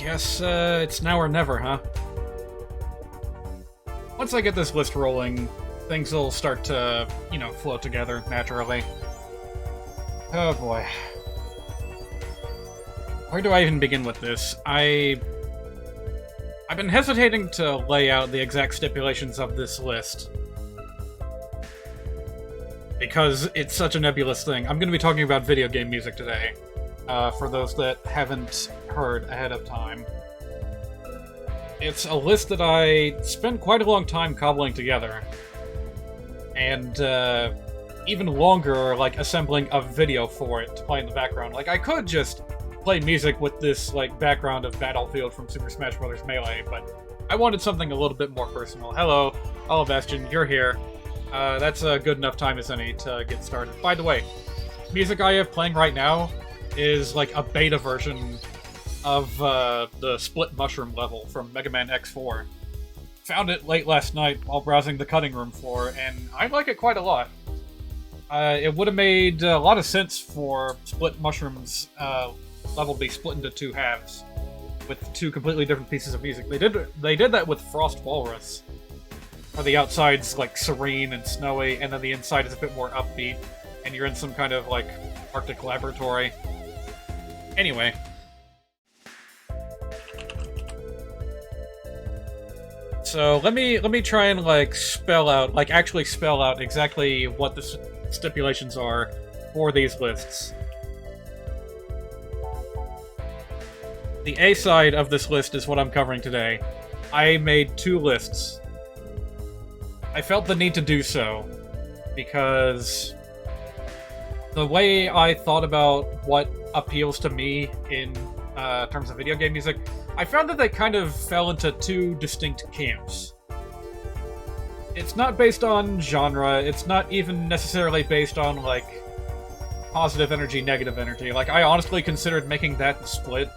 Guess it's now or never, huh? Once I get this list rolling, things will start to, flow together naturally. Oh boy. Where do I even begin with this? I've been hesitating to lay out the exact stipulations of this list, because it's such a nebulous thing. I'm going to be talking about video game music today, for those that haven't heard ahead of time. It's a list that I spent quite a long time cobbling together, and even longer, assembling a video for it to play in the background. I could just play music with this, background of Battlefield from Super Smash Bros. Melee, but I wanted something a little bit more personal. Hello, Bastion, you're here. That's a good enough time as any to get started. By the way, music I have playing right now is a beta version of the Split Mushroom level from Mega Man X4. Found it late last night while browsing the cutting room floor, and I like it quite a lot. It would have made a lot of sense for Split Mushroom's level be split into two halves, with two completely different pieces of music. They did that with Frost Walrus, where the outside's serene and snowy, and then the inside is a bit more upbeat, and you're in some kind of Arctic laboratory. Anyway. So let me try and actually spell out exactly what the stipulations are for these lists. The A side of this list is what I'm covering today. I made two lists. I felt the need to do so because the way I thought about what appeals to me in terms of video game music, I found that they kind of fell into two distinct camps. It's not based on genre, it's not even necessarily based on, positive energy, negative energy. I honestly considered making that split,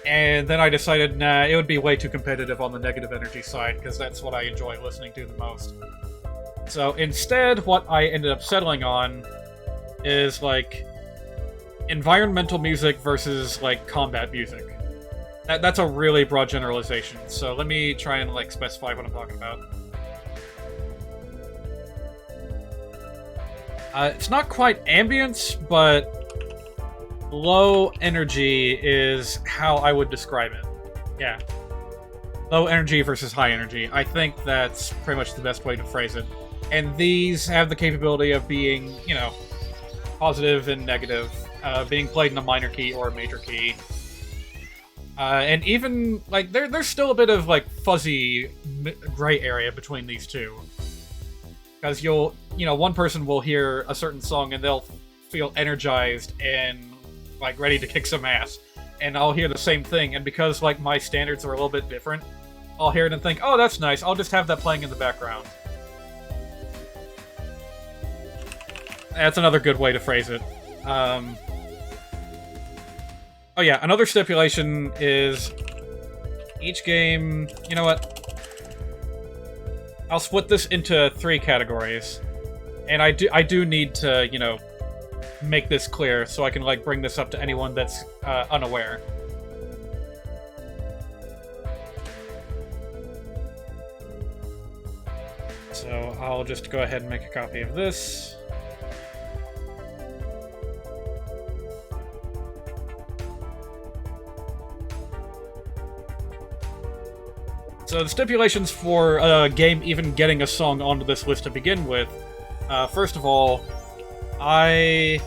and then I decided, nah, it would be way too competitive on the negative energy side, because that's what I enjoy listening to the most. So instead, what I ended up settling on is, environmental music versus, combat music. That's a really broad generalization, so let me try and, specify what I'm talking about. It's not quite ambience, but low energy is how I would describe it. Yeah. Low energy versus high energy. I think that's pretty much the best way to phrase it. And these have the capability of being, positive and negative, being played in a minor key or a major key. And even, there's still a bit of, fuzzy gray area between these two. Because one person will hear a certain song and they'll feel energized and, ready to kick some ass. And I'll hear the same thing, and because, my standards are a little bit different, I'll hear it and think, oh, that's nice, I'll just have that playing in the background. That's another good way to phrase it. Oh yeah, another stipulation is each game... You know what? I'll split this into 3 categories. And I do need to, make this clear so I can, bring this up to anyone that's unaware. So I'll just go ahead and make a copy of this. So the stipulations for a game even getting a song onto this list to begin with, first of all, I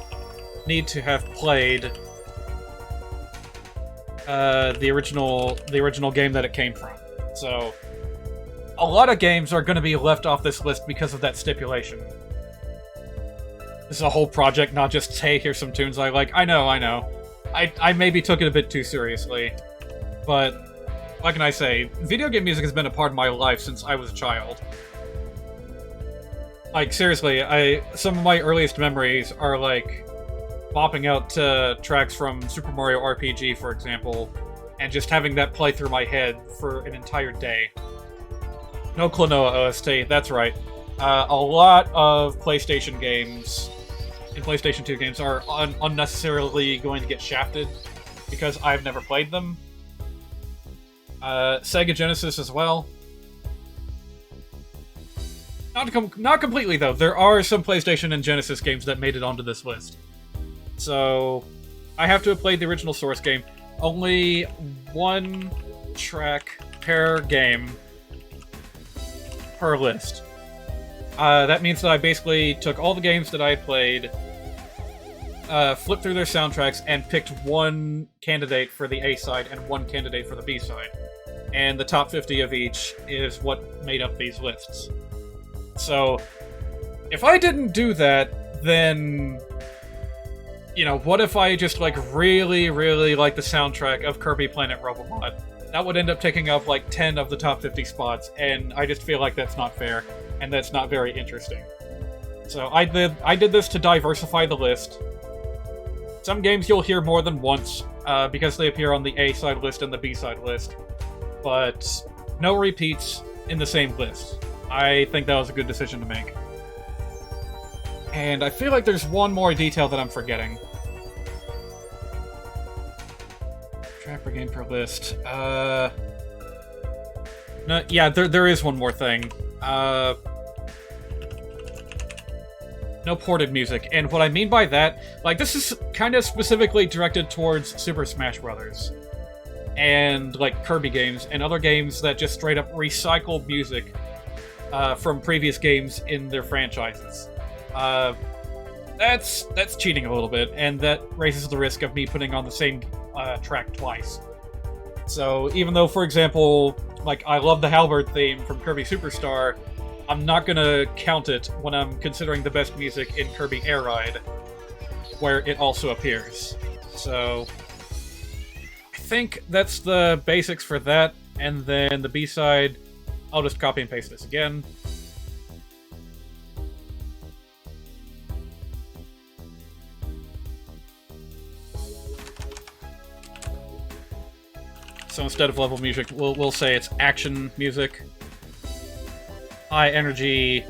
need to have played the original game that it came from. So a lot of games are going to be left off this list because of that stipulation. This is a whole project, not just, hey, here's some tunes I like. I know. I maybe took it a bit too seriously, but what can I say? Video game music has been a part of my life since I was a child. Seriously, some of my earliest memories are, bopping out to tracks from Super Mario RPG, for example, and just having that play through my head for an entire day. No Klonoa OST, that's right. A lot of PlayStation games, and PlayStation 2 games, are unnecessarily going to get shafted, because I've never played them. Sega Genesis as well. Not completely, though. There are some PlayStation and Genesis games that made it onto this list. So, I have to have played the original Source game. Only one track per game per list. That means that I basically took all the games that I had played, flipped through their soundtracks, and picked one candidate for the A side and one candidate for the B side. And the top 50 of each is what made up these lists. So, if I didn't do that, then, you know, what if I just, like, really, really like the soundtrack of Kirby Planet Robobot? That would end up taking up, like, 10 of the top 50 spots, and I just feel like that's not fair, and that's not very interesting. So I did this to diversify the list. Some games you'll hear more than once, because they appear on the A-side list and the B-side list, but no repeats in the same list. I think that was a good decision to make. And I feel like there's one more detail that I'm forgetting. Track per game per list. No, yeah, there is one more thing. No ported music. And what I mean by that, like, this is kind of specifically directed towards Super Smash Bros. And, like, Kirby games, and other games that just straight up recycle music from previous games in their franchises. That's cheating a little bit, and that raises the risk of me putting on the same track twice. So even though, for example, like, I love the Halberd theme from Kirby Superstar, I'm not gonna count it when I'm considering the best music in Kirby Air Ride, where it also appears. So I think that's the basics for that, and then the B-side, I'll just copy and paste this again. So instead of level music, we'll say it's action music. High energy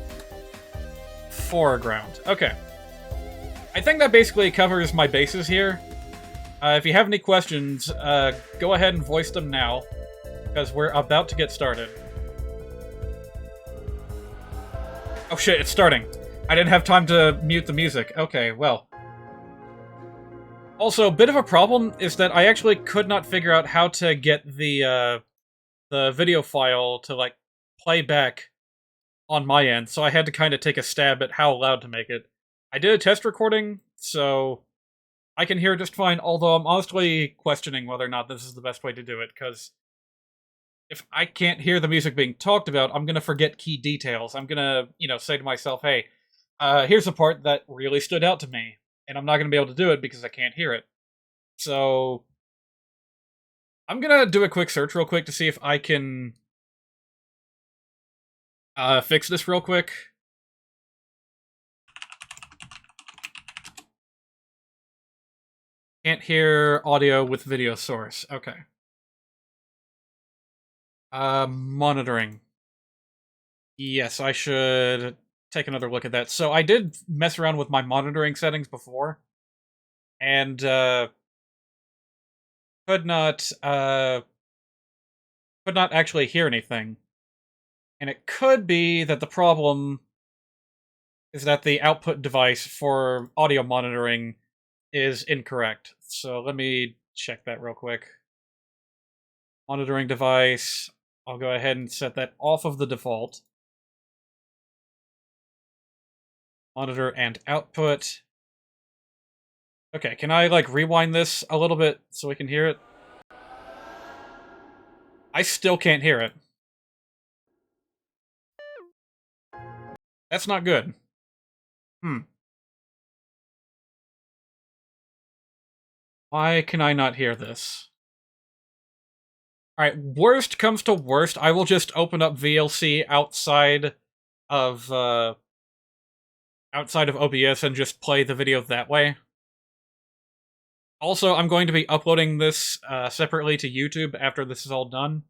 foreground. Okay. I think that basically covers my bases here. If you have any questions, go ahead and voice them now, because we're about to get started. Oh shit, it's starting. I didn't have time to mute the music. Okay, well. Also, a bit of a problem is that I actually could not figure out how to get the video file to, like, play back on my end, so I had to kind of take a stab at how loud to make it. I did a test recording, so I can hear just fine, although I'm honestly questioning whether or not this is the best way to do it, because if I can't hear the music being talked about, I'm gonna forget key details. I'm gonna, you know, say to myself, hey, here's a part that really stood out to me, and I'm not gonna be able to do it because I can't hear it. So I'm gonna do a quick search real quick to see if I can fix this real quick. Can't hear audio with video source. Okay. Monitoring. Yes, I should take another look at that. So I did mess around with my monitoring settings before, and could not actually hear anything. And it could be that the problem is that the output device for audio monitoring is incorrect. So let me check that real quick. Monitoring device. I'll go ahead and set that off of the default. Monitor and output. Okay, can I, like, rewind this a little bit so we can hear it? I still can't hear it. That's not good. Why can I not hear this? Alright, worst comes to worst, I will just open up VLC outside of OBS and just play the video that way. Also, I'm going to be uploading this separately to YouTube after this is all done.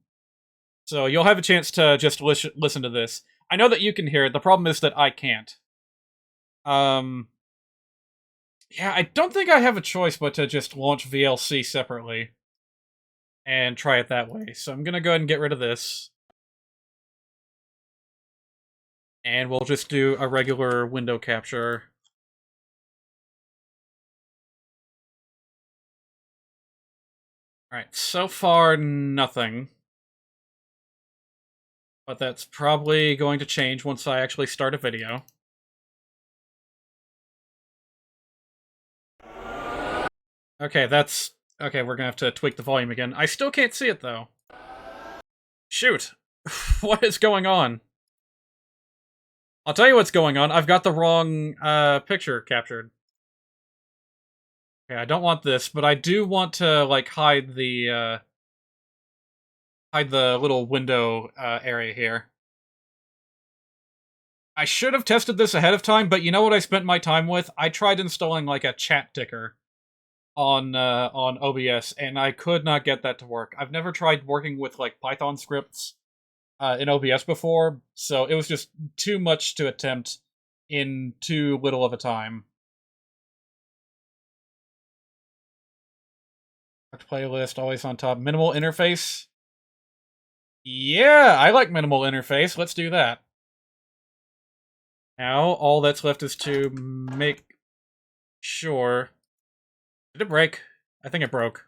So you'll have a chance to just listen to this. I know that you can hear it, the problem is that I can't. Yeah, I don't think I have a choice but to just launch VLC separately. and try it that way. So I'm gonna go ahead and get rid of this. And we'll just do a regular window capture. Alright, so far, nothing. But that's probably going to change once I actually start a video. Okay, that's... Okay, we're gonna have to tweak the volume again. I still can't see it, though. Shoot! What is going on? I'll tell you what's going on. I've got the wrong picture captured. Okay, I don't want this, but I do want to, like, hide the little window area here. I should have tested this ahead of time, but you know what I spent my time with? I tried installing, like, a chat ticker on OBS, and I could not get that to work. I've never tried working with, like, Python scripts in OBS before, so it was just too much to attempt in too little of a time. Playlist, always on top. Minimal interface? Yeah, I like minimal interface. Let's do that. Now, all that's left is to make sure... Did it break? I think it broke.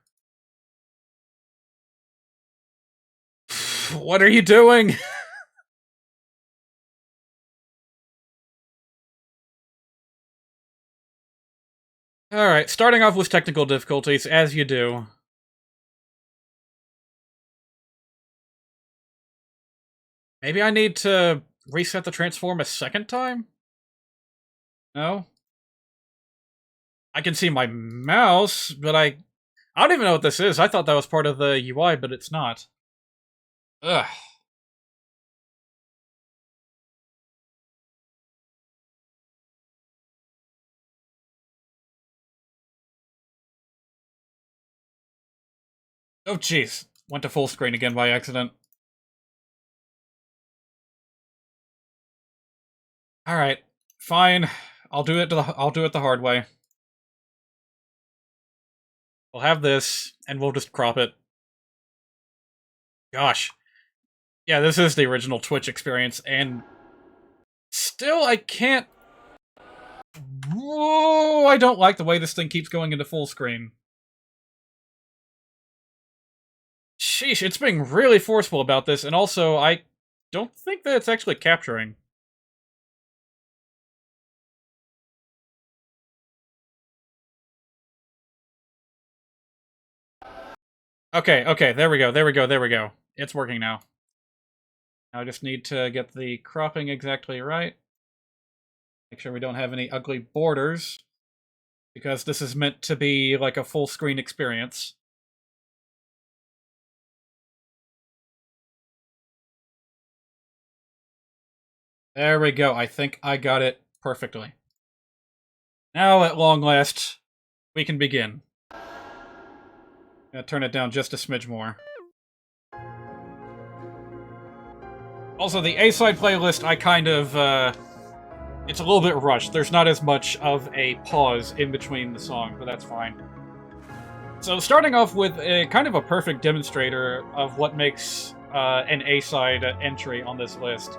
What are you doing? Alright, starting off with technical difficulties, as you do. Maybe I need to reset the transform a second time? No? I can see my mouse, but I don't even know what this is. I thought that was part of the UI, but it's not. Ugh. Oh jeez, went to full screen again by accident. Alright, fine. I'll do it the hard way. We'll have this, and we'll just crop it. Gosh. Yeah, this is the original Twitch experience, and still I can't... Whoa, I don't like the way this thing keeps going into full screen. Sheesh, it's being really forceful about this, and also, I don't think that it's actually capturing. Okay, there we go. It's working now. I just need to get the cropping exactly right. Make sure we don't have any ugly borders, because this is meant to be like a full screen experience. There we go. I think I got it perfectly. Now, at long last, we can begin. Gonna turn it down just a smidge more. Also, the A-side playlist, I kind of, it's a little bit rushed. There's not as much of a pause in between the song, but that's fine. So, starting off with a kind of a perfect demonstrator of what makes an A-side entry on this list.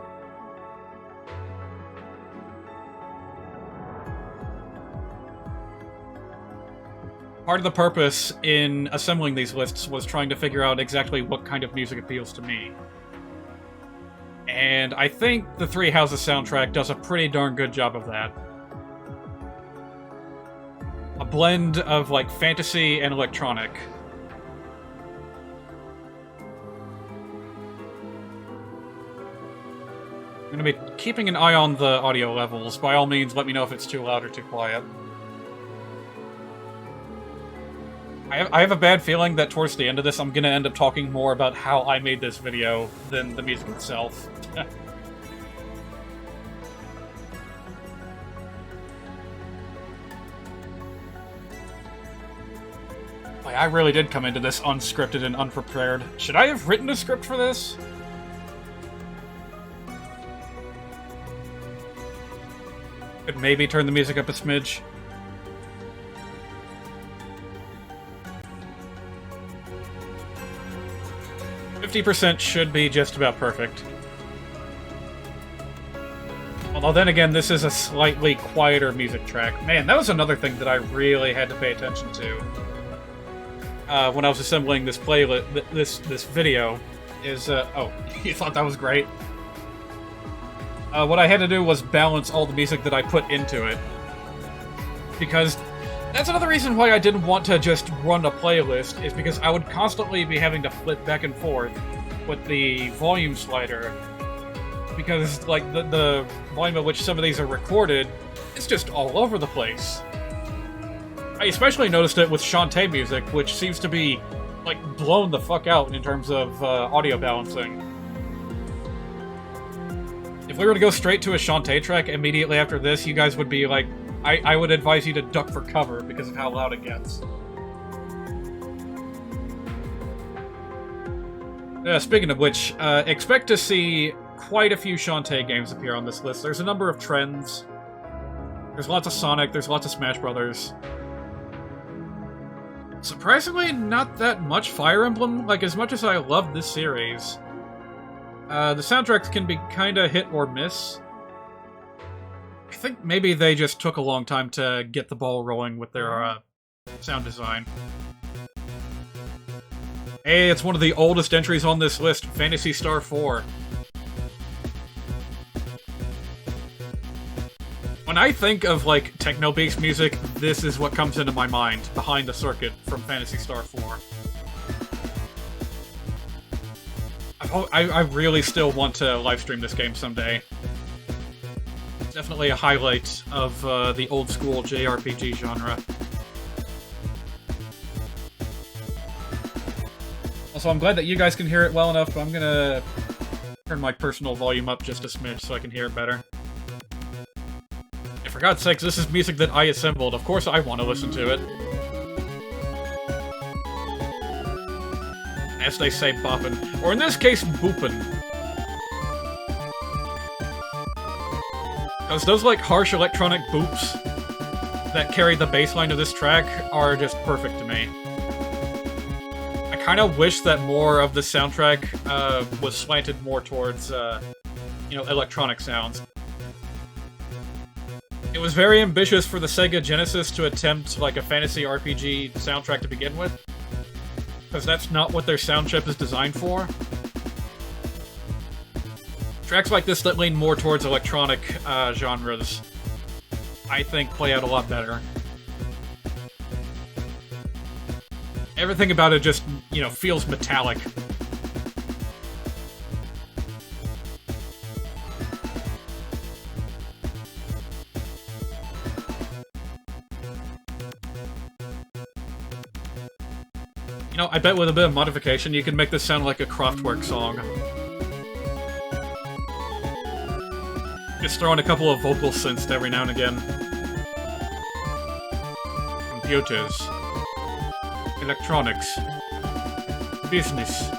Part of the purpose in assembling these lists was trying to figure out exactly what kind of music appeals to me. And I think the Three Houses soundtrack does a pretty darn good job of that. A blend of, like, fantasy and electronic. I'm gonna be keeping an eye on the audio levels. By all means, let me know if it's too loud or too quiet. I have a bad feeling that towards the end of this, I'm gonna end up talking more about how I made this video than the music itself. Like, I really did come into this unscripted and unprepared. Should I have written a script for this? Could maybe turn the music up a smidge. 50% should be just about perfect. Although then again, this is a slightly quieter music track. Man, that was another thing that I really had to pay attention to when I was assembling this playlist, this video. Is oh, you thought that was great? What I had to do was balance all the music that I put into it, because that's another reason why I didn't want to just run a playlist, is because I would constantly be having to flip back and forth with the volume slider, because like the volume at which some of these are recorded is just all over the place. I especially noticed it with Shantae music, which seems to be like blown the fuck out in terms of audio balancing. If we were to go straight to a Shantae track immediately after this, you guys would be like, I would advise you to duck for cover because of how loud it gets. Speaking of which, expect to see quite a few Shantae games appear on this list. There's a number of trends. There's lots of Sonic, there's lots of Smash Brothers. Surprisingly, not that much Fire Emblem. Like, as much as I love this series, the soundtracks can be kinda hit or miss. I think maybe they just took a long time to get the ball rolling with their sound design. Hey, it's one of the oldest entries on this list, Phantasy Star 4. When I think of, like, techno-based music, this is what comes into my mind, Behind the Circuit from Phantasy Star 4. I really still want to livestream this game someday. It's definitely a highlight of the old-school JRPG genre. Also, I'm glad that you guys can hear it well enough, but I'm gonna turn my personal volume up just a smidge so I can hear it better. For God's sakes, this is music that I assembled. Of course I want to listen to it. As they say, boppin'. Or in this case, boopin'. Because those, like, harsh electronic boops that carry the bass line of this track are just perfect to me. I kind of wish that more of the soundtrack was slanted more towards, you know, electronic sounds. It was very ambitious for the Sega Genesis to attempt, like, a fantasy RPG soundtrack to begin with, because that's not what their sound chip is designed for. Tracks like this that lean more towards electronic genres, I think, play out a lot better. Everything about it just, you know, feels metallic. You know, I bet with a bit of modification, you can make this sound like a Kraftwerk song. Just throw in a couple of vocal synths every now and again. Computers. Electronics. Business.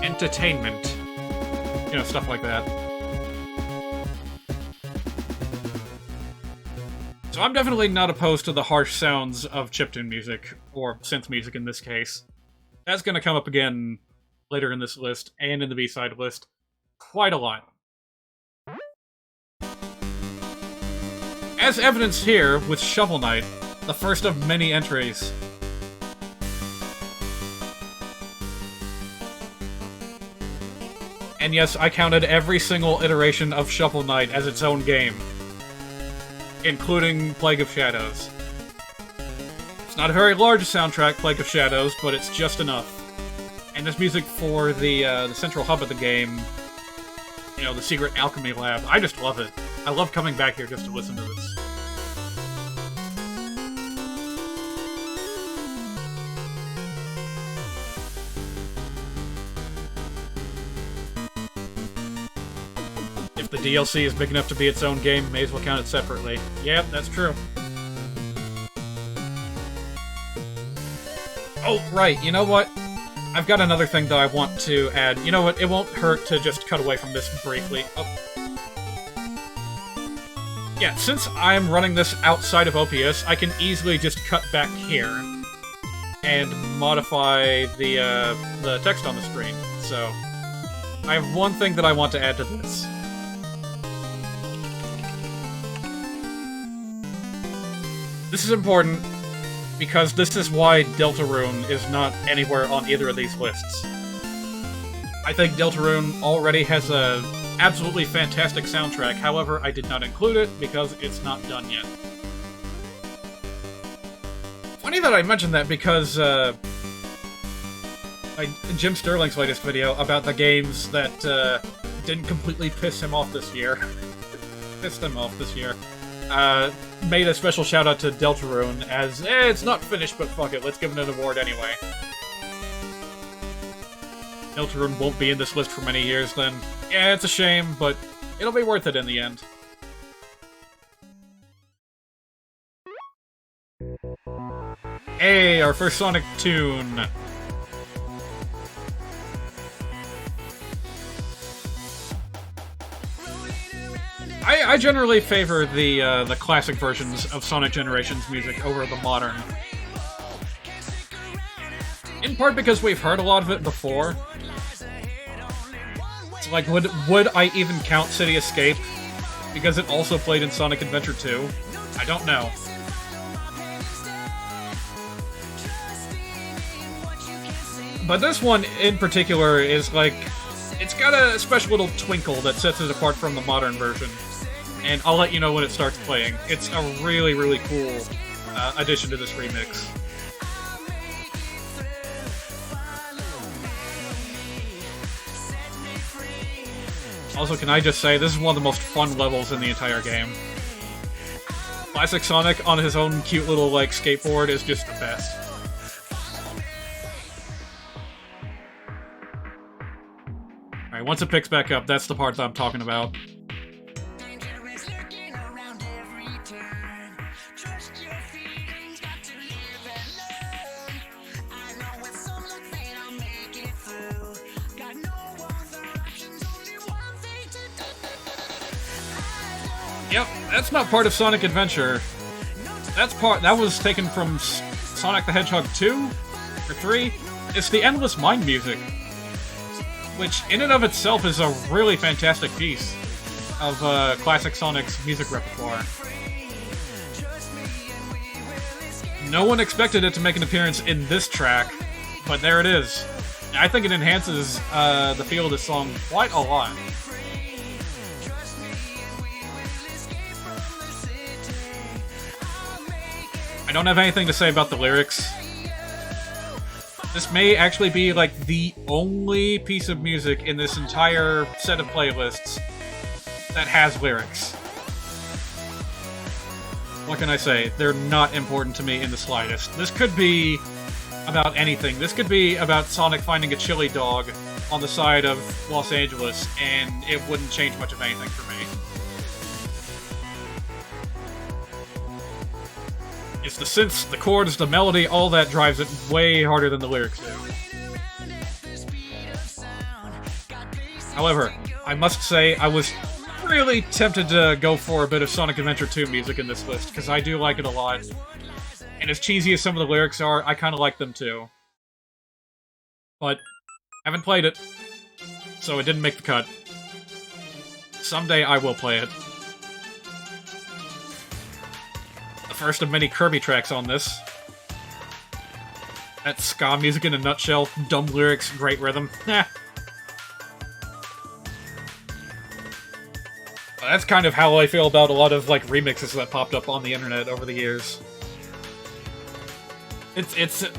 Entertainment. You know, stuff like that. So I'm definitely not opposed to the harsh sounds of chiptune music, or synth music in this case. That's going to come up again later in this list, and in the B-side list, quite a lot. As evidenced here with Shovel Knight, the first of many entries. And yes, I counted every single iteration of Shovel Knight as its own game, including Plague of Shadows. It's not a very large soundtrack, Plague of Shadows, but it's just enough. And this music for the central hub of the game, you know, the secret alchemy lab, I just love it. I love coming back here just to listen to this. If the DLC is big enough to be its own game, may as well count it separately. Yep, that's true. Oh, right, you know what? I've got another thing that I want to add. You know what? It won't hurt to just cut away from this briefly. Oh. Yeah, since I'm running this outside of OPS, I can easily just cut back here. and modify the text on the screen. So, I have one thing that I want to add to this. This is important, because this is why Deltarune is not anywhere on either of these lists. I think Deltarune already has a absolutely fantastic soundtrack, however, I did not include it because it's not done yet. Funny that I mentioned that because, Jim Sterling's latest video about the games that, didn't completely piss him off this year, made a special shout out to Deltarune as, it's not finished, but fuck it, let's give it an award anyway. Deltarune won't be in this list for many years then. Yeah, it's a shame, but it'll be worth it in the end. Hey, our first Sonic tune! I generally favor the classic versions of Sonic Generations music over the modern. In part because we've heard a lot of it before. It's like, would I even count City Escape? Because it also played in Sonic Adventure 2? I don't know. But this one in particular is like, it's got a special little twinkle that sets it apart from the modern version. And I'll let you know when it starts playing. It's a really, really cool addition to this remix. Also, can I just say, this is one of the most fun levels in the entire game. Classic Sonic on his own cute little, like, skateboard is just the best. Alright, once it picks back up, that's the part that I'm talking about. Yep, that's not part of Sonic Adventure. That was taken from Sonic the Hedgehog 2? Or 3? It's the Endless Mind music. Which, in and of itself, is a really fantastic piece of classic Sonic's music repertoire. No one expected it to make an appearance in this track, but there it is. I think it enhances the feel of this song quite a lot. I don't have anything to say about the lyrics. This may actually be, like, the only piece of music in this entire set of playlists that has lyrics. What can I say? They're not important to me in the slightest. This could be about anything. This could be about Sonic finding a chili dog on the side of Los Angeles, and it wouldn't change much of anything for me. It's the synths, the chords, the melody, all that drives it way harder than the lyrics do. However, I must say I was really tempted to go for a bit of Sonic Adventure 2 music in this list, because I do like it a lot. And as cheesy as some of the lyrics are, I kind of like them too. But, haven't played it, so it didn't make the cut. Someday I will play it. First of many Kirby tracks on this. That's ska music in a nutshell. Dumb lyrics, great rhythm. Nah. That's kind of how I feel about a lot of, like, remixes that popped up on the internet over the years. It's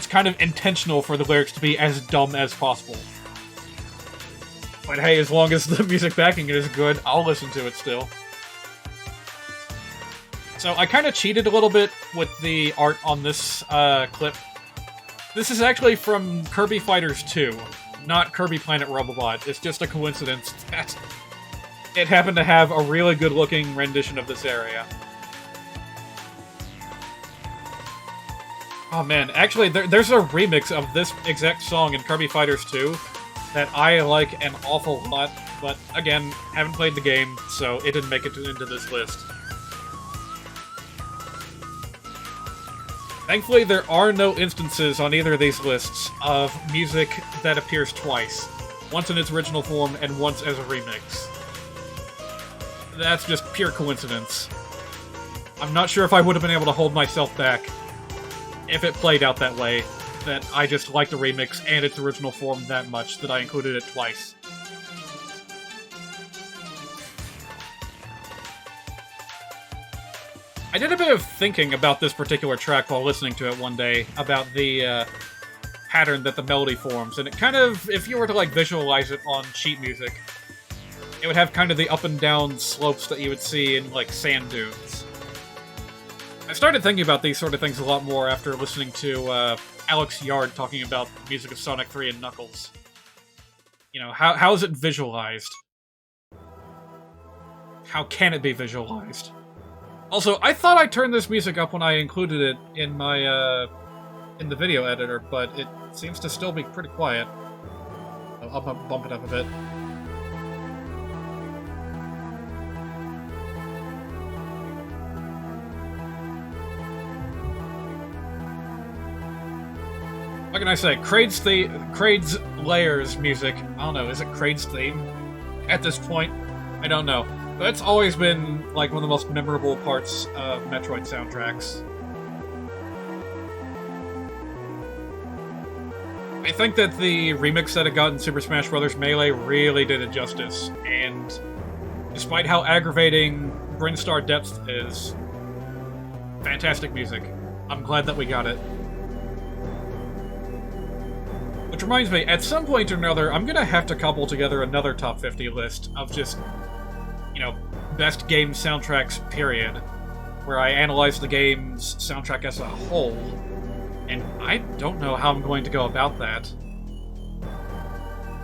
kind of intentional for the lyrics to be as dumb as possible. But hey, as long as the music backing it is good, I'll listen to it still. So I kind of cheated a little bit with the art on this clip. This is actually from Kirby Fighters 2, not Kirby Planet Robobot. It's just a coincidence that it happened to have a really good-looking rendition of this area. Oh man, actually there's a remix of this exact song in Kirby Fighters 2 that I like an awful lot, but again, haven't played the game, so it didn't make it into this list. Thankfully, there are no instances on either of these lists of music that appears twice. Once in its original form, and once as a remix. That's just pure coincidence. I'm not sure if I would have been able to hold myself back if it played out that way, that I just liked the remix and its original form that much that I included it twice. I did a bit of thinking about this particular track while listening to it one day, about the pattern that the melody forms, and it kind of, if you were to like visualize it on sheet music, it would have kind of the up and down slopes that you would see in like sand dunes. I started thinking about these sort of things a lot more after listening to Alex Yard talking about the music of Sonic 3 and Knuckles. You know, how is it visualized? How can it be visualized? Also, I thought I turned this music up when I included it in my, in the video editor, but it seems to still be pretty quiet. I'll bump it up a bit. What can I say? Kraid's Lair's music. I don't know, is it Kraid's theme? At this point, I don't know. That's always been, like, one of the most memorable parts of Metroid soundtracks. I think that the remix that it got in Super Smash Bros. Melee really did it justice, and despite how aggravating Brinstar Depths is, fantastic music. I'm glad that we got it. Which reminds me, at some point or another, I'm gonna have to cobble together another top 50 list of just, you know, best game soundtracks, period, where I analyze the game's soundtrack as a whole, and I don't know how I'm going to go about that.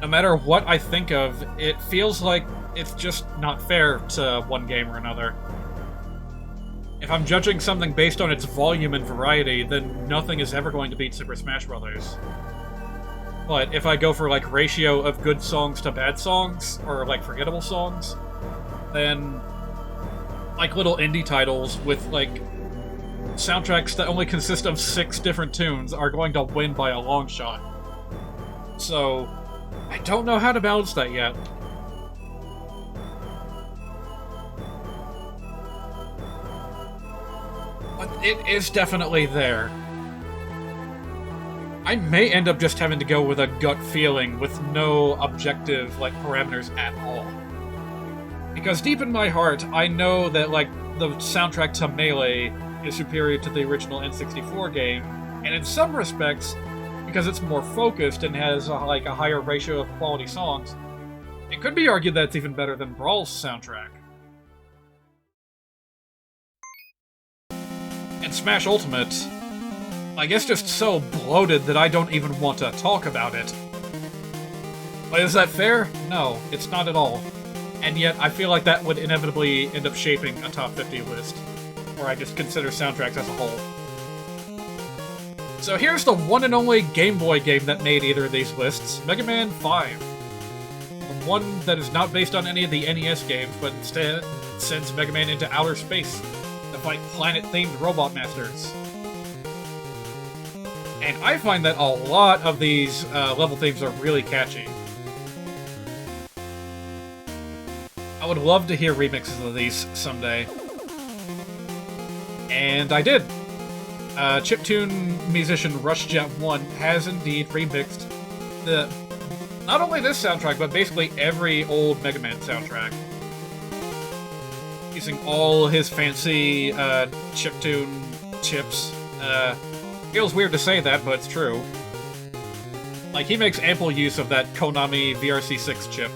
No matter what I think of, it feels like it's just not fair to one game or another. If I'm judging something based on its volume and variety, then nothing is ever going to beat Super Smash Bros. But if I go for, like, ratio of good songs to bad songs, or, like, forgettable songs, then, like, little indie titles with, like, soundtracks that only consist of 6 different tunes are going to win by a long shot. So, I don't know how to balance that yet. But it is definitely there. I may end up just having to go with a gut feeling with no objective, like, parameters at all. Because deep in my heart, I know that, like, the soundtrack to Melee is superior to the original N64 game, and in some respects, because it's more focused and has, like, a higher ratio of quality songs, it could be argued that it's even better than Brawl's soundtrack. And Smash Ultimate, I guess, just so bloated that I don't even want to talk about it. But is that fair? No, it's not at all. And yet, I feel like that would inevitably end up shaping a top 50 list, where I just consider soundtracks as a whole. So here's the one and only Game Boy game that made either of these lists, Mega Man 5. The one that is not based on any of the NES games, but instead sends Mega Man into outer space to fight planet-themed robot masters. And I find that a lot of these level themes are really catchy. I would love to hear remixes of these someday. And I did. Chiptune musician RushJet1 has indeed remixed not only this soundtrack, but basically every old Mega Man soundtrack. Using all his fancy chiptune chips. Feels weird to say that, but it's true. Like, he makes ample use of that Konami VRC6 chip.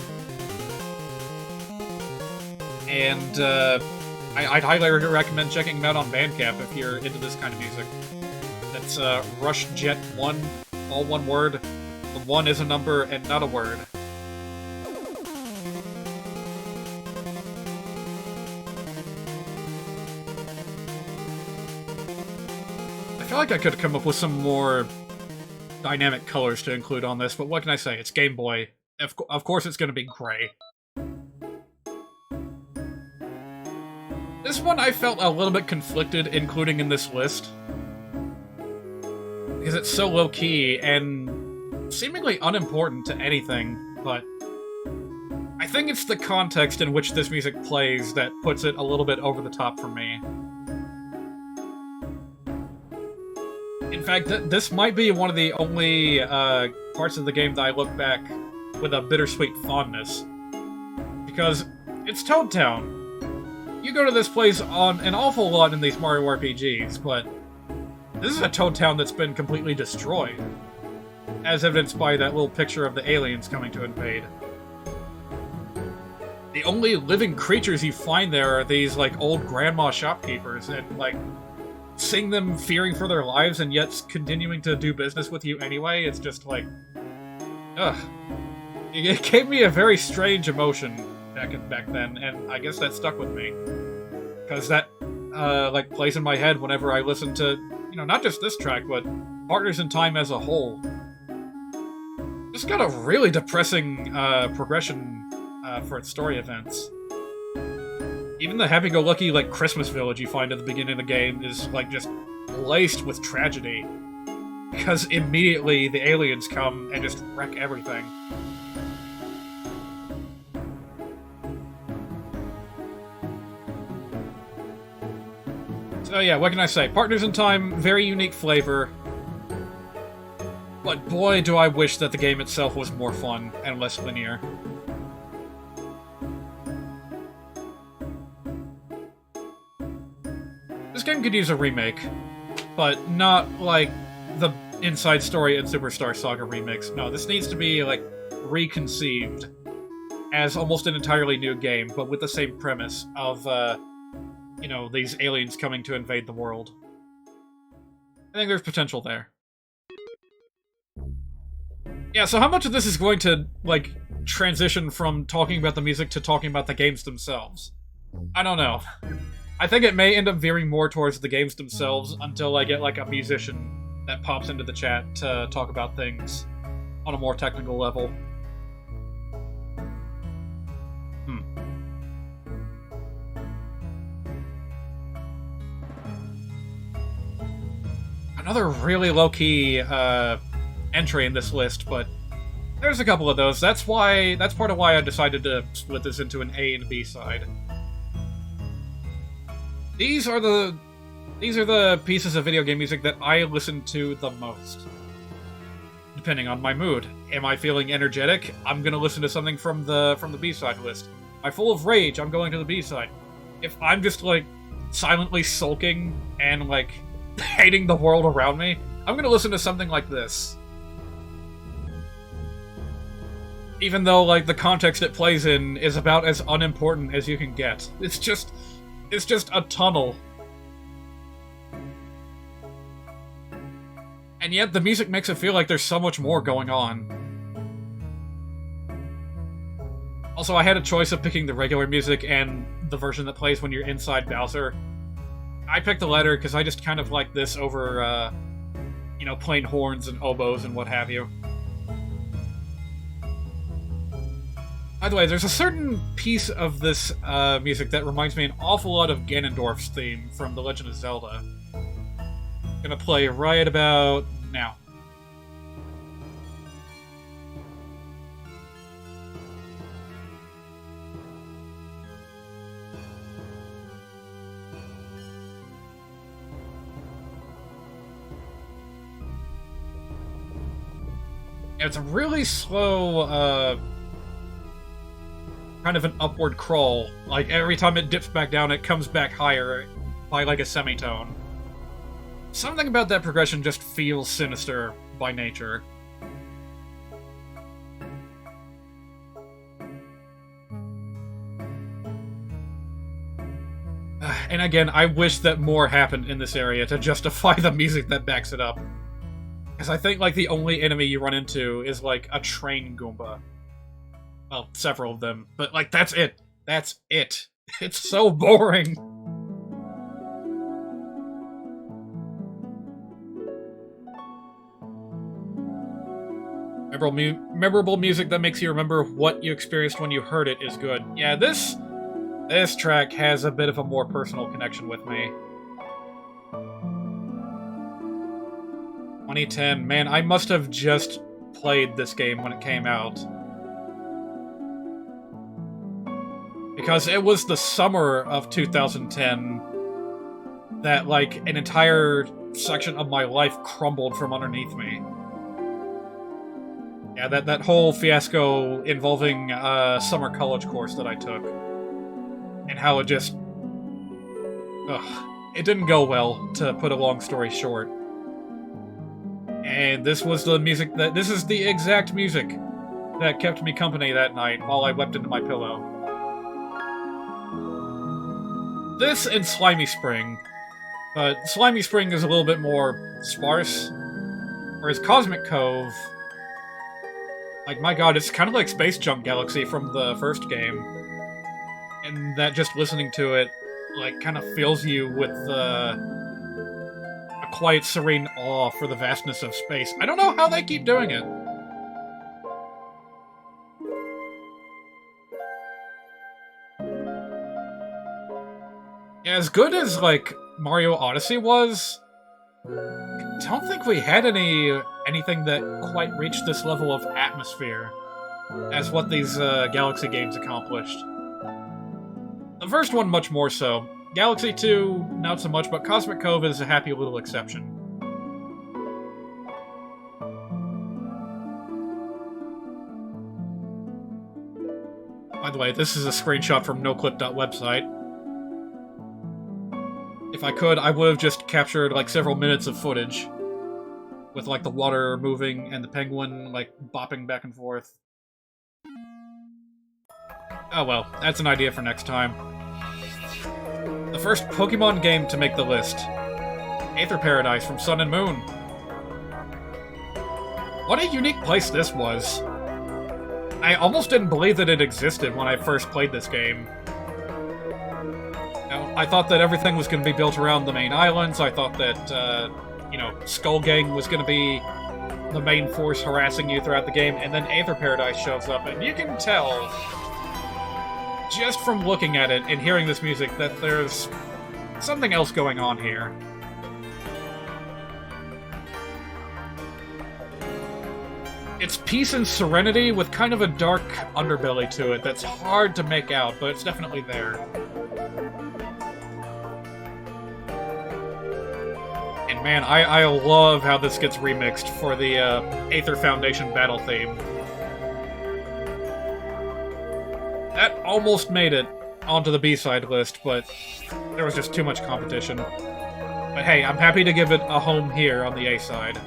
And, I'd highly recommend checking him out on Bandcamp if you're into this kind of music. That's, RushJet1, all one word. The 1 is a number and not a word. I feel like I could have come up with some more dynamic colors to include on this, but what can I say? It's Game Boy. Of course it's going to be gray. This one I felt a little bit conflicted including in this list. because it's so low-key and seemingly unimportant to anything, but I think it's the context in which this music plays that puts it a little bit over the top for me. In fact, this might be one of the only parts of the game that I look back with a bittersweet fondness. Because it's Toad Town. You go to this place on an awful lot in these Mario RPGs, but this is a Toad Town that's been completely destroyed. As evidenced by that little picture of the aliens coming to invade. The only living creatures you find there are these, like, old grandma shopkeepers, and, like, seeing them fearing for their lives and yet continuing to do business with you anyway, it's just like... ugh. It gave me a very strange emotion back then, and I guess that stuck with me. Because that, like, plays in my head whenever I listen to, you know, not just this track, but Partners in Time as a whole. Just got a really depressing progression for its story events. Even the happy-go-lucky, like, Christmas village you find at the beginning of the game is, like, just laced with tragedy. Because immediately the aliens come and just wreck everything. So yeah, what can I say? Partners in Time, very unique flavor. But boy, do I wish that the game itself was more fun and less linear. This game could use a remake, but not like the Inside Story and Superstar Saga remakes. No, this needs to be, like, reconceived as almost an entirely new game, but with the same premise of, you know, these aliens coming to invade the world. I think there's potential there. Yeah, so how much of this is going to, like, transition from talking about the music to talking about the games themselves? I don't know. I think it may end up veering more towards the games themselves until I get, like, a musician that pops into the chat to talk about things on a more technical level. Another really low-key entry in this list, but there's a couple of those. That's part of why I decided to split this into an A and B side. These are the pieces of video game music that I listen to the most. Depending on my mood. Am I feeling energetic? I'm gonna listen to something from the B-side list. Am I full of rage? I'm going to the B-side. If I'm just, like, silently sulking and, like, hating the world around me, I'm gonna listen to something like this. Even though, like, the context it plays in is about as unimportant as you can get. It's just a tunnel. And yet the music makes it feel like there's so much more going on. Also, I had a choice of picking the regular music and the version that plays when you're inside Bowser. I picked the latter because I just kind of like this over, you know, plain horns and oboes and what have you. By the way, there's a certain piece of this music that reminds me an awful lot of Ganondorf's theme from The Legend of Zelda. Gonna play right about now. It's a really slow, kind of an upward crawl. Like, every time it dips back down, it comes back higher by, like, a semitone. Something about that progression just feels sinister by nature. And again, I wish that more happened in this area to justify the music that backs it up. Because I think, like, the only enemy you run into is, like, a train Goomba. Well, several of them. But, like, that's it. That's it. It's so boring. Memorable music that makes you remember what you experienced when you heard it is good. Yeah, this track has a bit of a more personal connection with me. 2010. Man, I must have just played this game when it came out. Because it was the summer of 2010 that, like, an entire section of my life crumbled from underneath me. Yeah, that whole fiasco involving a summer college course that I took. And how it just... Ugh. It didn't go well, to put a long story short. And this was the music that... This is the exact music that kept me company that night while I wept into my pillow. This and Slimy Spring. But Slimy Spring is a little bit more sparse. Whereas Cosmic Cove... Like, my god, it's kind of like Space Junk Galaxy from the first game. And that just listening to it, like, kind of fills you with a quiet, serene awe for the vastness of space. I don't know how they keep doing it. As good as, like, Mario Odyssey was, I don't think we had anything that quite reached this level of atmosphere as what these Galaxy games accomplished. The first one much more so. Galaxy 2, not so much, but Cosmic Cove is a happy little exception. By the way, this is a screenshot from noclip.website. If I could, I would have just captured, like, several minutes of footage. With, like, the water moving and the penguin, like, bopping back and forth. Oh well, that's an idea for next time. The first Pokémon game to make the list. Aether Paradise from Sun and Moon. What a unique place this was. I almost didn't believe that it existed when I first played this game. I thought that everything was going to be built around the main islands. I thought that, you know, Skull Gang was going to be the main force harassing you throughout the game, and then Aether Paradise shows up, and you can tell, just from looking at it and hearing this music, that there's something else going on here. It's peace and serenity with kind of a dark underbelly to it that's hard to make out, but it's definitely there. And man, I love how this gets remixed for the Aether Foundation battle theme. That almost made it onto the B-side list, but there was just too much competition. But hey, I'm happy to give it a home here on the A-side.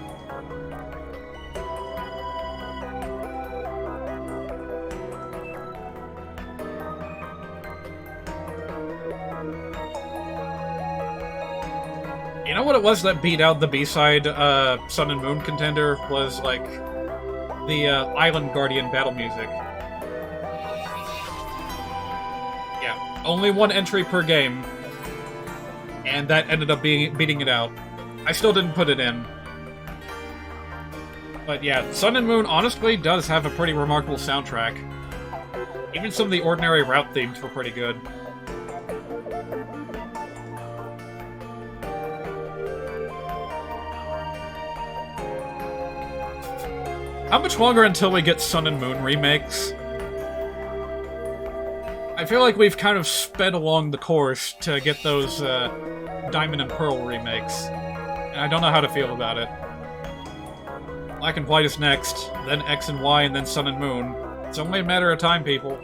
You know what it was that beat out the B-side Sun and Moon contender? Was, like, the Island Guardian battle music. Yeah, only one entry per game, and that ended up beating it out. I still didn't put it in. But yeah, Sun and Moon honestly does have a pretty remarkable soundtrack. Even some of the ordinary route themes were pretty good. How much longer until we get Sun and Moon remakes? I feel like we've kind of sped along the course to get those Diamond and Pearl remakes, and I don't know how to feel about it. Black and White is next, then X and Y, and then Sun and Moon. It's only a matter of time, people.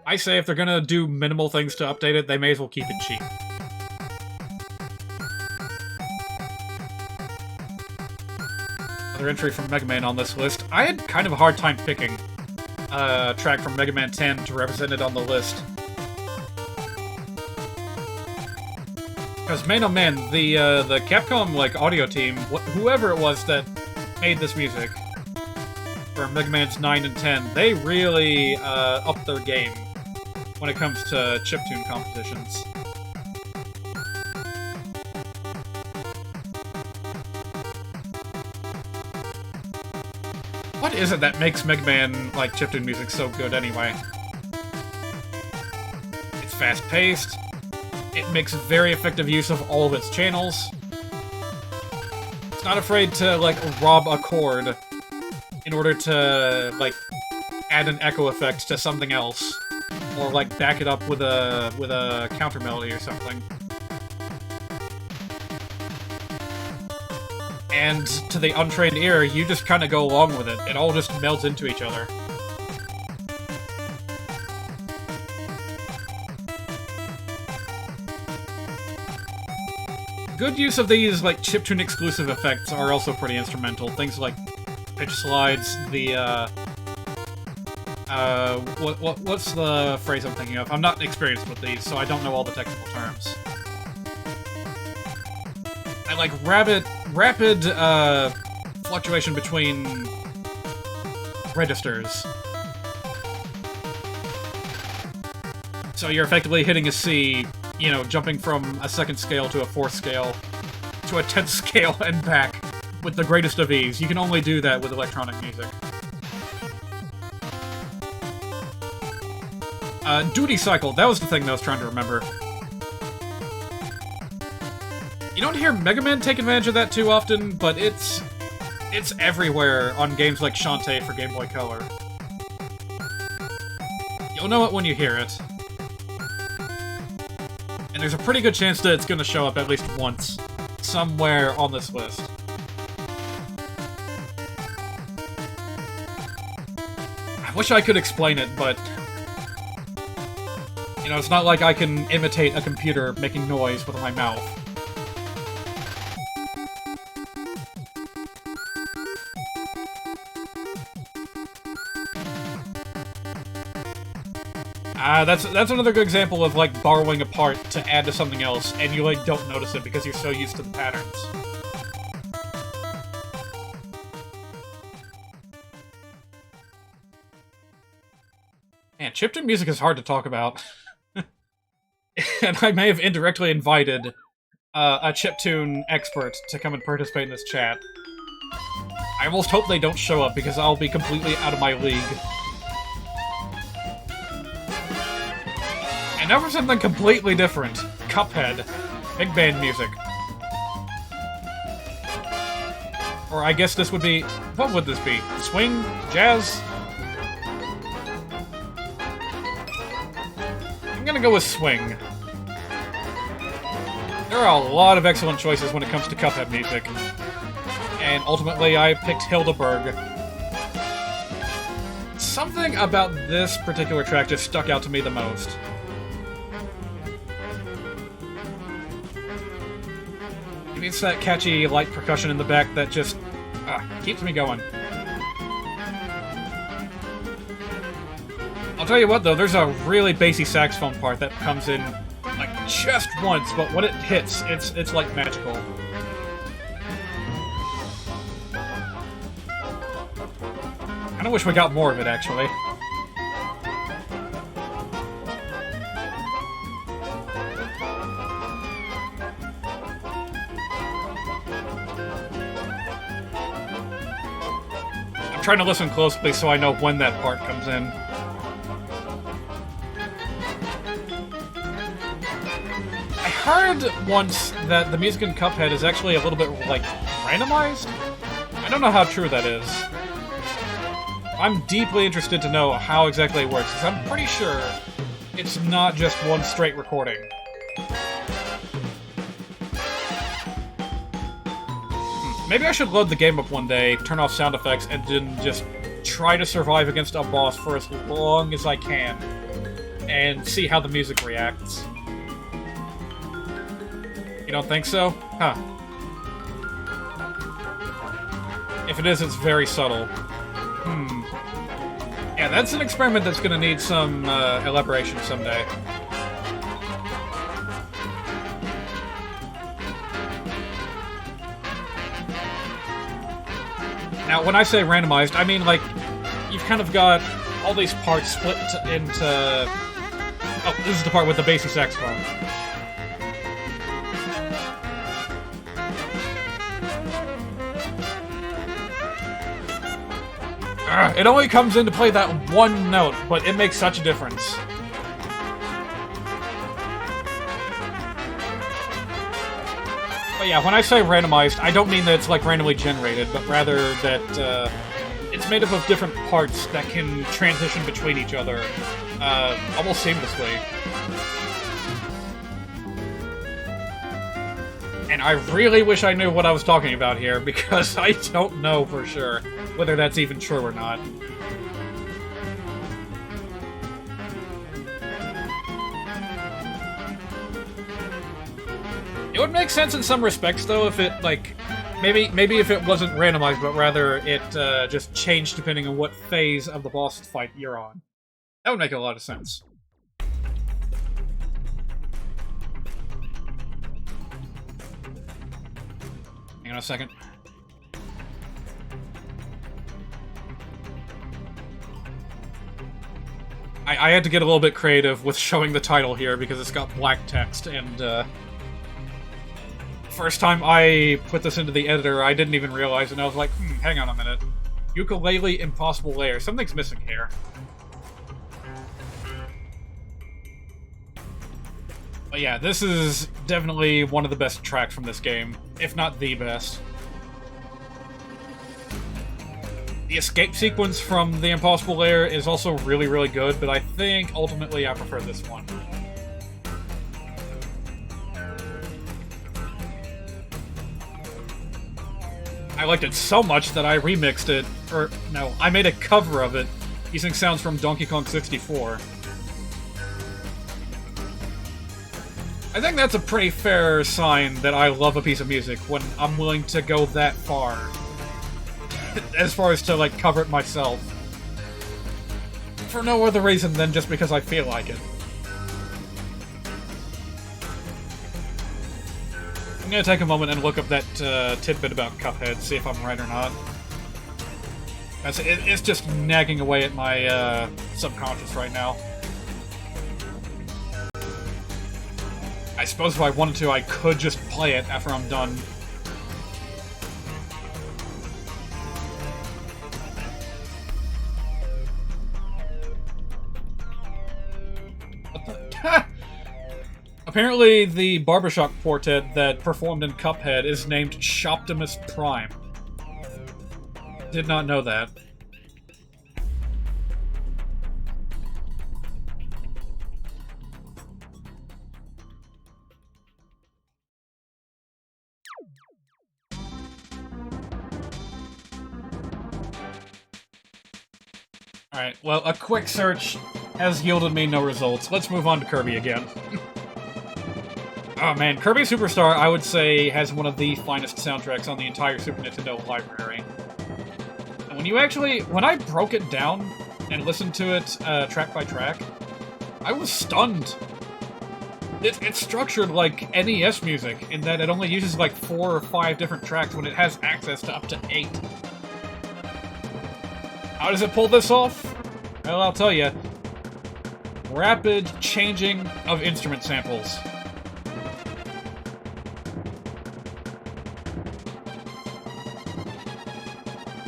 I say if they're gonna do minimal things to update it, they may as well keep it cheap. Another entry from Mega Man on this list. I had kind of a hard time picking a track from Mega Man 10 to represent it on the list. Because man oh man, the Capcom like audio team, whoever it was that made this music for Mega Man's 9 and 10, they really upped their game when it comes to chiptune competitions. What is it that makes Mega Man, like, chiptune music so good anyway? It's fast-paced. It makes very effective use of all of its channels. It's not afraid to, like, rob a chord in order to, like, add an echo effect to something else. Or, like, back it up with a counter melody or something. And to the untrained ear, you just kind of go along with it. It all just melds into each other. Good use of these, like, chiptune exclusive effects are also pretty instrumental. Things like pitch slides, the, what's the phrase I'm thinking of? I'm not experienced with these, so I don't know all the technical terms. I like rapid fluctuation between registers. So you're effectively hitting a C, you know, jumping from a second scale to a fourth scale to a 10th scale and back with the greatest of ease. You can only do that with electronic music. Duty cycle, that was the thing that I was trying to remember. You don't hear Mega Man take advantage of that too often, but it's everywhere on games like Shantae for Game Boy Color. You'll know it when you hear it. And there's a pretty good chance that it's going to show up at least once, somewhere on this list. I wish I could explain it, but... you know, it's not like I can imitate a computer making noise with my mouth. That's another good example of, like, borrowing a part to add to something else, and you, like, don't notice it because you're so used to the patterns. Man, chiptune music is hard to talk about. And I may have indirectly invited a chiptune expert to come and participate in this chat. I almost hope they don't show up because I'll be completely out of my league. And now for something completely different. Cuphead. Big band music. Or I guess this would be... what would this be? Swing? Jazz? I'm gonna go with swing. There are a lot of excellent choices when it comes to Cuphead music. And ultimately I picked Hildeberg. Something about this particular track just stuck out to me the most. It's that catchy, light percussion in the back that just keeps me going. I'll tell you what, though, there's a really bassy saxophone part that comes in, like, just once, but when it hits, it's like, magical. Kinda wish we got more of it, actually. I'm trying to listen closely so I know when that part comes in. I heard once that the music in Cuphead is actually a little bit, like, randomized? I don't know how true that is. I'm deeply interested to know how exactly it works, because I'm pretty sure it's not just one straight recording. Maybe I should load the game up one day, turn off sound effects, and then just try to survive against a boss for as long as I can, and see how the music reacts. You don't think so? Huh. If it is, it's very subtle. Yeah, that's an experiment that's gonna need some elaboration someday. Now, when I say randomized, I mean, like, you've kind of got all these parts split into... oh, this is the part with the bassy saxophone. It only comes in to play that one note, but it makes such a difference. But yeah, when I say randomized, I don't mean that it's like randomly generated, but rather that it's made up of different parts that can transition between each other almost seamlessly. And I really wish I knew what I was talking about here, because I don't know for sure whether that's even true or not. It would make sense in some respects, though, if it, like, maybe if it wasn't randomized, but rather it just changed depending on what phase of the boss fight you're on. That would make a lot of sense. Hang on a second. I had to get a little bit creative with showing the title here because it's got black text, and first time I put this into the editor, I didn't even realize, and I was like, hang on a minute. Yooka-Laylee, Impossible Lair. Something's missing here. But yeah, this is definitely one of the best tracks from this game, if not the best. The escape sequence from the Impossible Lair is also really, really good, but I think ultimately I prefer this one. I liked it so much that I remixed it, or no, I made a cover of it using sounds from Donkey Kong 64. I think that's a pretty fair sign that I love a piece of music when I'm willing to go that far. As far as to, like, cover it myself. For no other reason than just because I feel like it. I'm gonna take a moment and look up that tidbit about Cuphead, see if I'm right or not. It's just nagging away at my subconscious right now. I suppose if I wanted to, I could just play it after I'm done. Apparently, the barbershop quartet that performed in Cuphead is named Shoptimus Prime. Did not know that. Alright, well, a quick search has yielded me no results. Let's move on to Kirby again. Oh man, Kirby Superstar, I would say, has one of the finest soundtracks on the entire Super Nintendo library. And when I broke it down and listened to it track by track, I was stunned. It's structured like NES music, in that it only uses like 4 or 5 different tracks when it has access to up to 8. How does it pull this off? Well, I'll tell you. Rapid changing of instrument samples.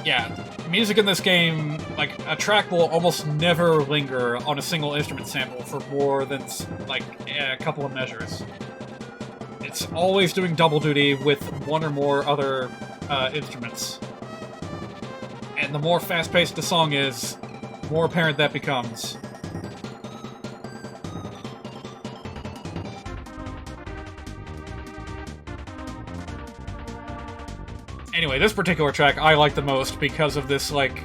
Yeah, music in this game, like, a track will almost never linger on a single instrument sample for more than, like, a couple of measures. It's always doing double duty with one or more other instruments. And the more fast-paced the song is, the more apparent that becomes. Anyway, this particular track I like the most because of this, like,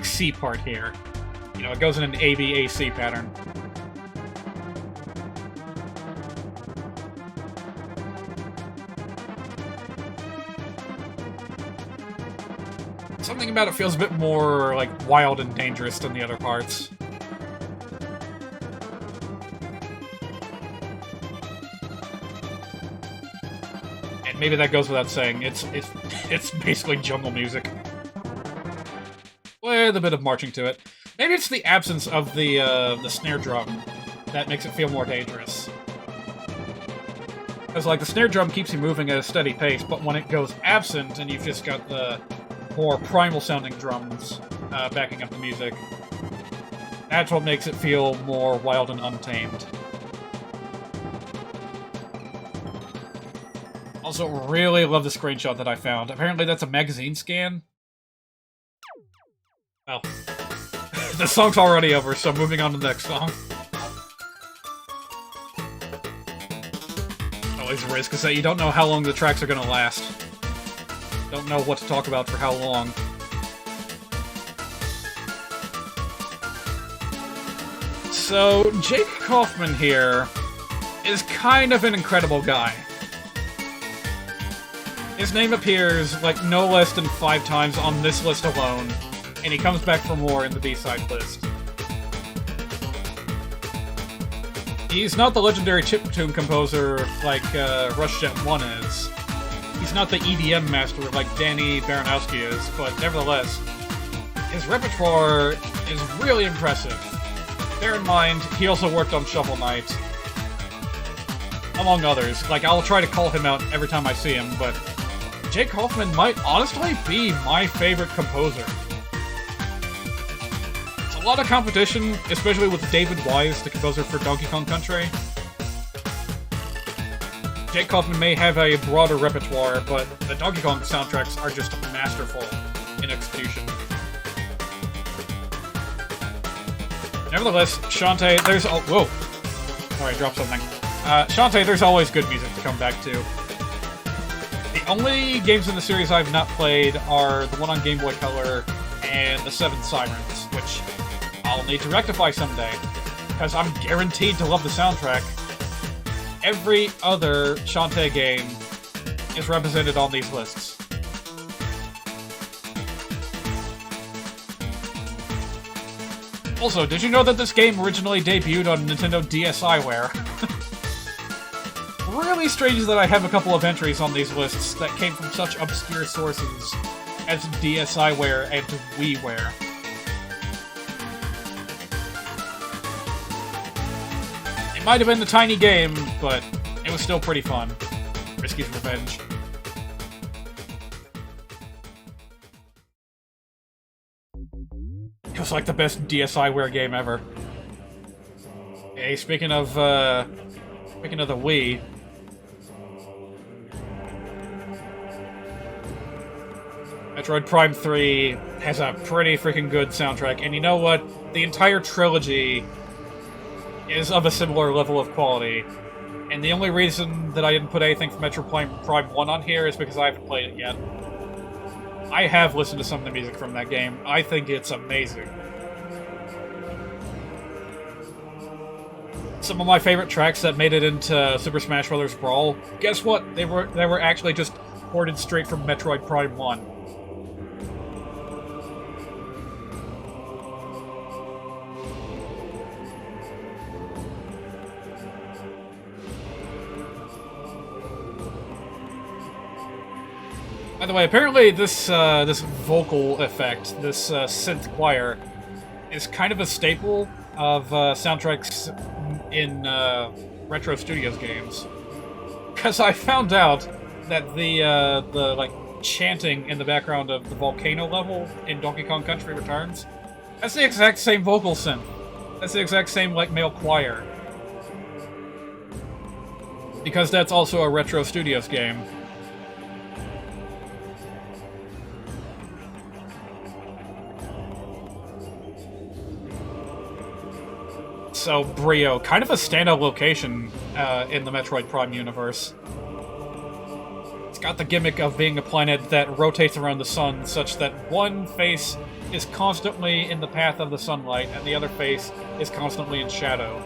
C part here. You know, it goes in an A-B-A-C pattern. Something about it feels a bit more, like, wild and dangerous than the other parts. Maybe that goes without saying. It's basically jungle music with a bit of marching to it. Maybe it's the absence of the snare drum that makes it feel more dangerous. Because, like, the snare drum keeps you moving at a steady pace, but when it goes absent and you've just got the more primal-sounding drums backing up the music, that's what makes it feel more wild and untamed. Also, really love the screenshot that I found. Apparently that's a magazine scan. Well, the song's already over, so moving on to the next song. Always a risk, is that you don't know how long the tracks are gonna last. Don't know what to talk about for how long. So, Jake Kaufman here is kind of an incredible guy. His name appears, like, no less than 5 times on this list alone, and he comes back for more in the B-side list. He's not the legendary chiptune composer like Rush Jet 1 is. He's not the EDM master like Danny Baranowski is, but nevertheless, his repertoire is really impressive. Bear in mind, he also worked on Shovel Knight, among others. Like, I'll try to call him out every time I see him, but Jake Kaufman might honestly be my favorite composer. It's a lot of competition, especially with David Wise, the composer for Donkey Kong Country. Jake Kaufman may have a broader repertoire, but the Donkey Kong soundtracks are just masterful in execution. Nevertheless, Shantae, there's... Oh, whoa! Sorry, I dropped something. Shantae, there's always good music to come back to. The only games in the series I've not played are the one on Game Boy Color and the 7 Sirens, which I'll need to rectify someday, because I'm guaranteed to love the soundtrack. Every other Shantae game is represented on these lists. Also, did you know that this game originally debuted on Nintendo DSiWare? Really strange that I have a couple of entries on these lists that came from such obscure sources as DSiWare and WiiWare. It might have been the tiny game, but it was still pretty fun. Risky's Revenge. It was like the best DSiWare game ever. Hey, speaking of the Wii, Metroid Prime 3 has a pretty freaking good soundtrack, and you know what? The entire trilogy is of a similar level of quality, and the only reason that I didn't put anything from Metroid Prime 1 on here is because I haven't played it yet. I have listened to some of the music from that game. I think it's amazing. Some of my favorite tracks that made it into Super Smash Bros. Brawl, guess what? They were actually just ported straight from Metroid Prime 1. By the way, apparently this vocal effect, this synth choir, is kind of a staple of soundtracks in Retro Studios games. Because I found out that the like chanting in the background of the volcano level in Donkey Kong Country Returns, that's the exact same vocal synth. That's the exact same like male choir. Because that's also a Retro Studios game. So, Bryyo, kind of a standout location in the Metroid Prime universe. It's got the gimmick of being a planet that rotates around the sun, such that one face is constantly in the path of the sunlight, and the other face is constantly in shadow.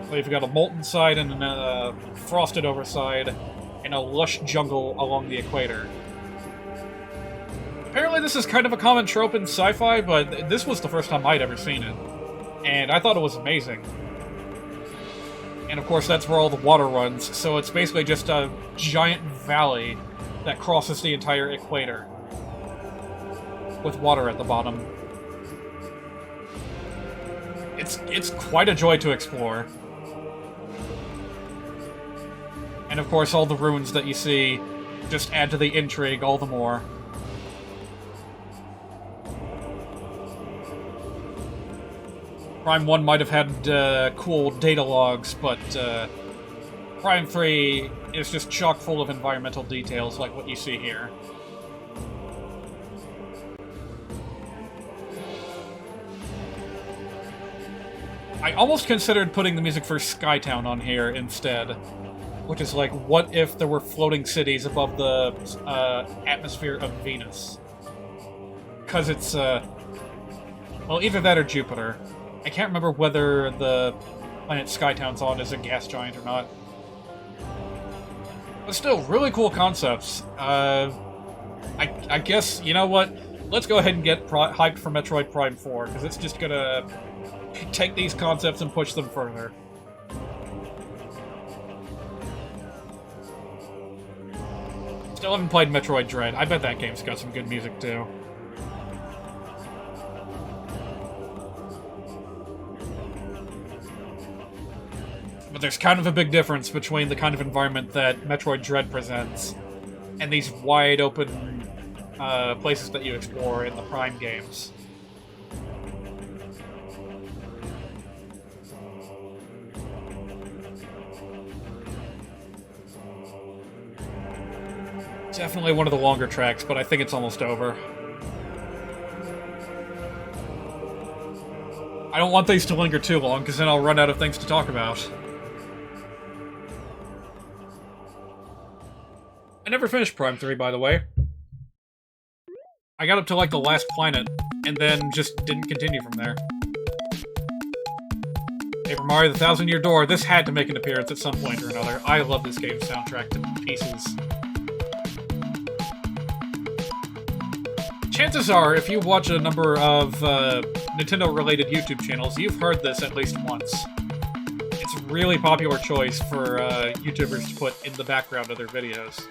So you've got a molten side and a frosted over side, and a lush jungle along the equator. Apparently this is kind of a common trope in sci-fi, but this was the first time I'd ever seen it. And I thought it was amazing. And of course that's where all the water runs, so it's basically just a giant valley that crosses the entire equator. With water at the bottom. It's quite a joy to explore. And of course all the ruins that you see just add to the intrigue all the more. Prime 1 might have had cool data logs, but Prime 3 is just chock full of environmental details like what you see here. I almost considered putting the music for Skytown on here instead, which is like, what if there were floating cities above the atmosphere of Venus? Because it's, well, either that or Jupiter. I can't remember whether the planet Skytown's on is a gas giant or not. But still, really cool concepts. I guess, you know what? Let's go ahead and get hyped for Metroid Prime 4, because it's just gonna take these concepts and push them further. Still haven't played Metroid Dread. I bet that game's got some good music, too. But there's kind of a big difference between the kind of environment that Metroid Dread presents and these wide-open places that you explore in the Prime games. Definitely one of the longer tracks, but I think it's almost over. I don't want these to linger too long, because then I'll run out of things to talk about. I never finished Prime 3, by the way. I got up to, like, the last planet, and then just didn't continue from there. Paper Mario: The Thousand-Year Door, this had to make an appearance at some point or another. I love this game's soundtrack to pieces. Chances are, if you watch a number of Nintendo-related YouTube channels, you've heard this at least once. It's a really popular choice for YouTubers to put in the background of their videos.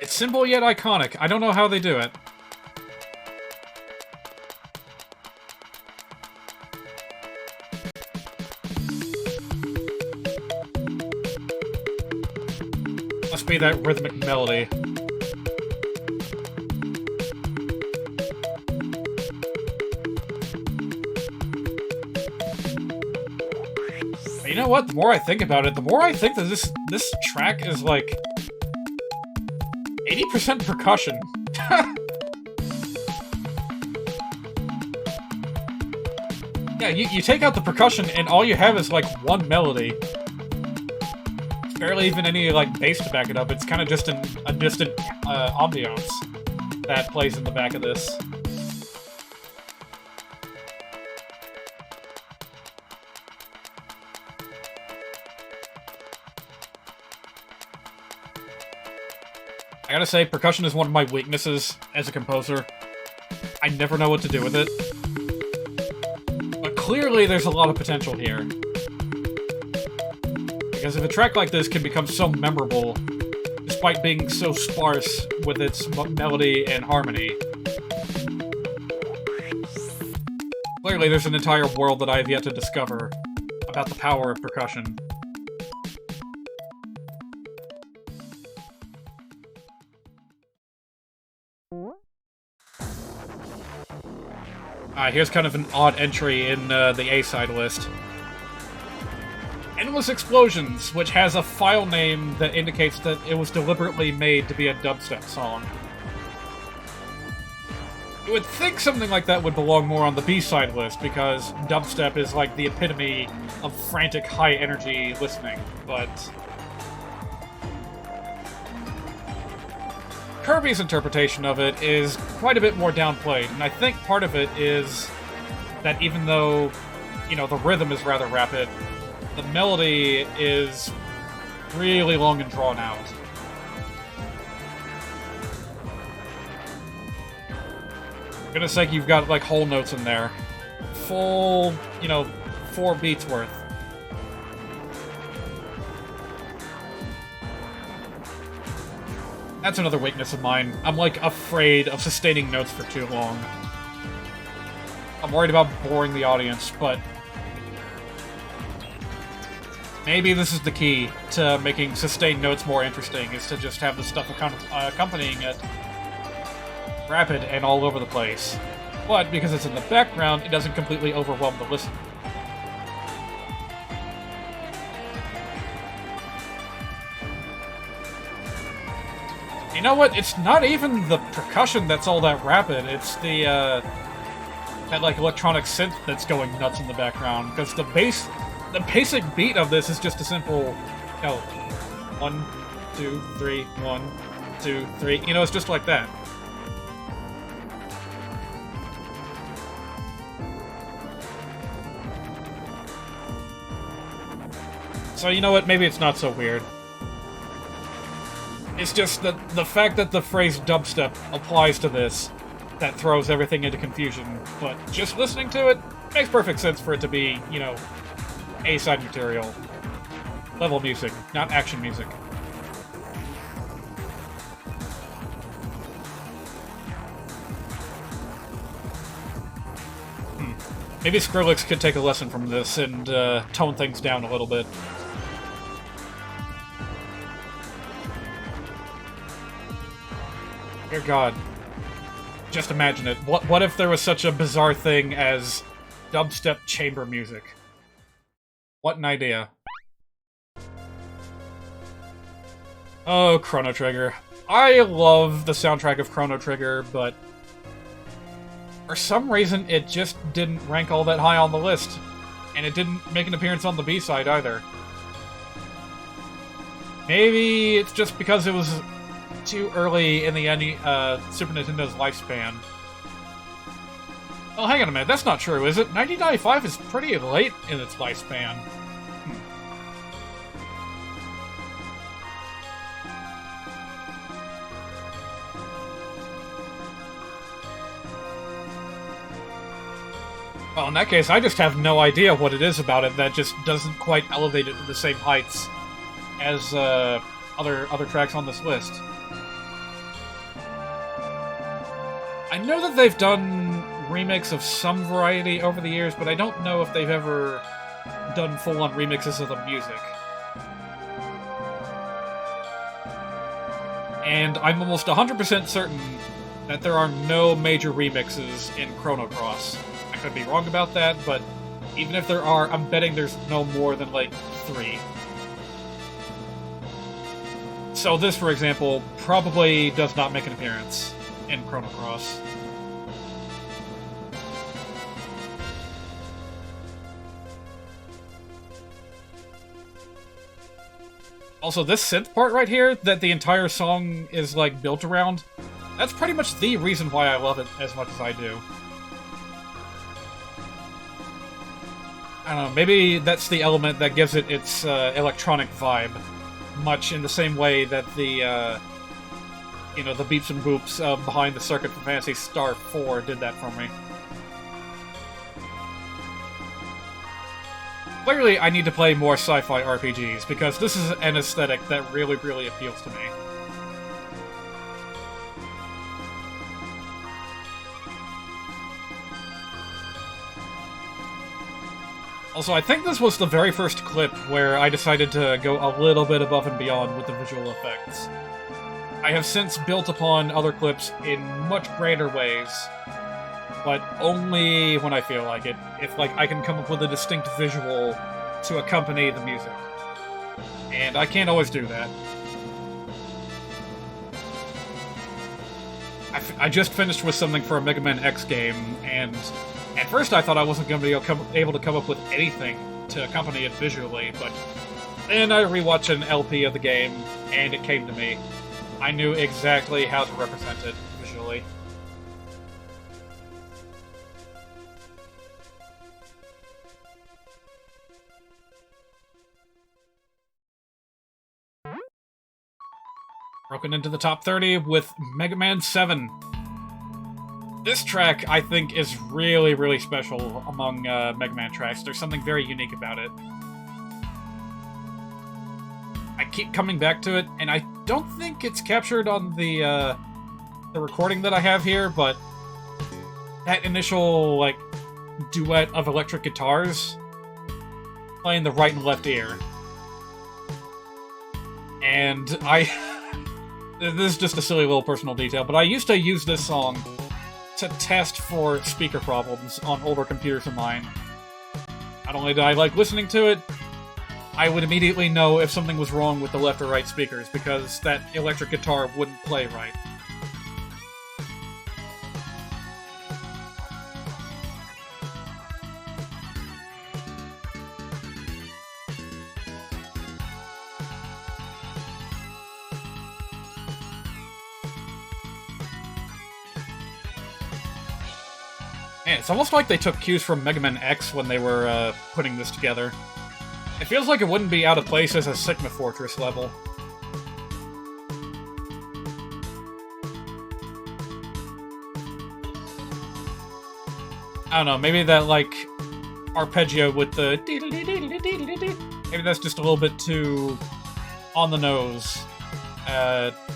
It's simple yet iconic. I don't know how they do it. Must be that rhythmic melody. But you know what? The more I think about it, the more I think that this track is like 80% percussion. Yeah, you take out the percussion and all you have is like one melody. Barely even any like bass to back it up. It's kind of just a distant ambiance that plays in the back of this. I gotta say, percussion is one of my weaknesses as a composer. I never know what to do with it. But clearly there's a lot of potential here. Because if a track like this can become so memorable, despite being so sparse with its melody and harmony, clearly there's an entire world that I have yet to discover about the power of percussion. Here's kind of an odd entry in the A-side list. Endless Explosions, which has a file name that indicates that it was deliberately made to be a dubstep song. You would think something like that would belong more on the B-side list, because dubstep is like the epitome of frantic, high-energy listening, but Kirby's interpretation of it is quite a bit more downplayed, and I think part of it is that even though, you know, the rhythm is rather rapid, the melody is really long and drawn out. For goodness sake, you've got, like, whole notes in there. Full, you know, 4 beats worth. That's another weakness of mine. I'm, like, afraid of sustaining notes for too long. I'm worried about boring the audience, but maybe this is the key to making sustained notes more interesting, is to just have the stuff accompanying it rapid and all over the place. But because it's in the background, it doesn't completely overwhelm the listener. You know what? It's not even the percussion that's all that rapid. It's the, that, like, electronic synth that's going nuts in the background. Because the basic beat of this is just a simple, 1, 2, 3, 1, 2, 3. You know, it's just like that. So, you know what? Maybe it's not so weird. It's just that the fact that the phrase dubstep applies to this that throws everything into confusion, but just listening to it makes perfect sense for it to be, you know, A-side material. Level music, not action music. Maybe Skrillex could take a lesson from this and tone things down a little bit. Dear God. Just imagine it. What if there was such a bizarre thing as dubstep chamber music? What an idea. Oh, Chrono Trigger. I love the soundtrack of Chrono Trigger, but for some reason it just didn't rank all that high on the list. And it didn't make an appearance on the B-side either. Maybe it's just because it was too early in the Super Nintendo's lifespan. Well, hang on a minute, that's not true, is it? 1995 is pretty late in its lifespan. Well, in that case, I just have no idea what it is about it that just doesn't quite elevate it to the same heights as other tracks on this list. I know that they've done remakes of some variety over the years, but I don't know if they've ever done full-on remixes of the music. And I'm almost 100% certain that there are no major remixes in Chrono Cross. I could be wrong about that, but even if there are, I'm betting there's no more than, like, 3. So this, for example, probably does not make an appearance in Chrono Cross. Also, this synth part right here, that the entire song is, like, built around, that's pretty much the reason why I love it as much as I do. I don't know, maybe that's the element that gives it its electronic vibe, much in the same way that the, you know, the beeps and boops behind the circuit from Phantasy Star 4 did that for me. Clearly, I need to play more sci-fi RPGs, because this is an aesthetic that really, really appeals to me. Also, I think this was the very first clip where I decided to go a little bit above and beyond with the visual effects. I have since built upon other clips in much greater ways, but only when I feel like it. If, like, I can come up with a distinct visual to accompany the music. And I can't always do that. I just finished with something for a Mega Man X game, and at first I thought I wasn't going to be able to come up with anything to accompany it visually, but then I rewatched an LP of the game, and it came to me. I knew exactly how to represent it visually. Broken into the top 30 with Mega Man 7. This track, I think, is really, really special among Mega Man tracks. There's something very unique about it. I keep coming back to it, and I don't think it's captured on the recording that I have here, but that initial, like, duet of electric guitars playing the right and left ear. And this is just a silly little personal detail, but I used to use this song to test for speaker problems on older computers of mine. Not only did I like listening to it, I would immediately know if something was wrong with the left or right speakers, because that electric guitar wouldn't play right. Man, it's almost like they took cues from Mega Man X when they were putting this together. It feels like it wouldn't be out of place as a Sigma Fortress level. I don't know, maybe that, like, arpeggio with the... Maybe that's just a little bit too on the nose.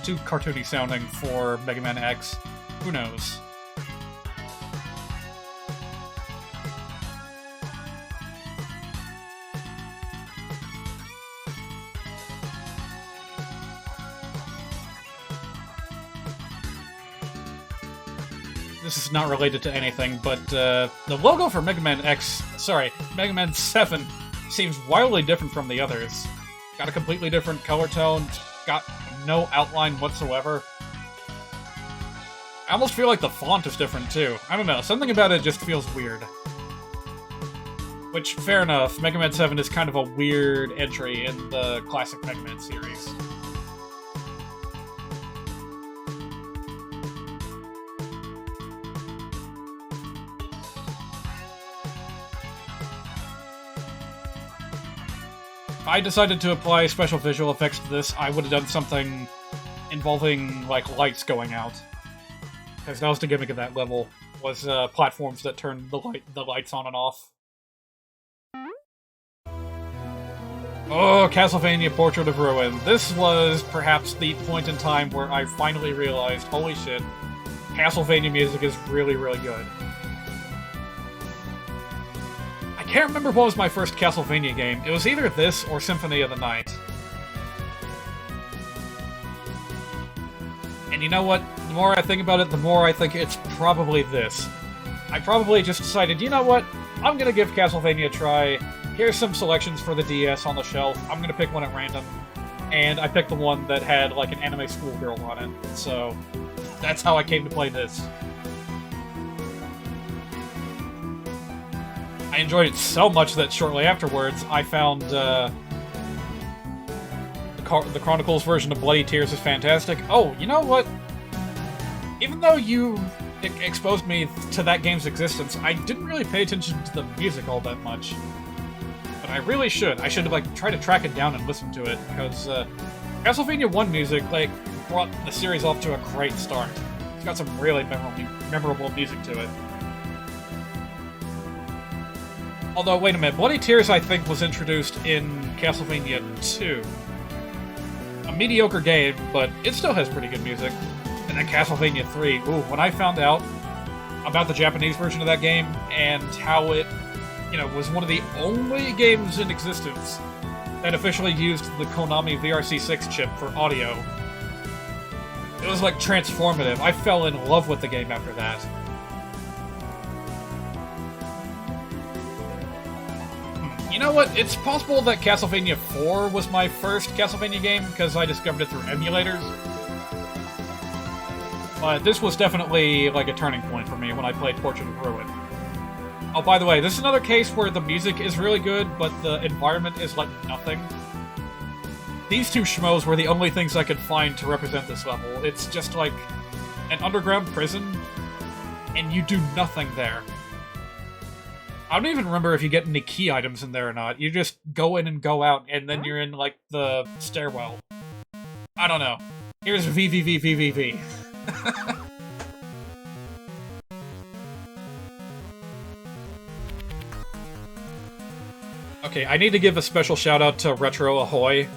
Too cartoony sounding for Mega Man X. Who knows? This is not related to anything, but the logo for Mega Man 7 seems wildly different from the others. Got a completely different color tone, got no outline whatsoever. I almost feel like the font is different too. I don't know, something about it just feels weird. Which, fair enough, Mega Man 7 is kind of a weird entry in the classic Mega Man series. If I decided to apply special visual effects to this, I would have done something involving, like, lights going out. Because that was the gimmick of that level, was platforms that turned the lights on and off. Oh, Castlevania Portrait of Ruin. This was perhaps the point in time where I finally realized, holy shit, Castlevania music is really, really good. I can't remember what was my first Castlevania game. It was either this or Symphony of the Night. And you know what? The more I think about it, the more I think it's probably this. I probably just decided, you know what? I'm gonna give Castlevania a try. Here's some selections for the DS on the shelf. I'm gonna pick one at random. And I picked the one that had, like, an anime schoolgirl on it. So, that's how I came to play this. I enjoyed it so much that shortly afterwards, I found the Chronicles version of Bloody Tears is fantastic. Oh, you know what? Even though you exposed me to that game's existence, I didn't really pay attention to the music all that much. But I really should. I should have, like, tried to track it down and listen to it, because Castlevania 1 music, like, brought the series off to a great start. It's got some really memorable music to it. Although, wait a minute, Bloody Tears, I think, was introduced in Castlevania 2. A mediocre game, but it still has pretty good music. And then Castlevania 3, ooh, when I found out about the Japanese version of that game, and how it, you know, was one of the only games in existence that officially used the Konami VRC6 chip for audio, it was, like, transformative. I fell in love with the game after that. You know what? It's possible that Castlevania 4 was my first Castlevania game, because I discovered it through emulators. But this was definitely, like, a turning point for me when I played Portrait of Ruin. Oh, by the way, this is another case where the music is really good, but the environment is, like, nothing. These two schmoes were the only things I could find to represent this level. It's just, like, an underground prison, and you do nothing there. I don't even remember if you get any key items in there or not. You just go in and go out, and then you're in, like, the stairwell. I don't know. Here's VVVVVV. Okay, I need to give a special shout-out to Retro Ahoy,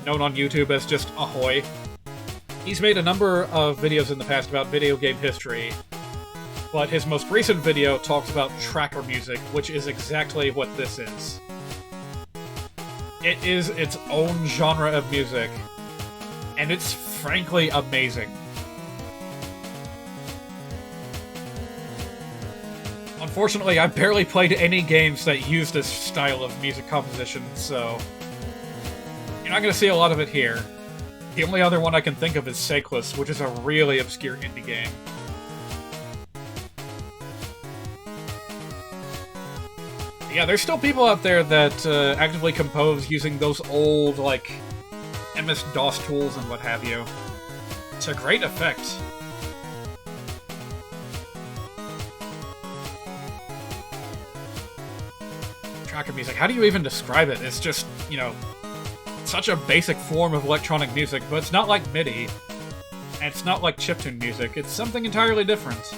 known on YouTube as just Ahoy. He's made a number of videos in the past about video game history, but his most recent video talks about tracker music, which is exactly what this is. It is its own genre of music, and it's frankly amazing. Unfortunately, I barely played any games that use this style of music composition, so You're not going to see a lot of it here. The only other one I can think of is Sackless, which is a really obscure indie game. Yeah, there's still people out there that actively compose using those old, like, MS-DOS tools and what have you. It's a great effect. Tracker music, how do you even describe it? It's just, you know, such a basic form of electronic music, but it's not like MIDI, and it's not like chiptune music. It's something entirely different.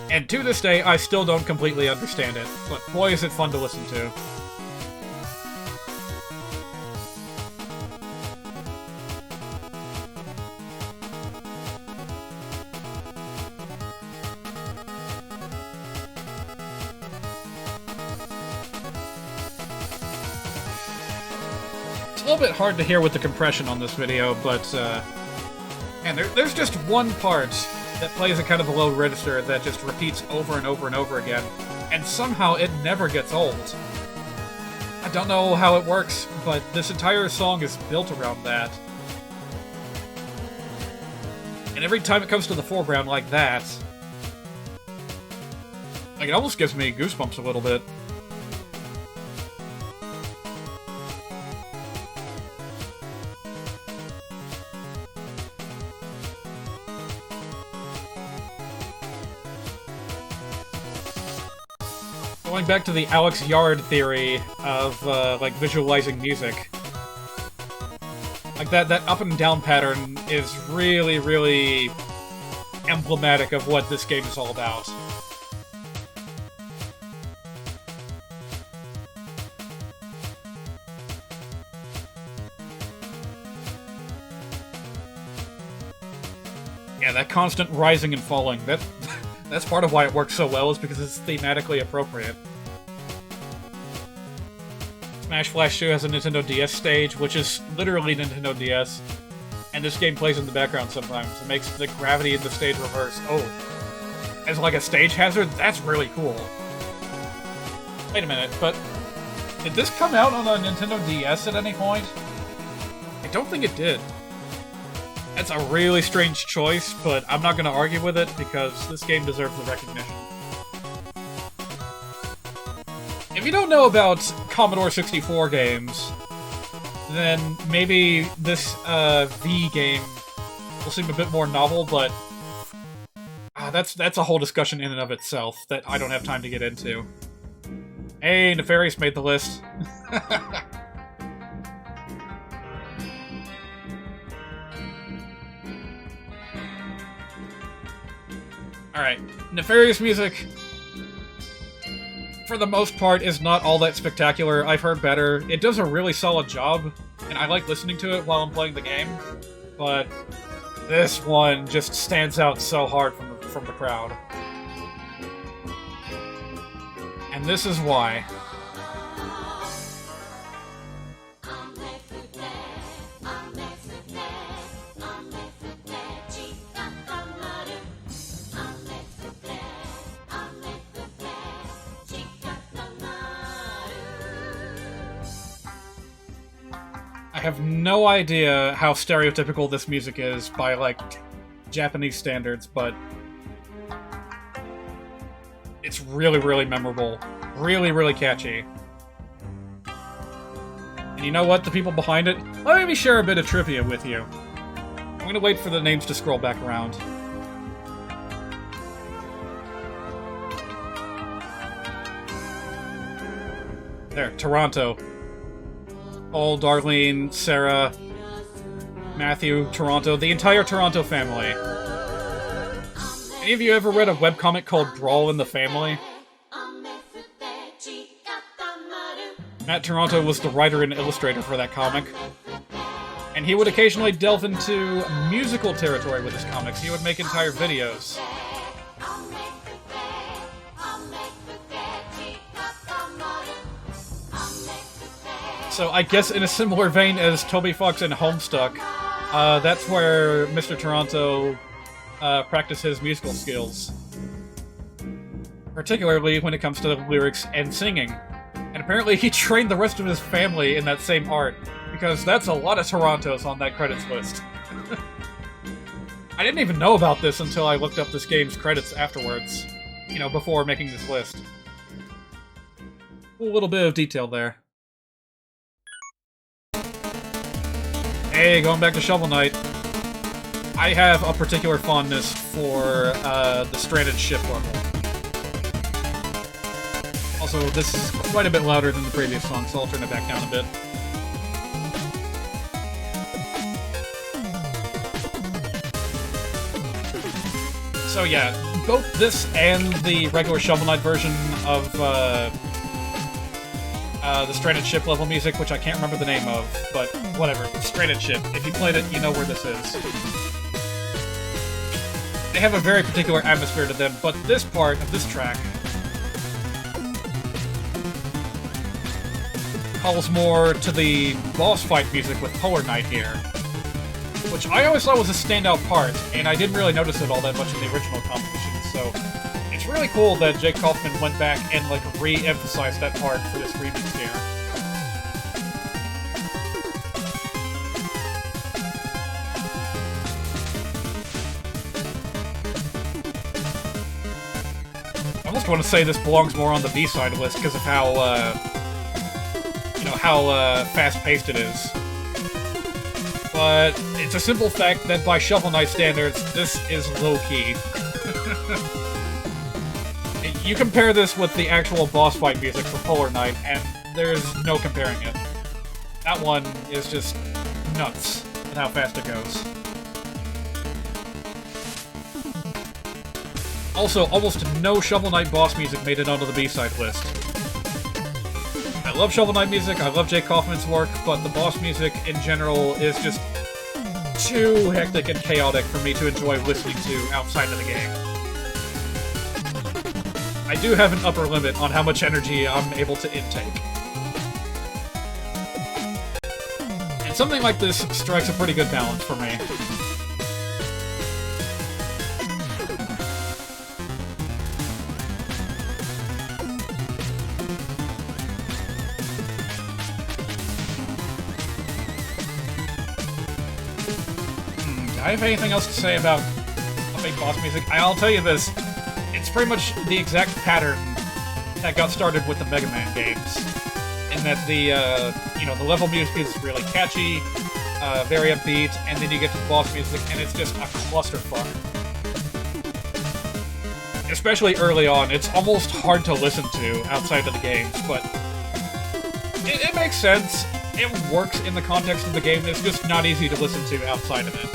And to this day, I still don't completely understand it, but boy is it fun to listen to. It's a little bit hard to hear with the compression on this video, but and there's just one part that plays a kind of a low register that just repeats over and over and over again, and somehow it never gets old. I don't know how it works, but this entire song is built around that. And every time it comes to the foreground like that, like, it almost gives me goosebumps a little bit. Going back to the Alex Yard theory of, like, visualizing music. Like, that up and down pattern is really, really emblematic of what this game is all about. Yeah, that constant rising and falling, that's part of why it works so well, is because it's thematically appropriate. Smash Flash 2 has a Nintendo DS stage, which is literally Nintendo DS, and this game plays in the background sometimes. It makes the gravity in the stage reverse. Oh, as like a stage hazard? That's really cool. Wait a minute, but did this come out on a Nintendo DS at any point? I don't think it did. That's a really strange choice, but I'm not going to argue with it because this game deserves the recognition. If you don't know about Commodore 64 games, then maybe this V game will seem a bit more novel, but that's a whole discussion in and of itself that I don't have time to get into. Hey, Nefarious made the list. Alright, Nefarious music, for the most part, is not all that spectacular. I've heard better. It does a really solid job, and I like listening to it while I'm playing the game, but this one just stands out so hard from the crowd. And this is why. I have no idea how stereotypical this music is by, like, Japanese standards, but it's really, really memorable. Really, really catchy. And you know what? The people behind it? Let me share a bit of trivia with you. I'm gonna wait for the names to scroll back around. There, Toronto. Paul, Darlene, Sarah, Matthew, Toronto, the entire Toronto family. Any of you ever read a webcomic called Brawl in the Family? Matt Toronto was the writer and illustrator for that comic. And he would occasionally delve into musical territory with his comics. He would make entire videos. So I guess in a similar vein as Toby Fox and Homestuck, that's where Mr. Toronto practiced his musical skills. Particularly when it comes to the lyrics and singing. And apparently he trained the rest of his family in that same art, because that's a lot of Torontos on that credits list. I didn't even know about this until I looked up this game's credits afterwards. You know, before making this list. A little bit of detail there. Hey, going back to Shovel Knight. I have a particular fondness for the stranded ship level. Also, this is quite a bit louder than the previous song, so I'll turn it back down a bit. So yeah, both this and the regular Shovel Knight version of the Stranded Ship level music, which I can't remember the name of, but whatever. Stranded Ship. If you played it, you know where this is. They have a very particular atmosphere to them, but this part of this track calls more to the boss fight music with Polar Knight here, which I always thought was a standout part, and I didn't really notice it all that much in the original competition, so it's really cool that Jake Kaufman went back and like re-emphasized that part for this remix here. I almost want to say this belongs more on the B-side list because of how, fast-paced it is. But it's a simple fact that by Shovel Knight standards, this is low-key. You compare this with the actual boss fight music for Polar Knight, and there's no comparing it. That one is just nuts with how fast it goes. Also, almost no Shovel Knight boss music made it onto the B-side list. I love Shovel Knight music, I love Jake Kaufman's work, but the boss music in general is just too hectic and chaotic for me to enjoy listening to outside of the game. I do have an upper limit on how much energy I'm able to intake. And something like this strikes a pretty good balance for me. Do I have anything else to say about fake boss music? I'll tell you this. It's pretty much the exact pattern that got started with the Mega Man games. In that the level music is really catchy, very upbeat, and then you get to the boss music, and it's just a clusterfuck. Especially early on, it's almost hard to listen to outside of the games, but it makes sense. It works in the context of the game, it's just not easy to listen to outside of it.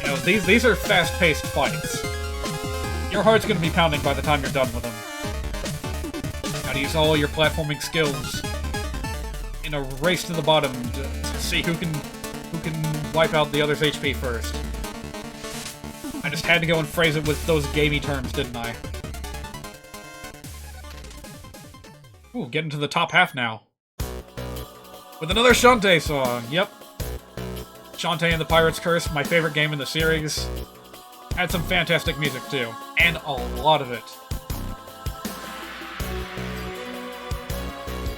You know, these are fast-paced fights. Your heart's gonna be pounding by the time you're done with them. Gotta use all your platforming skills in a race to the bottom to see who can wipe out the other's HP first. I just had to go and phrase it with those gamey terms, didn't I? Ooh, getting to the top half now. With another Shantae song, yep. Shantae and the Pirate's Curse, my favorite game in the series. Had some fantastic music too, and a lot of it.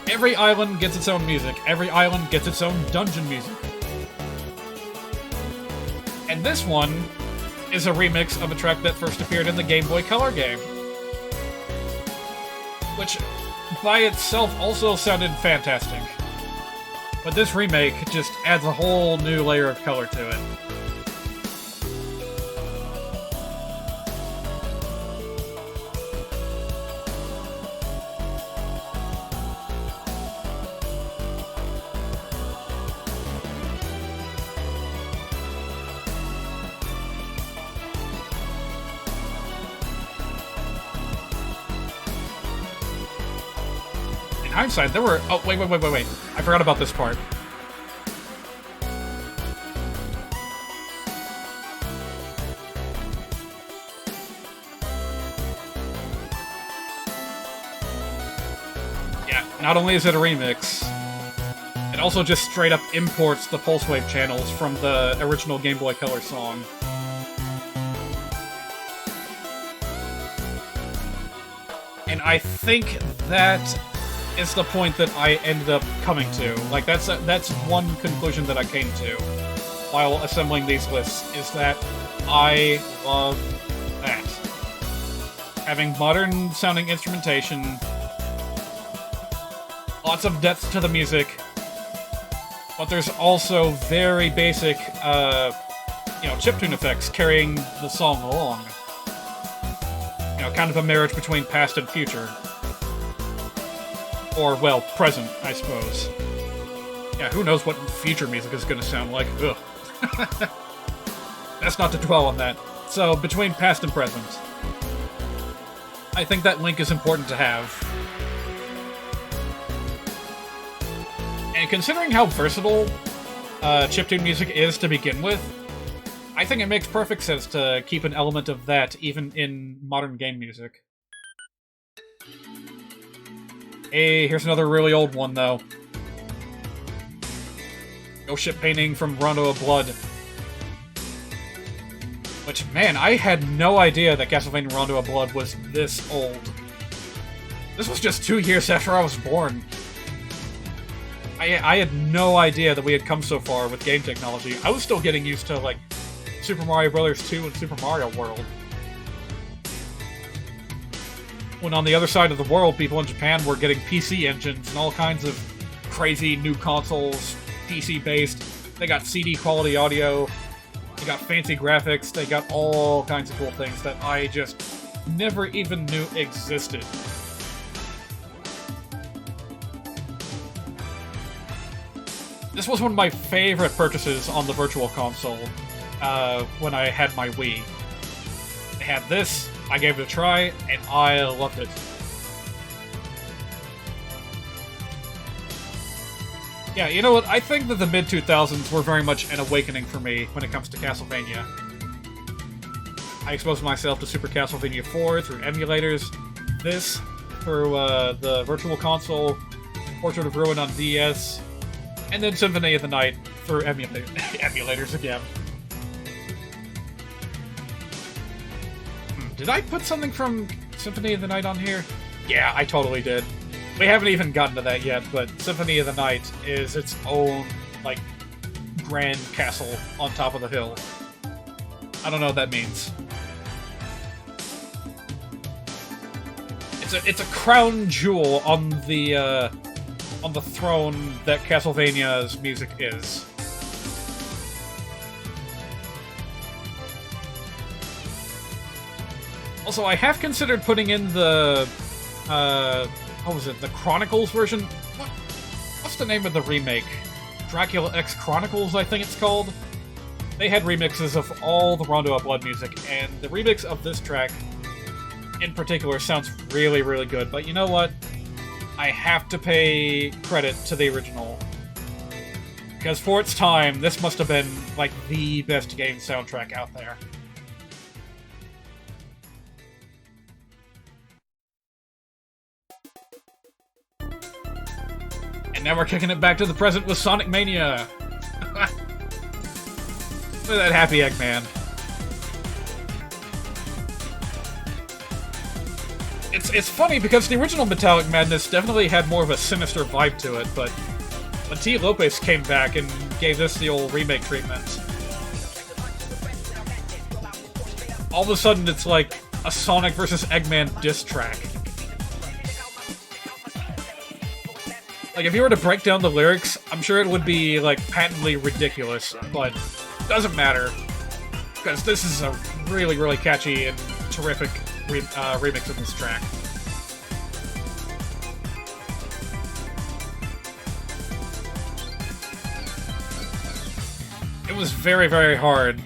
Every island gets its own music. Every island gets its own dungeon music. And this one is a remix of a track that first appeared in the Game Boy Color game. Which, by itself, also sounded fantastic. But this remake just adds a whole new layer of color to it. Hindsight, there were... Oh, wait. I forgot about this part. Yeah, not only is it a remix, it also just straight up imports the pulse wave channels from the original Game Boy Color song. And I think that is the point that I ended up coming to. Like, that's one conclusion that I came to while assembling these lists, is that I love that. Having modern-sounding instrumentation, lots of depth to the music, but there's also very basic, chiptune effects carrying the song along. You know, kind of a marriage between past and future. Or, well, present, I suppose. Yeah, who knows what future music is gonna sound like. Ugh. That's not to dwell on that. So, between past and present, I think that link is important to have. And considering how versatile chiptune music is to begin with, I think it makes perfect sense to keep an element of that even in modern game music. Hey, here's another really old one, though. Ghost ship painting from Rondo of Blood. Which, man, I had no idea that Castlevania Rondo of Blood was this old. This was just 2 years after I was born. I had no idea that we had come so far with game technology. I was still getting used to, like, Super Mario Bros. 2 and Super Mario World. When on the other side of the world, people in Japan were getting PC engines and all kinds of crazy new consoles, PC-based. They got CD-quality audio, they got fancy graphics, they got all kinds of cool things that I just never even knew existed. This was one of my favorite purchases on the Virtual Console when I had my Wii. I had this, I gave it a try, and I loved it. Yeah, you know what? I think that the mid-2000s were very much an awakening for me when it comes to Castlevania. I exposed myself to Super Castlevania 4 through emulators, this through the Virtual Console, Portrait of Ruin on DS, and then Symphony of the Night through emulators again. Did I put something from Symphony of the Night on here? Yeah, I totally did. We haven't even gotten to that yet, but Symphony of the Night is its own, like, grand castle on top of the hill. I don't know what that means. It's a crown jewel on the throne that Castlevania's music is. Also, I considered putting in the, what was it, the Chronicles version? What's the name of the remake? Dracula X Chronicles, I think it's called? They had remixes of all the Rondo of Blood music, and the remix of this track, in particular, sounds really, really good. But you know what? I have to pay credit to the original. Because for its time, this must have been, like, the best game soundtrack out there. And now we're kicking it back to the present with Sonic Mania! Look at that happy Eggman. It's funny because the original Metallic Madness definitely had more of a sinister vibe to it, but when T. Lopez came back and gave this the old remake treatment, all of a sudden it's like a Sonic vs. Eggman diss track. Like, if you were to break down the lyrics, I'm sure it would be, like, patently ridiculous, but it doesn't matter, because this is a really, really catchy and terrific remix of this track. It was very, very hard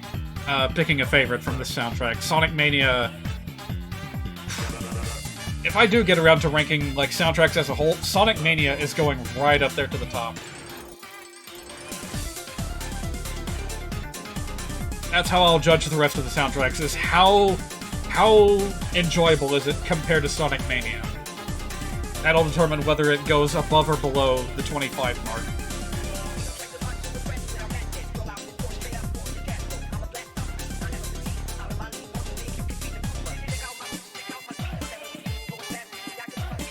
picking a favorite from this soundtrack. Sonic Mania... If I do get around to ranking, like, soundtracks as a whole, Sonic Mania is going right up there to the top. That's how I'll judge the rest of the soundtracks, is how enjoyable is it compared to Sonic Mania. That'll determine whether it goes above or below the 25 mark.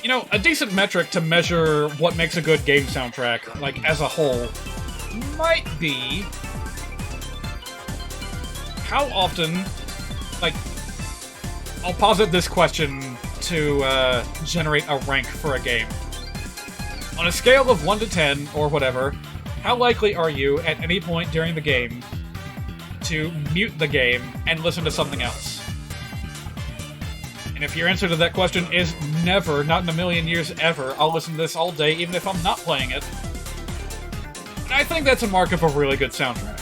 You know, a decent metric to measure what makes a good game soundtrack, like, as a whole, might be... how often... like, I'll posit this question to generate a rank for a game. On a scale of 1 to 10, or whatever, how likely are you, at any point during the game, to mute the game and listen to something else? And if your answer to that question is never, not in a million years ever, I'll listen to this all day, even if I'm not playing it, and I think that's a mark of a really good soundtrack.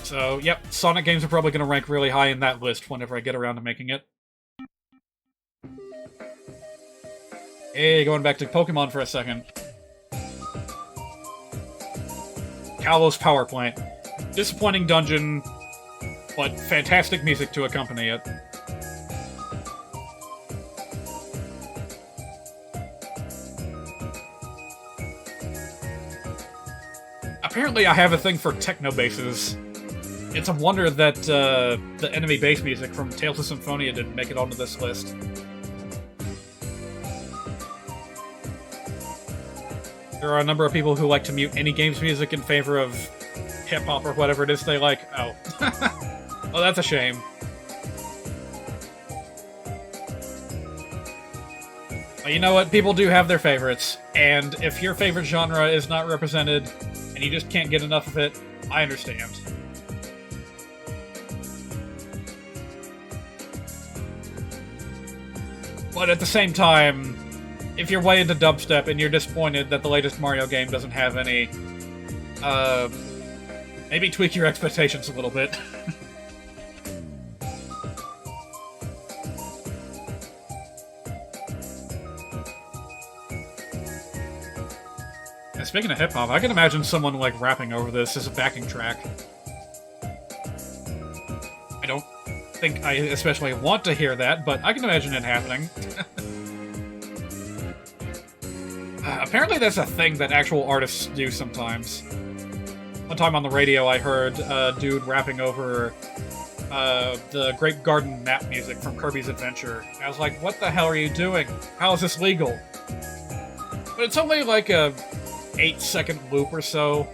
So, yep, Sonic games are probably going to rank really high in that list whenever I get around to making it. Hey, going back to Pokemon for a second. Kalos Power Plant. Disappointing dungeon, but fantastic music to accompany it. Apparently I have a thing for techno basses. It's a wonder that the enemy bass music from Tales of Symphonia didn't make it onto this list. There are a number of people who like to mute any game's music in favor of hip-hop or whatever it is they like. Oh. Well, that's a shame. But you know what? People do have their favorites, and if your favorite genre is not represented, and you just can't get enough of it, I understand. But at the same time, if you're way into dubstep and you're disappointed that the latest Mario game doesn't have any, maybe tweak your expectations a little bit. And speaking of hip-hop, I can imagine someone, like, rapping over this as a backing track. I don't think I especially want to hear that, but I can imagine it happening. Apparently that's a thing that actual artists do sometimes. One time on the radio I heard a dude rapping over the Grape Garden map music from Kirby's Adventure. And I was like, what the hell are you doing? How is this legal? But it's only like a 8-second loop or so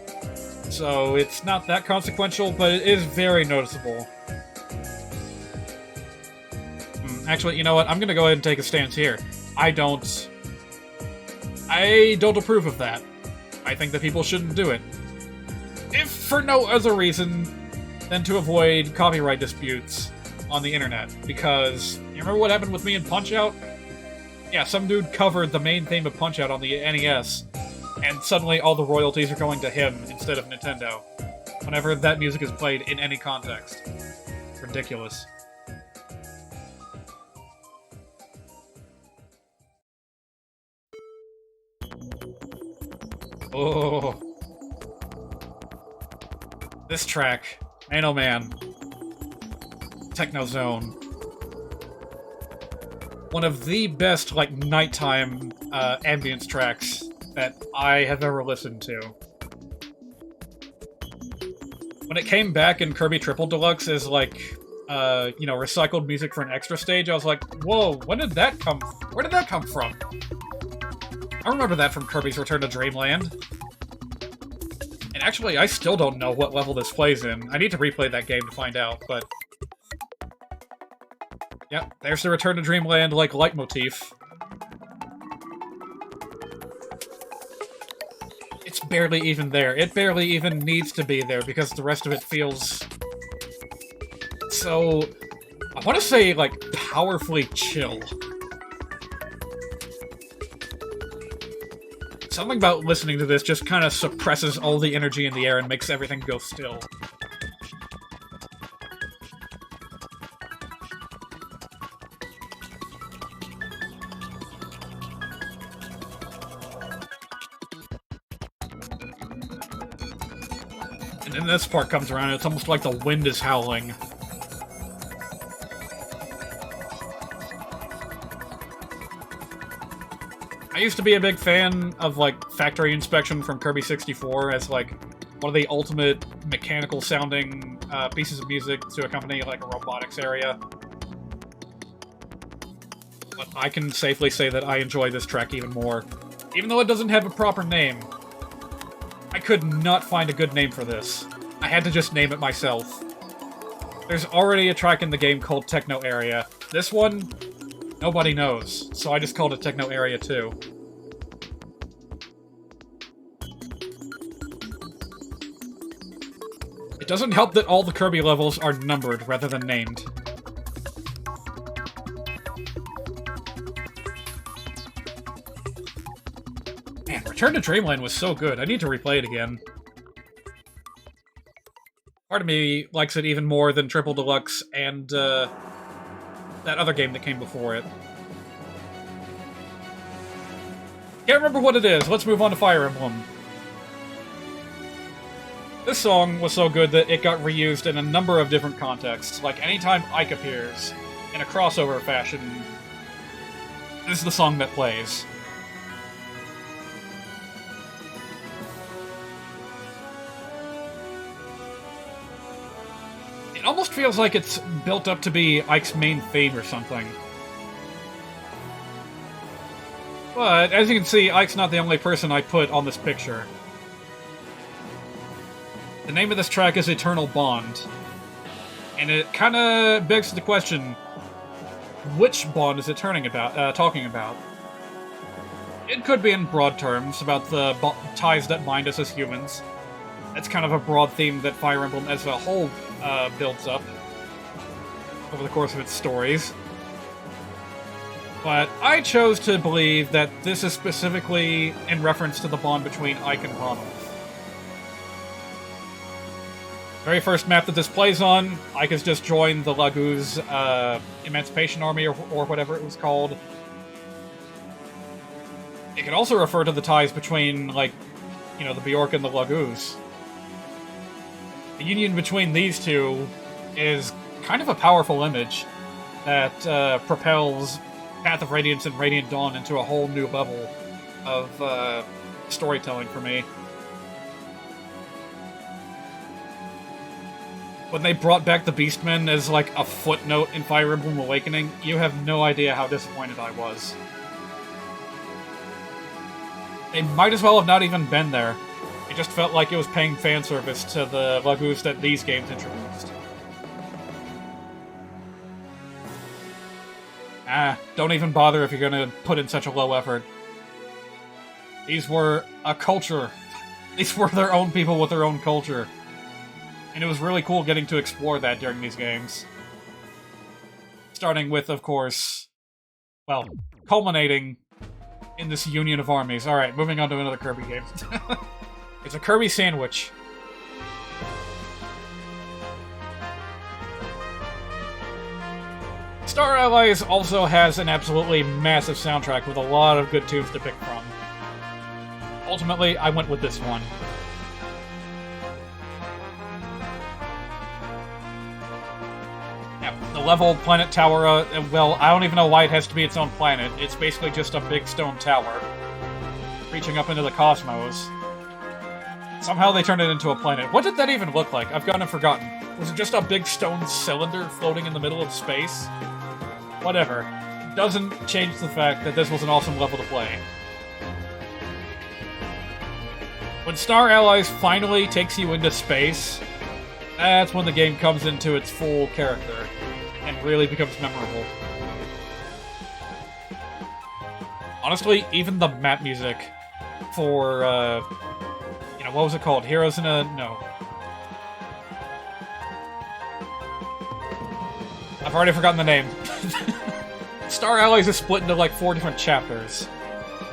it's not that consequential, but it is very noticeable. Actually, you know what? I'm gonna go ahead and take a stance here. I don't approve of that. I think that people shouldn't do it. If for no other reason than to avoid copyright disputes on the internet. Because, you remember what happened with me in Punch-Out? Yeah, some dude covered the main theme of Punch-Out on the NES, and suddenly all the royalties are going to him instead of Nintendo, whenever that music is played in any context. Ridiculous. Oh. This track. Man, oh man. Techno Zone. One of the best, like, nighttime ambience tracks that I have ever listened to. When it came back in Kirby Triple Deluxe as, like, you know, recycled music for an extra stage, I was like, whoa, where did that come from? I remember that from Kirby's Return to Dreamland. And actually, I still don't know what level this plays in. I need to replay that game to find out, but... Yep, there's the Return to Dreamland, like, leitmotif. It's barely even there. It barely even needs to be there, because the rest of it feels... so... I want to say, like, powerfully chill. Something about listening to this just kind of suppresses all the energy in the air and makes everything go still. And then this part comes around and it's almost like the wind is howling. I used to be a big fan of, like, Factory Inspection from Kirby 64 as, like, one of the ultimate mechanical-sounding pieces of music to accompany like a robotics area. But I can safely say that I enjoy this track even more. Even though it doesn't have a proper name, I could not find a good name for this. I had to just name it myself. There's already a track in the game called Techno Area. This one, nobody knows, so I just called it Techno Area 2. It doesn't help that all the Kirby levels are numbered rather than named. Man, Return to Dreamland was so good. I need to replay it again. Part of me likes it even more than Triple Deluxe and that other game that came before it. Can't remember what it is. Let's move on to Fire Emblem. This song was so good that it got reused in a number of different contexts. Like, anytime Ike appears in a crossover fashion, this is the song that plays. It almost feels like it's built up to be Ike's main theme or something. But, as you can see, Ike's not the only person I put on this picture. The name of this track is Eternal Bond. And it kinda begs the question, which bond is it talking about? It could be in broad terms, about the ties that bind us as humans. That's kind of a broad theme that Fire Emblem as a whole builds up over the course of its stories. But I chose to believe that this is specifically in reference to the bond between Ike and Ronald. Very first map that this plays on, Ike has just joined the Lagoo's Emancipation Army, or whatever it was called. It could also refer to the ties between, like, you know, the Bjork and the Lagoos. The union between these two is kind of a powerful image that propels Path of Radiance and Radiant Dawn into a whole new level of storytelling for me. When they brought back the Beastmen as, like, a footnote in Fire Emblem Awakening, you have no idea how disappointed I was. They might as well have not even been there. It just felt like it was paying fan service to the Lagoos that these games introduced. Don't even bother if you're gonna put in such a low effort. These were a culture. These were their own people with their own culture. And it was really cool getting to explore that during these games. Starting with, of course, well, culminating in this union of armies. Alright, moving on to another Kirby game. It's a Kirby sandwich. Star Allies also has an absolutely massive soundtrack with a lot of good tunes to pick from. Ultimately, I went with this one. The level Planet Tower, well, I don't even know why it has to be its own planet. It's basically just a big stone tower reaching up into the cosmos. Somehow they turned it into a planet. What did that even look like? I've gone and forgotten. Was it just a big stone cylinder floating in the middle of space? Whatever. Doesn't change the fact that this was an awesome level to play. When Star Allies finally takes you into space, that's when the game comes into its full character and really becomes memorable. Honestly, even the map music for, you know, what was it called? Heroes in a... no. I've already forgotten the name. Star Allies is split into, like, 4 different chapters.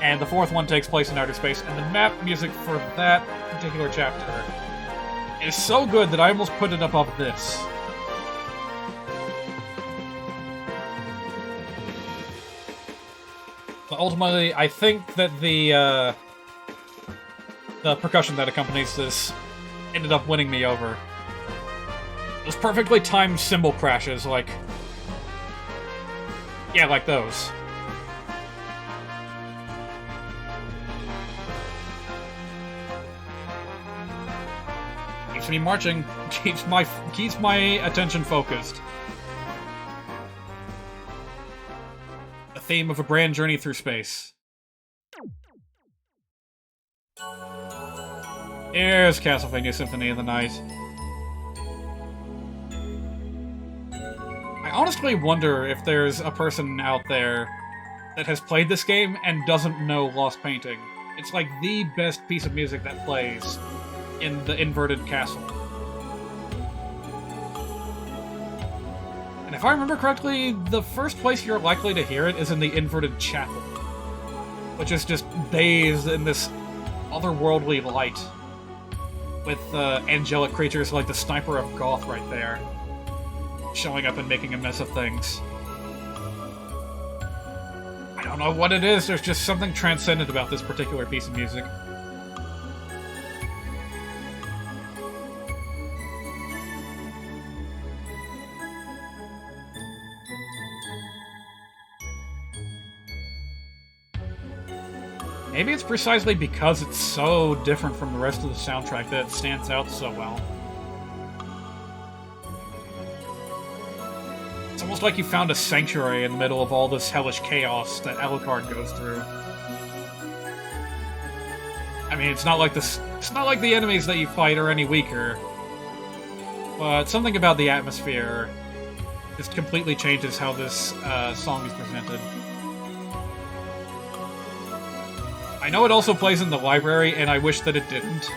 And the 4th one takes place in outer space, and the map music for that particular chapter is so good that I almost put it above this. But ultimately, I think that the percussion that accompanies this ended up winning me over. Those perfectly timed cymbal crashes, like... yeah, like those. Keeps me marching. Keeps my attention focused. The theme of a grand journey through space. Here's Castlevania Symphony of the Night. I honestly wonder if there's a person out there that has played this game and doesn't know Lost Painting. It's like the best piece of music that plays in the inverted castle. And if I remember correctly, the first place you're likely to hear it is in the inverted chapel, which is just bathed in this otherworldly light, with angelic creatures like the Sniper of Goth right there, showing up and making a mess of things. I don't know what it is, there's just something transcendent about this particular piece of music. Maybe it's precisely because it's so different from the rest of the soundtrack that it stands out so well. It's almost like you found a sanctuary in the middle of all this hellish chaos that Alucard goes through. I mean, it's not like the enemies that you fight are any weaker, but something about the atmosphere just completely changes how this song is presented. I know it also plays in the library, and I wish that it didn't,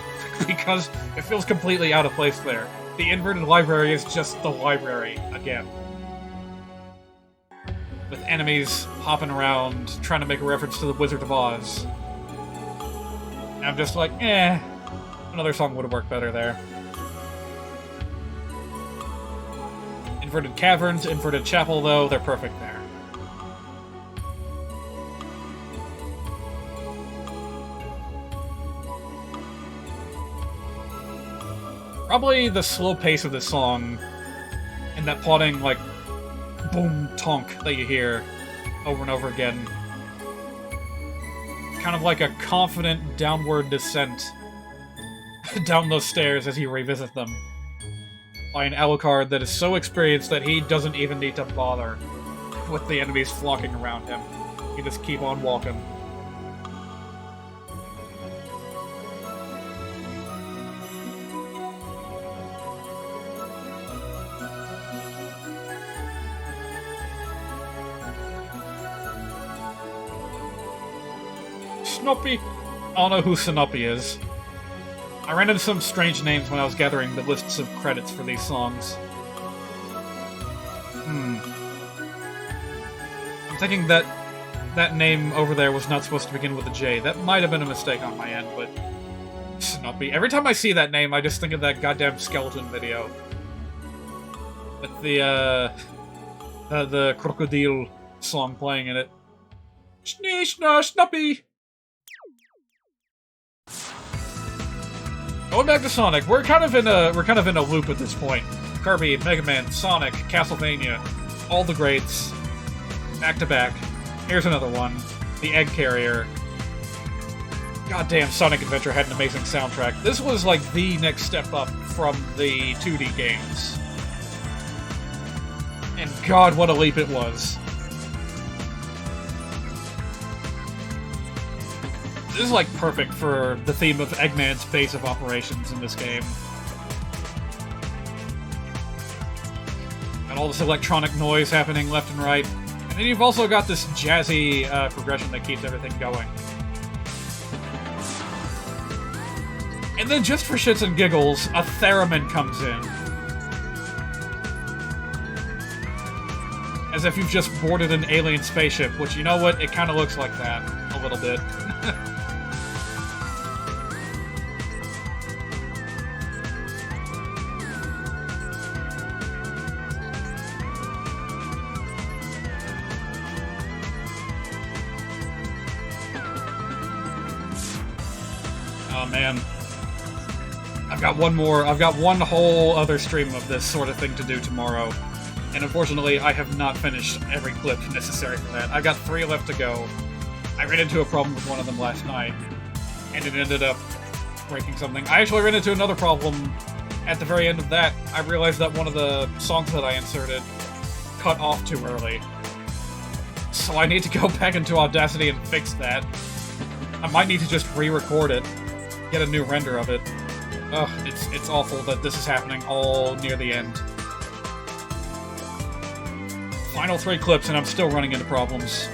because it feels completely out of place there. The inverted library is just the library, again. With enemies hopping around, trying to make a reference to the Wizard of Oz. And I'm just like, another song would have worked better there. Inverted caverns, inverted chapel, though, they're perfect there. Probably the slow pace of this song, and that plodding, like, boom, tonk that you hear over and over again. Kind of like a confident downward descent down those stairs as you revisit them. By an Alucard that is so experienced that he doesn't even need to bother with the enemies flocking around him. He just keep on walking. Snoopy? I don't know who Snoopy is. I ran into some strange names when I was gathering the lists of credits for these songs. I'm thinking that that name over there was not supposed to begin with a J. That might have been a mistake on my end, but... Snoopy. Every time I see that name, I just think of that goddamn skeleton video. With the crocodile song playing in it. Snoopy! Going back to Sonic, we're kind of in a loop at this point. Kirby, Mega Man, Sonic, Castlevania, all the greats, back to back. Here's another one, the Egg Carrier. Goddamn, Sonic Adventure had an amazing soundtrack. This was like the next step up from the 2D games. And God, what a leap it was. This is like perfect for the theme of Eggman's base of operations in this game. Got all this electronic noise happening left and right. And then you've also got this jazzy progression that keeps everything going. And then just for shits and giggles, a theremin comes in. As if you've just boarded an alien spaceship, which, you know what, it kind of looks like that, a little bit. Oh man. I've got one whole other stream of this sort of thing to do tomorrow. And unfortunately, I have not finished every clip necessary for that. I've got 3 left to go. I ran into a problem with one of them last night, and it ended up breaking something. I actually ran into another problem at the very end of that, I realized that one of the songs that I inserted cut off too early. So I need to go back into Audacity and fix that. I might need to just re-record it, get a new render of it. Ugh, it's awful that this is happening all near the end. Final 3 clips and I'm still running into problems.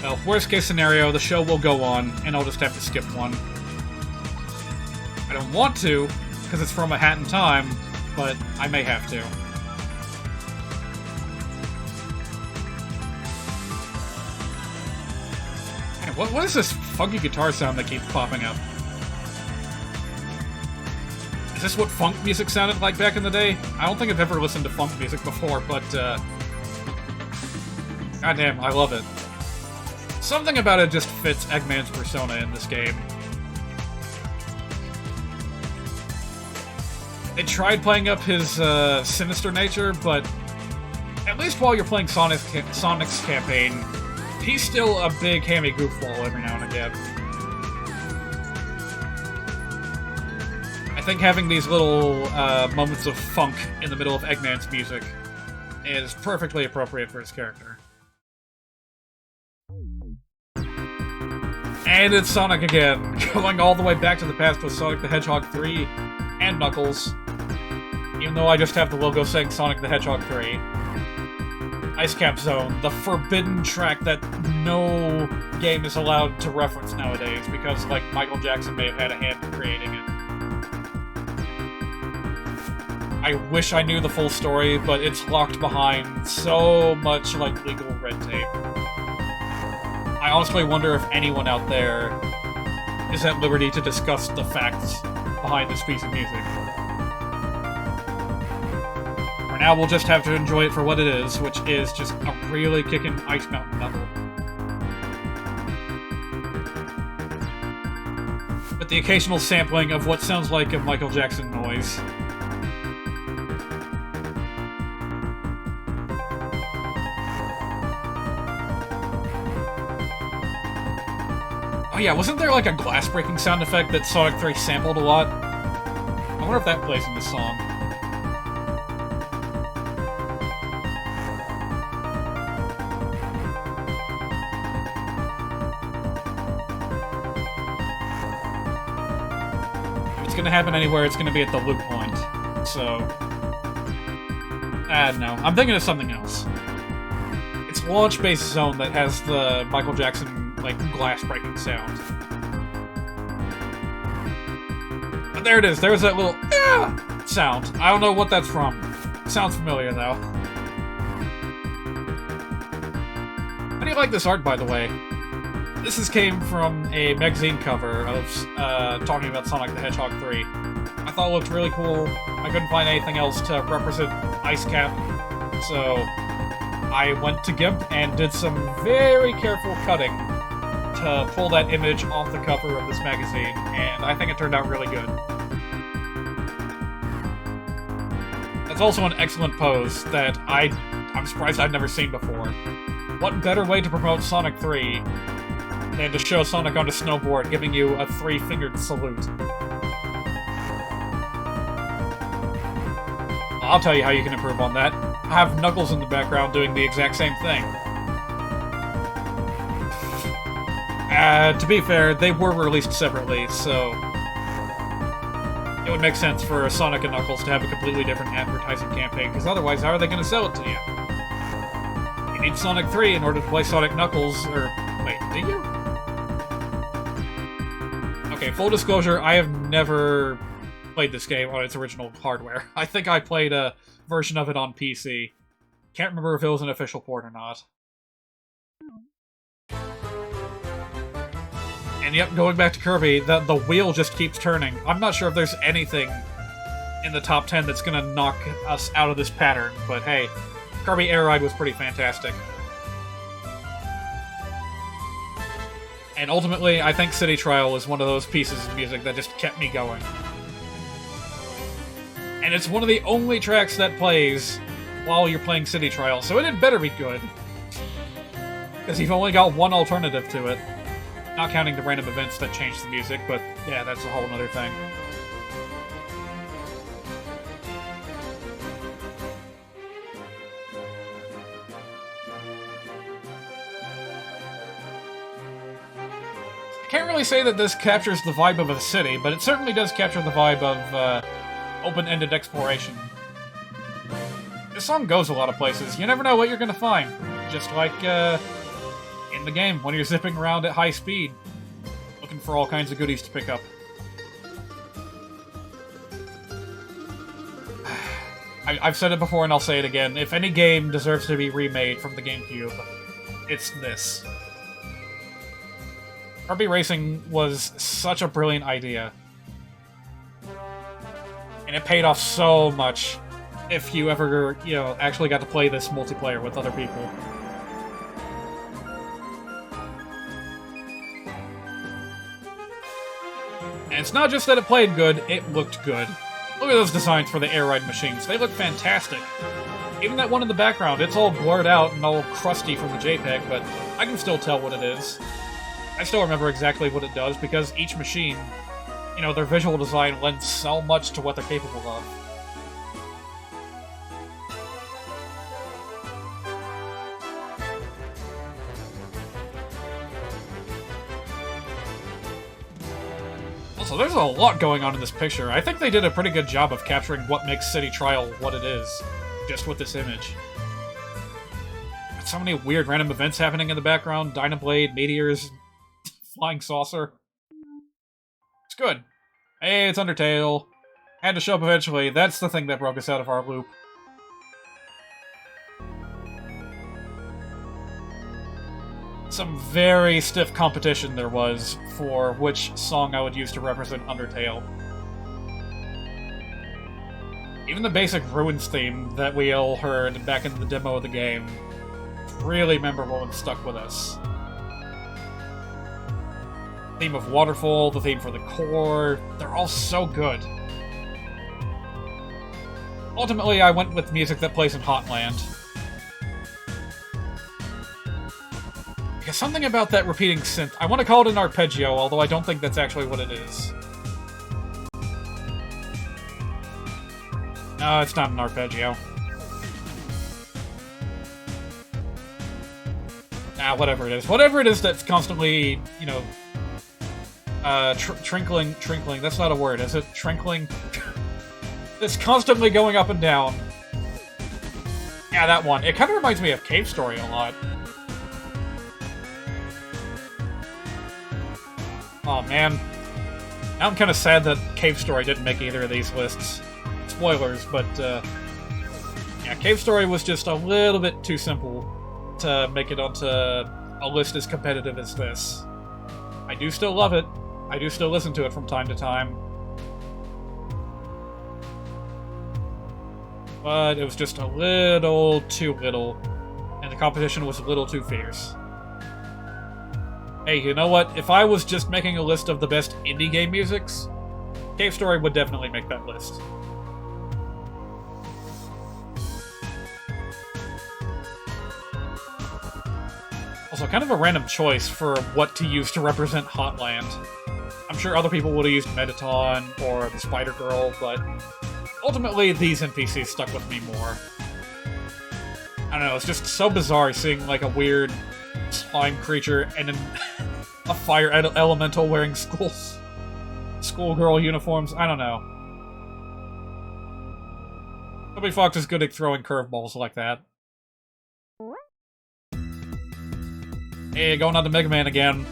Well, worst case scenario, the show will go on, and I'll just have to skip one. I don't want to, because it's from A Hat in Time, but I may have to. Man, what is this funky guitar sound that keeps popping up? Is this what funk music sounded like back in the day? I don't think I've ever listened to funk music before, but, goddamn, I love it. Something about it just fits Eggman's persona in this game. They tried playing up his sinister nature, but at least while you're playing Sonic's campaign, he's still a big hammy goofball every now and again. I think having these little moments of funk in the middle of Eggman's music is perfectly appropriate for his character. And it's Sonic again, going all the way back to the past with Sonic the Hedgehog 3 and Knuckles, even though I just have the logo saying Sonic the Hedgehog 3. Ice Cap Zone, the forbidden track that no game is allowed to reference nowadays, because, like, Michael Jackson may have had a hand in creating it. I wish I knew the full story, but it's locked behind so much, like, legal red tape. I honestly wonder if anyone out there is at liberty to discuss the facts behind this piece of music. For now, we'll just have to enjoy it for what it is, which is just a really kicking Ice Mountain level. With the occasional sampling of what sounds like a Michael Jackson noise. Oh yeah, wasn't there like a glass-breaking sound effect that Sonic 3 sampled a lot? I wonder if that plays in this song. If it's gonna happen anywhere, it's gonna be at the loop point. So... no. I'm thinking of something else. It's launch-based zone that has the Michael Jackson like glass-breaking sound. But there it is. There's that little sound. I don't know what that's from. Sounds familiar though. How do you like this art, by the way? This came from a magazine cover of talking about Sonic the Hedgehog 3. I thought it looked really cool. I couldn't find anything else to represent Ice Cap, so I went to GIMP and did some very careful cutting to pull that image off the cover of this magazine, and I think it turned out really good. It's also an excellent pose that I'm surprised I've never seen before. What better way to promote Sonic 3 than to show Sonic on a snowboard giving you a 3-fingered salute? I'll tell you how you can improve on that. Have Knuckles in the background doing the exact same thing. To be fair, they were released separately, so it would make sense for Sonic and Knuckles to have a completely different advertising campaign, because otherwise, how are they going to sell it to you? You need Sonic 3 in order to play Sonic Knuckles, or... wait, do you? Okay, full disclosure, I have never played this game on its original hardware. I think I played a version of it on PC. Can't remember if it was an official port or not. And yep, going back to Kirby, the wheel just keeps turning. I'm not sure if there's anything in the top 10 that's gonna knock us out of this pattern, but hey, Kirby Air Ride was pretty fantastic. And ultimately, I think City Trial is one of those pieces of music that just kept me going. And it's one of the only tracks that plays while you're playing City Trial, so it had better be good. Because you've only got one alternative to it. Not counting the random events that change the music, but yeah, that's a whole other thing. I can't really say that this captures the vibe of a city, but it certainly does capture the vibe of open-ended exploration. This song goes a lot of places. You never know what you're gonna find. Just like in the game, when you're zipping around at high speed, looking for all kinds of goodies to pick up. I've said it before and I'll say it again. If any game deserves to be remade from the GameCube, it's this. Kirby Racing was such a brilliant idea. And it paid off so much if you ever, actually got to play this multiplayer with other people. And it's not just that it played good, it looked good. Look at those designs for the air ride machines. They look fantastic. Even that one in the background, it's all blurred out and all crusty from the JPEG, but I can still tell what it is. I still remember exactly what it does, because each machine, their visual design lends so much to what they're capable of. Also, there's a lot going on in this picture. I think they did a pretty good job of capturing what makes City Trial what it is, just with this image. So many weird random events happening in the background. Dynablade, meteors, flying saucer. It's good. Hey, it's Undertale. Had to show up eventually. That's the thing that broke us out of our loop. Some very stiff competition there was for which song I would use to represent Undertale. Even the basic Ruins theme that we all heard back in the demo of the game really memorable and stuck with us. Theme of Waterfall, the theme for the core, they're all so good. Ultimately, I went with music that plays in Hotland. Because something about that repeating synth, I want to call it an arpeggio, although I don't think that's actually what it is. No, it's not an arpeggio. Whatever it is. Whatever it is that's constantly, trinkling, that's not a word, is it? Trinkling? It's constantly going up and down. Yeah, that one. It kind of reminds me of Cave Story a lot. Oh man. Now I'm kind of sad that Cave Story didn't make either of these lists. Spoilers, but yeah, Cave Story was just a little bit too simple to make it onto a list as competitive as this. I do still love it. I do still listen to it from time to time. But it was just a little too little, and the competition was a little too fierce. Hey, you know what? If I was just making a list of the best indie game musics, Cave Story would definitely make that list. Also, kind of a random choice for what to use to represent Hotland. I'm sure other people would have used Metaton or the Spider Girl, but ultimately these NPCs stuck with me more. I don't know, it's just so bizarre seeing like a weird slime creature and a fire elemental wearing schoolgirl uniforms. I don't know. Toby Fox is good at throwing curveballs like that. Hey, going on to Mega Man again.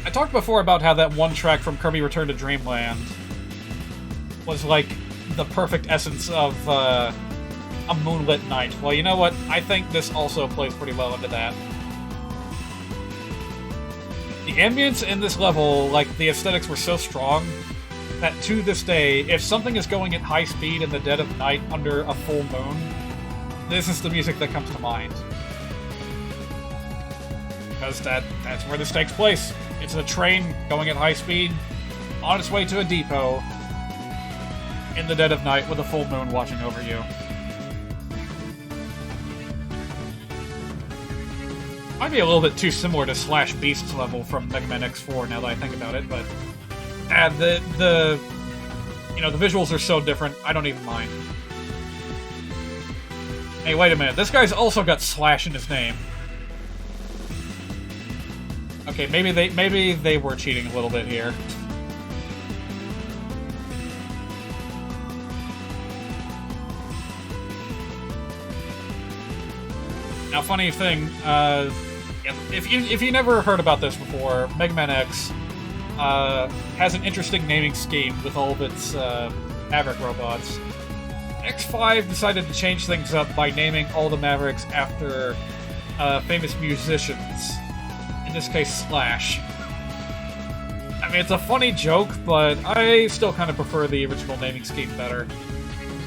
I talked before about how that one track from Kirby Return to Dreamland was like the perfect essence of a moonlit night. Well, you know what? I think this also plays pretty well into that. The ambience in this level, like, the aesthetics were so strong that to this day, if something is going at high speed in the dead of night under a full moon, this is the music that comes to mind. Because that's where this takes place. It's a train going at high speed, on its way to a depot, in the dead of night with a full moon watching over you. Might be a little bit too similar to Slash Beast's level from Mega Man X4 now that I think about it, but the you know, the visuals are so different, I don't even mind. Hey, wait a minute, this guy's also got Slash in his name. Okay, maybe they were cheating a little bit here. Now, funny thing, if you never heard about this before, Mega Man X has an interesting naming scheme with all of its Maverick robots. X5 decided to change things up by naming all the Mavericks after famous musicians. In this case, Slash. I mean, it's a funny joke, but I still kind of prefer the original naming scheme better.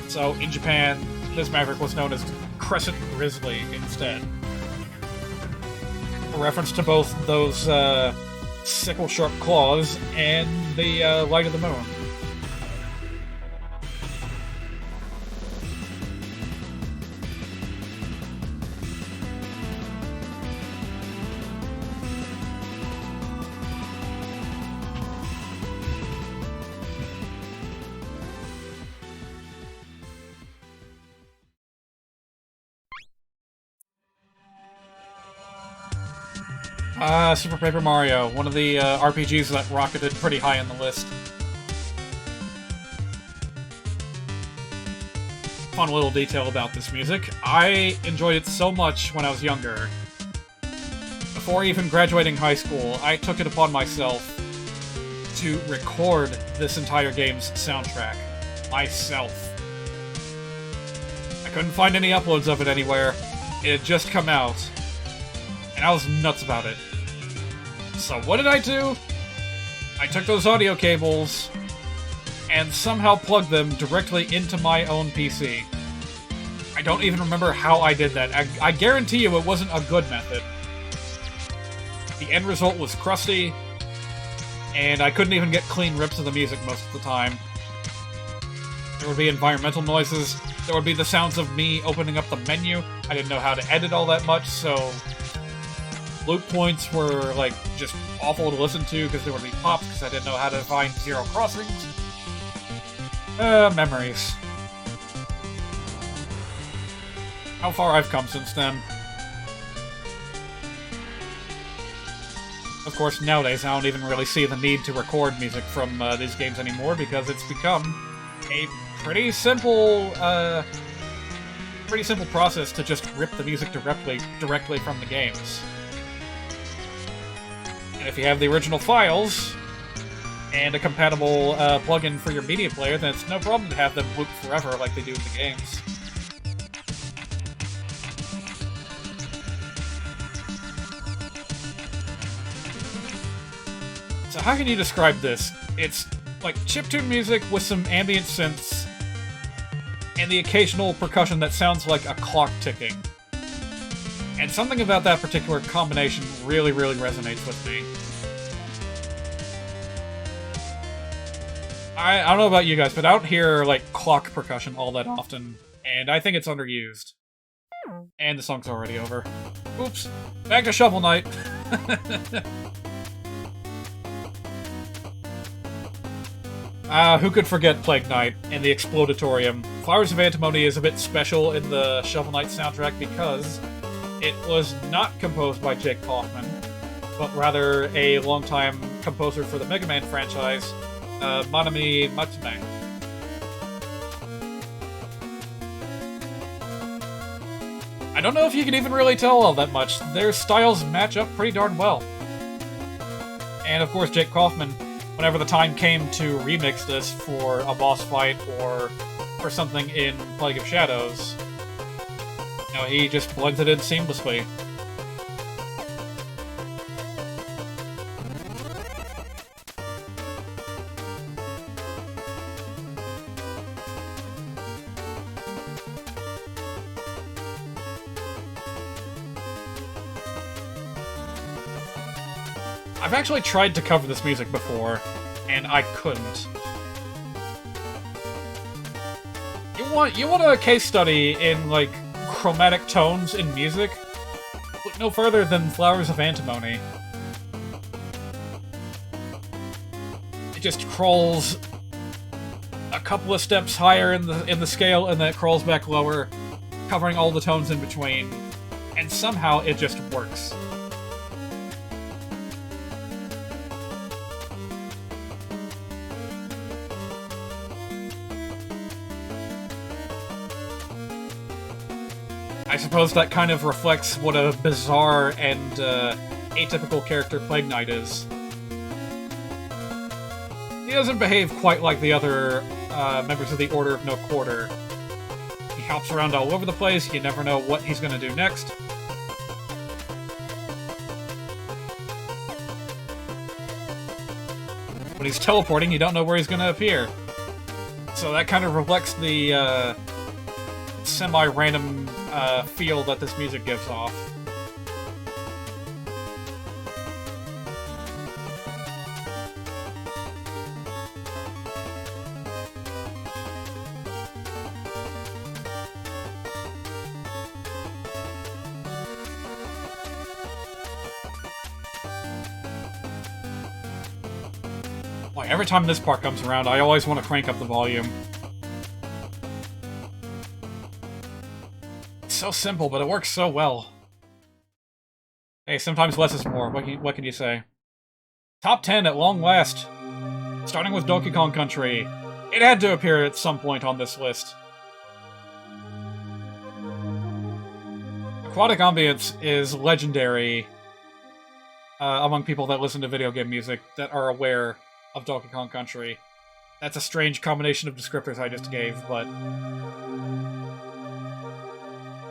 So, in Japan, this Maverick was known as Crescent Grizzly instead. A reference to both those sickle-sharp claws and the light of the moon. Super Paper Mario, one of the RPGs that rocketed pretty high on the list. Fun little detail about this music. I enjoyed it so much when I was younger. Before even graduating high school, I took it upon myself to record this entire game's soundtrack. Myself. I couldn't find any uploads of it anywhere. It had just come out. And I was nuts about it. So what did I do? I took those audio cables and somehow plugged them directly into my own PC. I don't even remember how I did that. I guarantee you it wasn't a good method. The end result was crusty, and I couldn't even get clean rips of the music most of the time. There would be environmental noises, there would be the sounds of me opening up the menu. I didn't know how to edit all that much, so loop points were, like, just awful to listen to because there would be pops because I didn't know how to find zero crossings. Memories. How far I've come since then. Of course, nowadays I don't even really see the need to record music from these games anymore because it's become a pretty simple process to just rip the music directly from the games. And if you have the original files and a compatible plugin for your media player, then it's no problem to have them loop forever like they do in the games. So how can you describe this? It's like chiptune music with some ambient synths and the occasional percussion that sounds like a clock ticking. And something about that particular combination really, really resonates with me. I don't know about you guys, but I don't hear, like, clock percussion all that often, and I think it's underused. And the song's already over. Oops. Back to Shovel Knight. Who could forget Plague Knight and the Explodatorium? Flowers of Antimony is a bit special in the Shovel Knight soundtrack because it was not composed by Jake Kaufman, but rather a longtime composer for the Mega Man franchise, Manami Matsume. I don't know if you can even really tell all that much. Their styles match up pretty darn well. And of course, Jake Kaufman, whenever the time came to remix this for a boss fight or for something in Plague of Shadows, you know, he just blends it in seamlessly. I've actually tried to cover this music before, and I couldn't. You want a case study in, like, chromatic tones in music? no further than Flowers of Antimony. It just crawls a couple of steps higher in the scale, and then it crawls back lower, covering all the tones in between, and somehow it just works. I suppose that kind of reflects what a bizarre and atypical character Plague Knight is. He doesn't behave quite like the other members of the Order of No Quarter. He hops around all over the place, you never know what he's gonna do next. When he's teleporting, you don't know where he's gonna appear. So that kind of reflects the semi-random feel that this music gives off. Like, every time this part comes around, I always want to crank up the volume. It's so simple, but it works so well. Hey, sometimes less is more. What can you say? Top 10 at long last. Starting with Donkey Kong Country. It had to appear at some point on this list. Aquatic ambience is legendary among people that listen to video game music that are aware of Donkey Kong Country. That's a strange combination of descriptors I just gave, but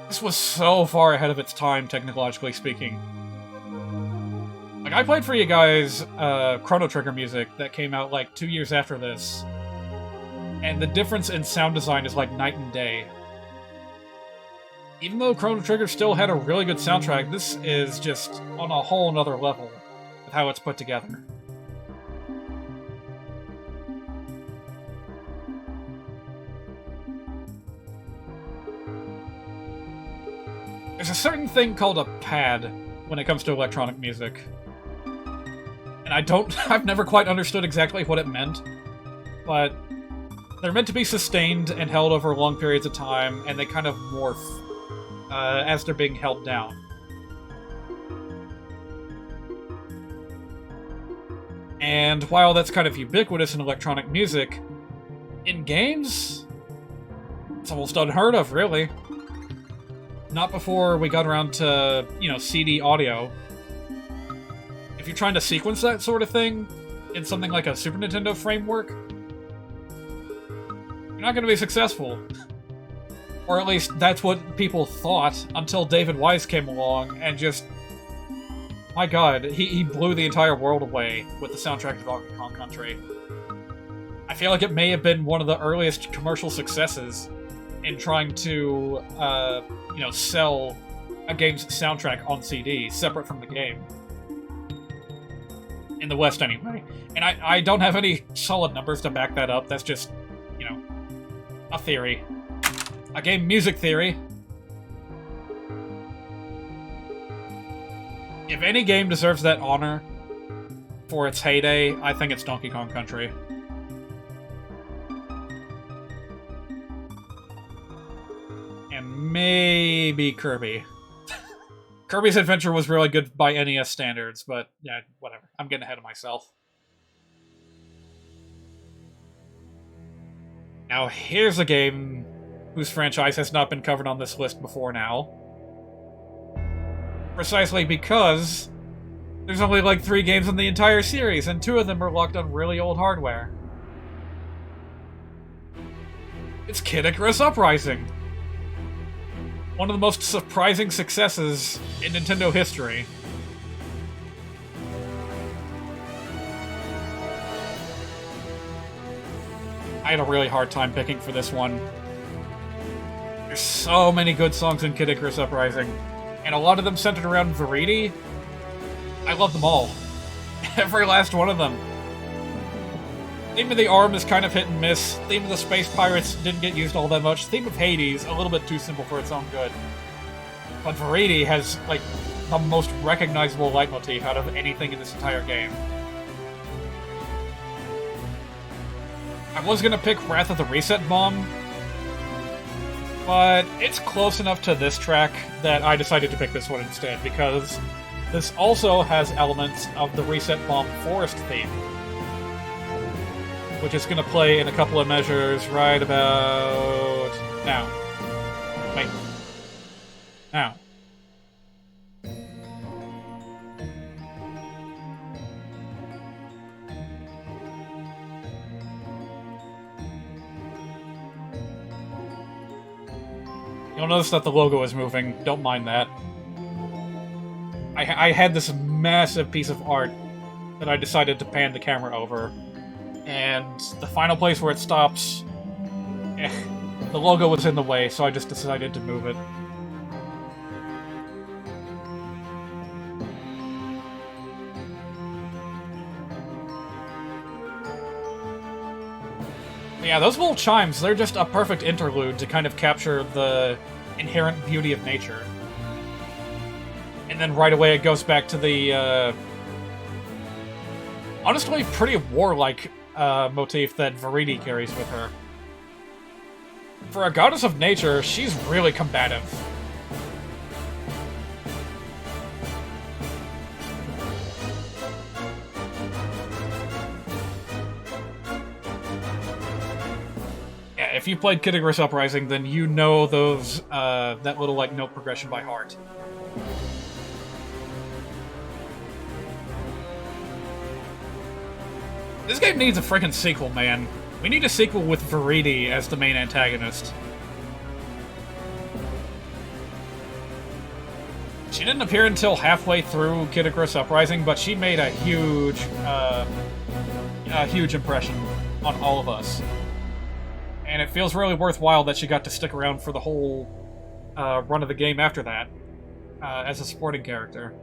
this was so far ahead of its time, technologically speaking. Like, I played for you guys Chrono Trigger music that came out like 2 years after this, and the difference in sound design is like night and day. Even though Chrono Trigger still had a really good soundtrack, this is just on a whole nother level with how it's put together. There's a certain thing called a pad when it comes to electronic music. And I've never quite understood exactly what it meant, but they're meant to be sustained and held over long periods of time, and they kind of morph as they're being held down. And while that's kind of ubiquitous in electronic music, in games, it's almost unheard of, really. Not before we got around to, CD audio. If you're trying to sequence that sort of thing in something like a Super Nintendo framework, you're not going to be successful. Or at least that's what people thought until David Wise came along and just... My god, he blew the entire world away with the soundtrack to Donkey Kong Country. I feel like it may have been one of the earliest commercial successes in trying to, sell a game's soundtrack on CD, separate from the game. In the West, anyway. And I don't have any solid numbers to back that up, that's just, a theory. A game music theory. If any game deserves that honor for its heyday, I think it's Donkey Kong Country. And maybe Kirby. Kirby's Adventure was really good by NES standards, but yeah, whatever. I'm getting ahead of myself. Now, here's a game whose franchise has not been covered on this list before now. Precisely because there's only like 3 games in the entire series, and 2 of them are locked on really old hardware. It's Kid Icarus Uprising! One of the most surprising successes in Nintendo history. I had a really hard time picking for this one. There's so many good songs in Kid Icarus Uprising, and a lot of them centered around Viridi. I love them all. Every last one of them. Theme of the Arm is kind of hit and miss. Theme of the Space Pirates didn't get used all that much. Theme of Hades, a little bit too simple for its own good. But Viridi has, like, the most recognizable leitmotif out of anything in this entire game. I was gonna pick Wrath of the Reset Bomb, but it's close enough to this track that I decided to pick this one instead, because this also has elements of the Reset Bomb Forest theme, which is gonna play in a couple of measures right about now. Wait. Now. You'll notice that the logo is moving. Don't mind that. I had this massive piece of art that I decided to pan the camera over. And the final place where it stops, the logo was in the way, so I just decided to move it. Yeah, those little chimes, they're just a perfect interlude to kind of capture the inherent beauty of nature. And then right away it goes back to the, honestly pretty warlike motif that Viridi carries with her. For a goddess of nature, she's really combative. If you played Kid Icarus Uprising, then you know those, that little, like, note progression by heart. This game needs a freaking sequel, man. We need a sequel with Viridi as the main antagonist. She didn't appear until halfway through Kid Icarus Uprising, but she made a huge impression on all of us. And it feels really worthwhile that she got to stick around for the whole run of the game after that, as a supporting character.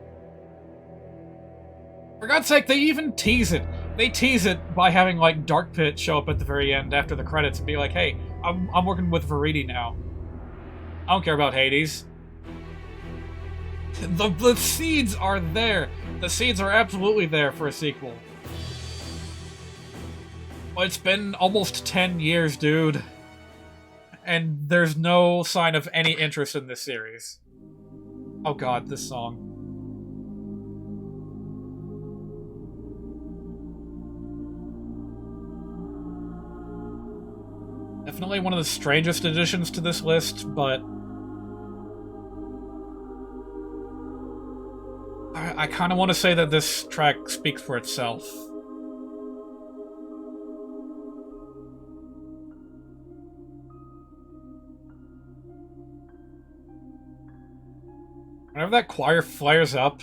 For God's sake, they even tease it. They tease it by having, like, Dark Pit show up at the very end after the credits and be like, hey, I'm working with Viridi now. I don't care about Hades. The seeds are there. The seeds are absolutely there for a sequel. Well, it's been almost 10 years, dude. And there's no sign of any interest in this series. Oh god, this song. Definitely one of the strangest additions to this list, but I kind of want to say that this track speaks for itself. Whenever that choir flares up,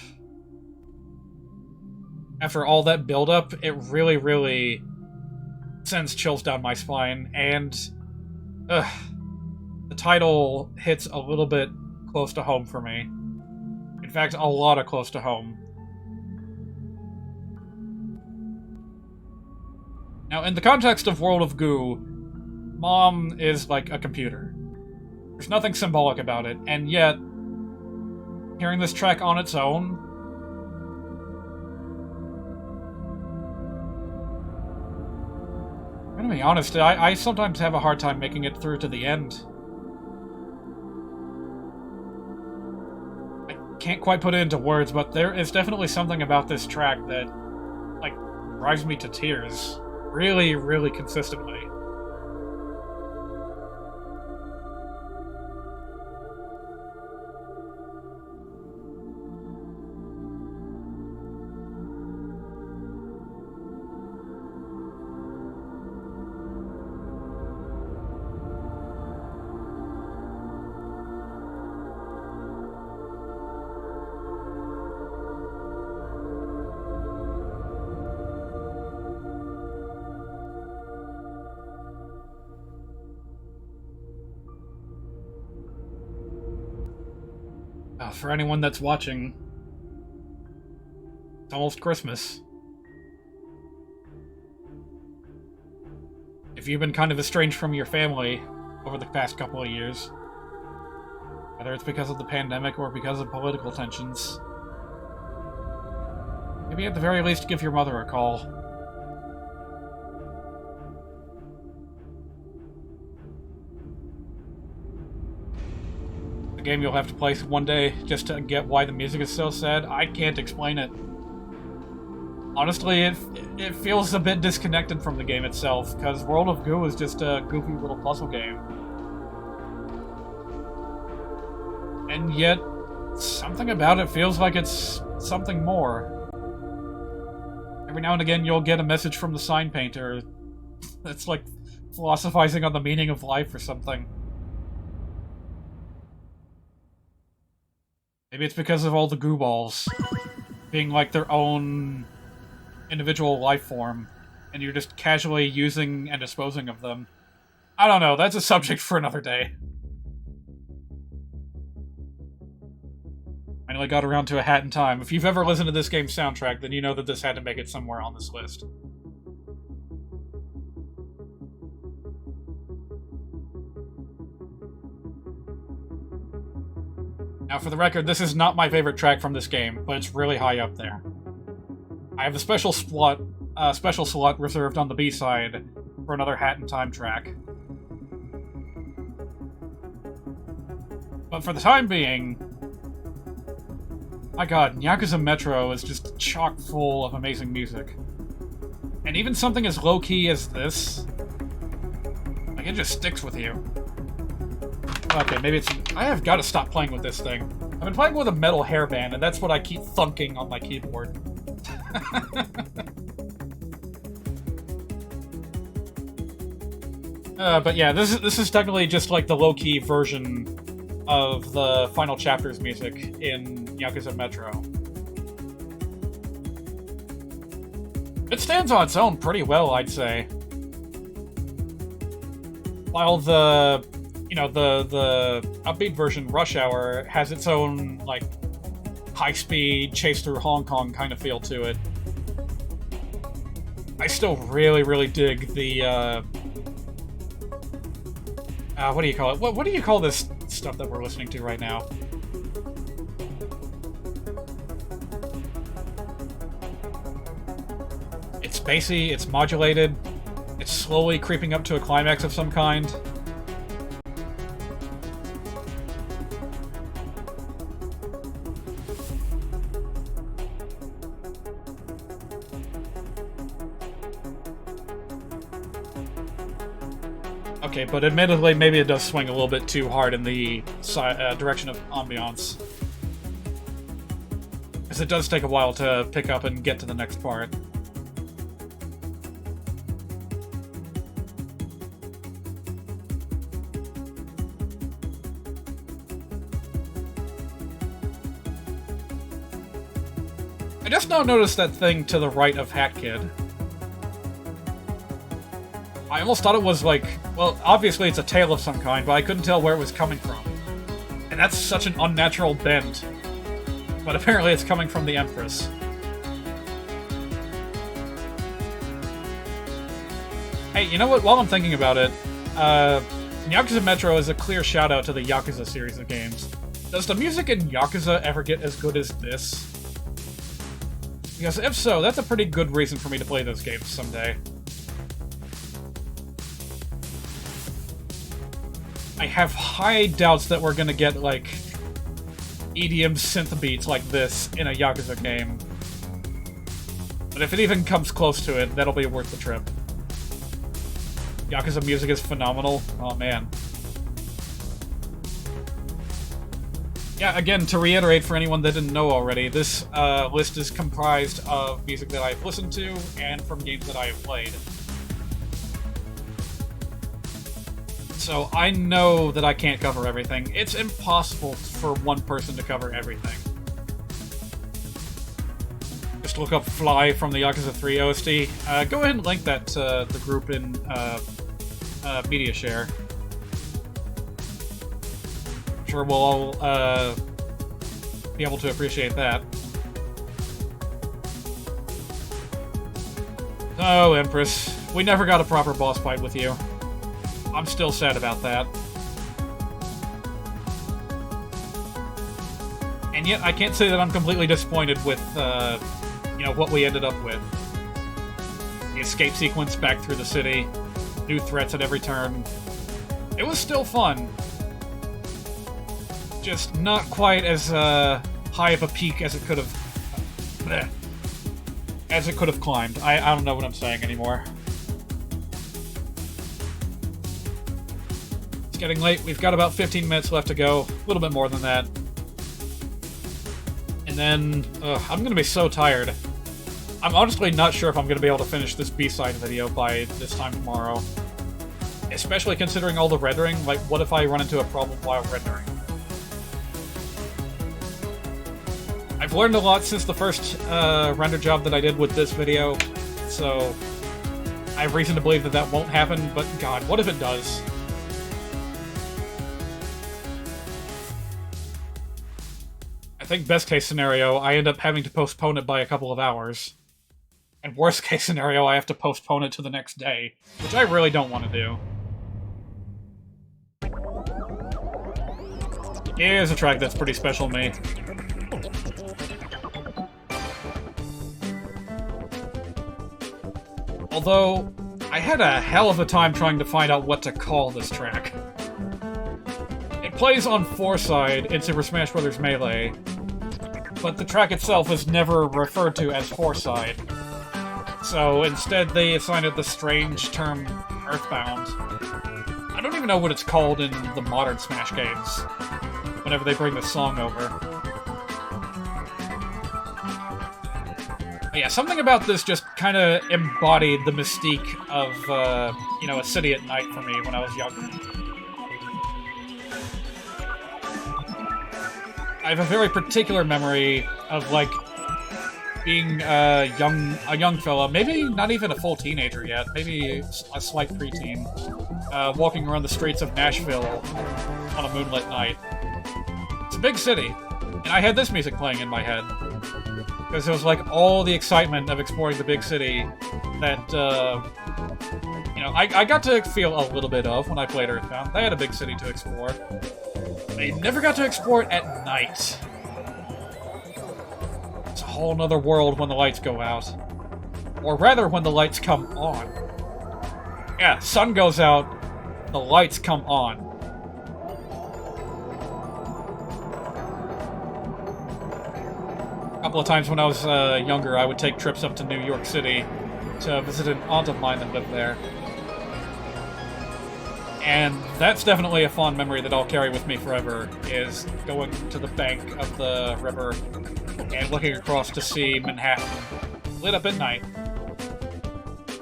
after all that build-up, it really, really sends chills down my spine, and the title hits a little bit close to home for me. In fact, a lot of close to home. Now, in the context of World of Goo, Mom is like a computer. There's nothing symbolic about it, and yet hearing this track on its own, I'm gonna be honest, I sometimes have a hard time making it through to the end. I can't quite put it into words, but there is definitely something about this track that, like, drives me to tears. Really, really consistently. For anyone that's watching, it's almost Christmas. If you've been kind of estranged from your family over the past couple of years, whether it's because of the pandemic or because of political tensions, Maybe at the very least give your mother a call. A game you'll have to play one day just to get why the music is so sad. I can't explain it. Honestly, it feels a bit disconnected from the game itself, because World of Goo is just a goofy little puzzle game. And yet, something about it feels like it's something more. Every now and again, you'll get a message from the sign painter that's like philosophizing on the meaning of life or something. Maybe it's because of all the goo balls being like their own individual life form, and you're just casually using and disposing of them. I don't know, that's a subject for another day. Finally got around to A Hat in Time. If you've ever listened to this game's soundtrack, then you know that this had to make it somewhere on this list. Now, for the record, this is not my favorite track from this game, but it's really high up there. I have a special slot reserved on the B-side for another Hat in Time track. But for the time being, my god, Yakuza Metro is just chock full of amazing music. And even something as low-key as this, like, it just sticks with you. Okay, maybe it's... I have got to stop playing with this thing. I've been playing with a metal hairband, and that's what I keep thunking on my keyboard. But yeah, this is technically just like the low-key version of the final chapter's music in Yakuza Metro. It stands on its own pretty well, I'd say. While the upbeat version, Rush Hour, has its own, like, high-speed, chase through Hong Kong kind of feel to it. I still really, really dig the, what do you call it? What do you call this stuff that we're listening to right now? It's bassy, it's modulated, it's slowly creeping up to a climax of some kind. Okay, but admittedly, maybe it does swing a little bit too hard in the direction of ambiance. Because it does take a while to pick up and get to the next part. I just now noticed that thing to the right of Hat Kid. I almost thought it was like, well, obviously it's a tail of some kind, but I couldn't tell where it was coming from. And that's such an unnatural bend. But apparently it's coming from the Empress. Hey, you know what? While I'm thinking about it, Yakuza Metro is a clear shout-out to the Yakuza series of games. Does the music in Yakuza ever get as good as this? Because if so, that's a pretty good reason for me to play those games someday. I have high doubts that we're gonna get, like, EDM synth beats like this in a Yakuza game. But if it even comes close to it, that'll be worth the trip. Yakuza music is phenomenal. Oh, man. Yeah, again, to reiterate for anyone that didn't know already, this list is comprised of music that I've listened to and from games that I have played. So I know that I can't cover everything. It's impossible for one person to cover everything. Just look up Fly from the Yakuza 3 OST. Go ahead and link that to the group in Media Share. I'm sure we'll all be able to appreciate that. Oh, Empress. We never got a proper boss fight with you. I'm still sad about that. And yet, I can't say that I'm completely disappointed with you know, what we ended up with. The escape sequence back through the city, new threats at every turn. It was still fun. Just not quite as high of a peak as it could have... as it could have climbed. I don't know what I'm saying anymore. It's getting late. We've got about 15 minutes left to go. A little bit more than that. And then... I'm gonna be so tired. I'm honestly not sure if I'm gonna be able to finish this B-side video by this time tomorrow. Especially considering all the rendering. Like, what if I run into a problem while rendering? I've learned a lot since the first render job that I did with this video, so I have reason to believe that that won't happen, but god, what if it does? I think best case scenario, I end up having to postpone it by a couple of hours. And worst case scenario, I have to postpone it to the next day, which I really don't want to do. Here's a track that's pretty special to me. Although, I had a hell of a time trying to find out what to call this track. It plays on 4-side in Super Smash Bros. Melee, but the track itself is never referred to as 4-side. So instead they assigned it the strange term Earthbound. I don't even know what it's called in the modern Smash games, whenever they bring the song over. Yeah, something about this just kind of embodied the mystique of, you know, a city at night for me when I was younger. I have a very particular memory of, like, being a young fella, maybe not even a full teenager yet, maybe a slight preteen, walking around the streets of Nashville on a moonlit night. It's a big city, and I had this music playing in my head. Because it was like all the excitement of exploring the big city that, you know, I got to feel a little bit of when I played Earthbound. They had a big city to explore. They never got to explore it at night. It's a whole nother world when the lights go out. Or rather, when the lights come on. Yeah, sun goes out, the lights come on. A couple of times when I was younger, I would take trips up to New York City to visit an aunt of mine that lived there. And that's definitely a fond memory that I'll carry with me forever, is going to the bank of the river and looking across to see Manhattan lit up at night.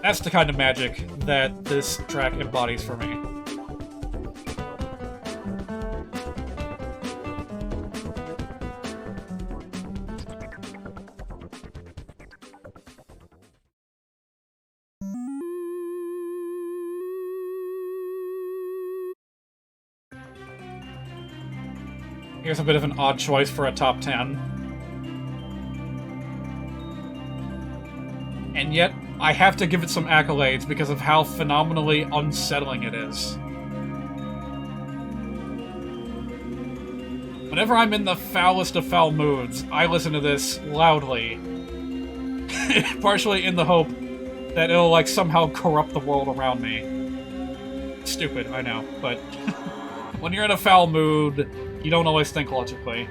That's the kind of magic that this track embodies for me. Here's a bit of an odd choice for a top 10. And yet, I have to give it some accolades because of how phenomenally unsettling it is. Whenever I'm in the foulest of foul moods, I listen to this loudly. Partially in the hope that it'll, like, somehow corrupt the world around me. Stupid, I know, but... when you're in a foul mood, you don't always think logically.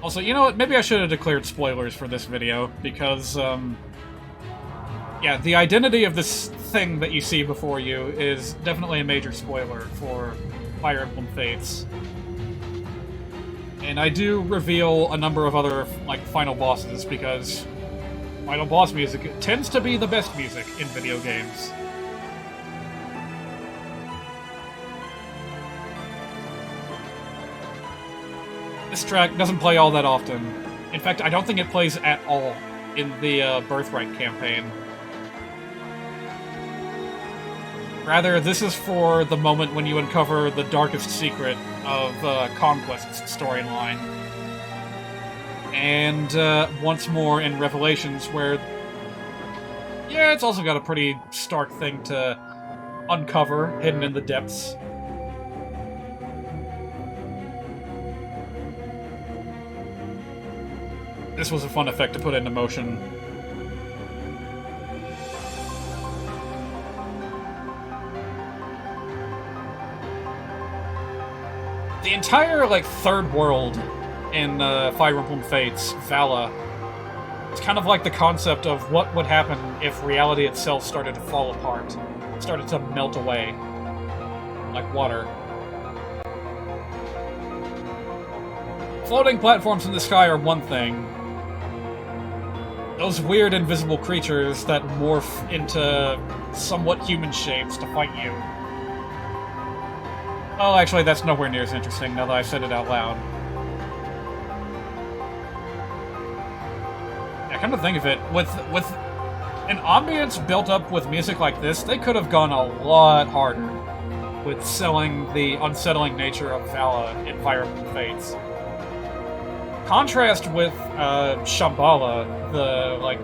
Also, you know what? Maybe I should have declared spoilers for this video, because, yeah, the identity of this thing that you see before you is definitely a major spoiler for Fire Emblem Fates. And I do reveal a number of other, like, final bosses, because final boss music tends to be the best music in video games. This track doesn't play all that often. In fact, I don't think it plays at all in the Birthright campaign. Rather, this is for the moment when you uncover the darkest secret of Conquest's storyline. And once more in Revelations, where... yeah, it's also got a pretty stark thing to uncover, hidden in the depths. This was a fun effect to put into motion. The entire, like, third world in Fire Emblem Fates, Vala, it's kind of like the concept of what would happen if reality itself started to fall apart, started to melt away, like water. Floating platforms in the sky are one thing. Those weird invisible creatures that morph into somewhat human shapes to fight you. Oh, actually, that's nowhere near as interesting now that I've said it out loud. Yeah, come to think of it, with an ambience built up with music like this, they could have gone a lot harder with selling the unsettling nature of Vala in Fire Emblem Fates. Contrast with Shambhala, the, like,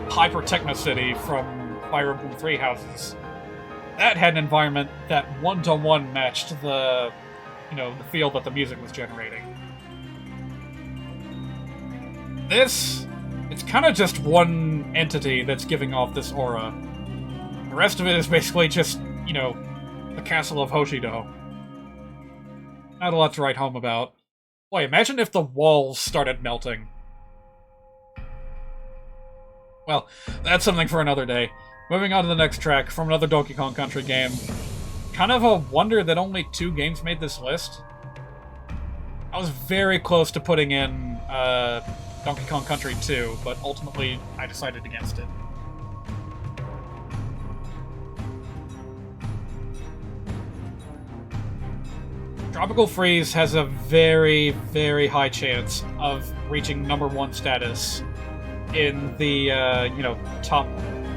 hyper-techno city from Fire Emblem Three Houses. That had an environment that one-to-one matched the, the feel that the music was generating. This, it's kind of just one entity that's giving off this aura. The rest of it is basically just, the castle of Hoshido. Not a lot to write home about. Boy, imagine if the walls started melting. Well, that's something for another day. Moving on to the next track from another Donkey Kong Country game. Kind of a wonder that only 2 games made this list. I was very close to putting in Donkey Kong Country 2, but ultimately I decided against it. Tropical Freeze has a very, very high chance of reaching #1 status in the, top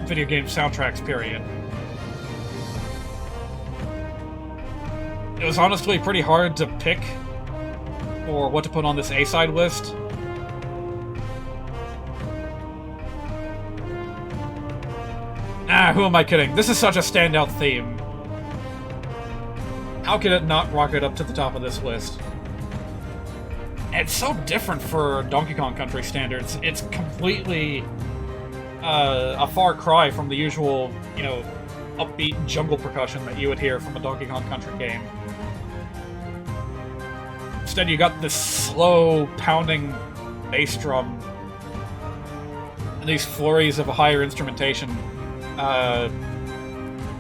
video game soundtracks, period. It was honestly pretty hard to pick for what to put on this A-side list. Who am I kidding? This is such a standout theme. How could it not rocket up to the top of this list? It's so different for Donkey Kong Country standards. It's completely a far cry from the usual, upbeat jungle percussion that you would hear from a Donkey Kong Country game. Instead, you got this slow, pounding bass drum and these flurries of higher instrumentation.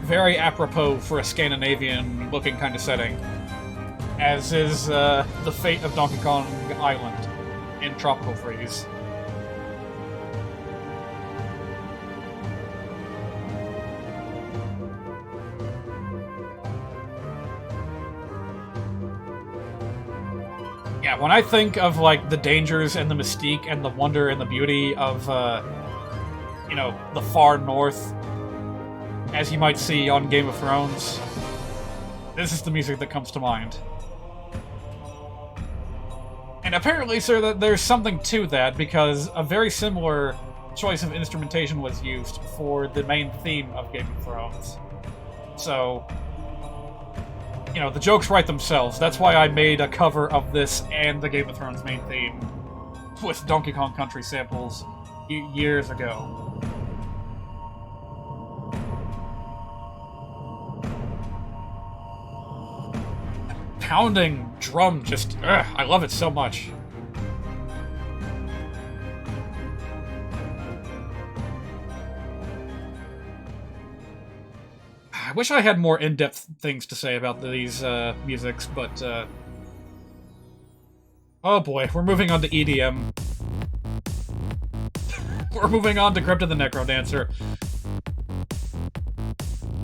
Very apropos for a Scandinavian-looking kind of setting, as is the fate of Donkey Kong Island in Tropical Freeze. Yeah, when I think of, like, the dangers and the mystique and the wonder and the beauty of, the far north, as you might see on Game of Thrones, this is the music that comes to mind. And apparently, sir, that there's something to that, because a very similar choice of instrumentation was used for the main theme of Game of Thrones. So, the jokes write themselves. That's why I made a cover of this and the Game of Thrones main theme with Donkey Kong Country samples years ago. Pounding drum, just, I love it so much. I wish I had more in-depth things to say about these musics, but oh boy, we're moving on to EDM. We're moving on to Crypt of the Necrodancer.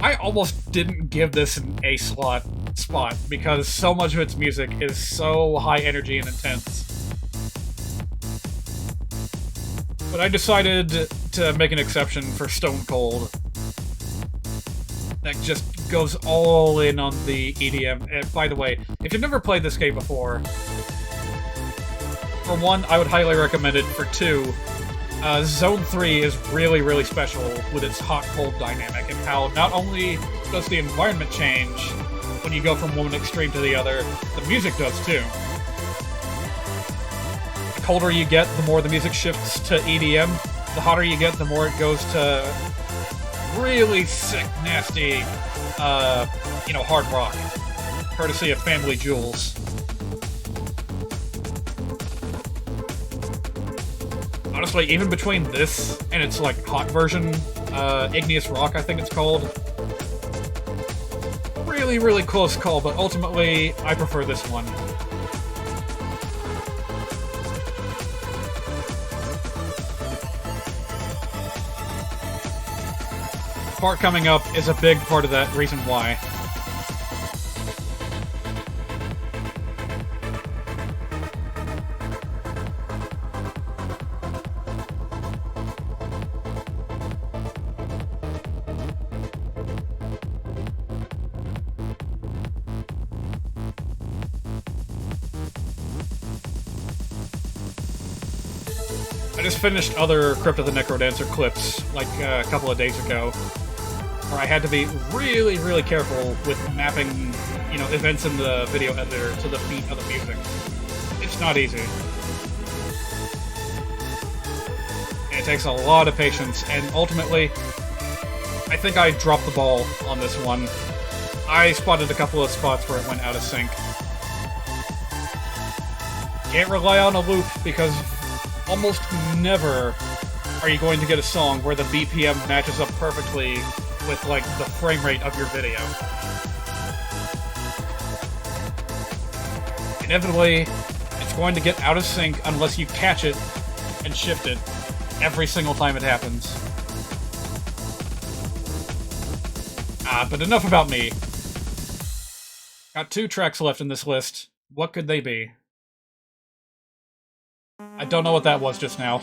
I almost didn't give this an A spot because so much of its music is so high energy and intense. But I decided to make an exception for Stone Cold. That just goes all in on the EDM. And by the way, if you've never played this game before, for one, I would highly recommend it. For two, Zone 3 is really, really special with its hot-cold dynamic, and how not only does the environment change when you go from one extreme to the other, the music does too. The colder you get, the more the music shifts to EDM. The hotter you get, the more it goes to really sick, nasty, hard rock. Courtesy of Family Jewels. Honestly, even between this and its, like, hot version, Igneous Rock, I think it's called, really, really close call, but ultimately, I prefer this one. The part coming up is a big part of that reason why. I just finished other Crypt of the Necrodancer clips, like, a couple of days ago, where I had to be really, really careful with mapping, events in the video editor to the beat of the music. It's not easy. And it takes a lot of patience, and ultimately, I think I dropped the ball on this one. I spotted a couple of spots where it went out of sync. Can't rely on a loop, because almost never are you going to get a song where the BPM matches up perfectly with, like, the frame rate of your video. Inevitably, it's going to get out of sync unless you catch it and shift it every single time it happens. But enough about me. Got 2 tracks left in this list. What could they be? I don't know what that was just now.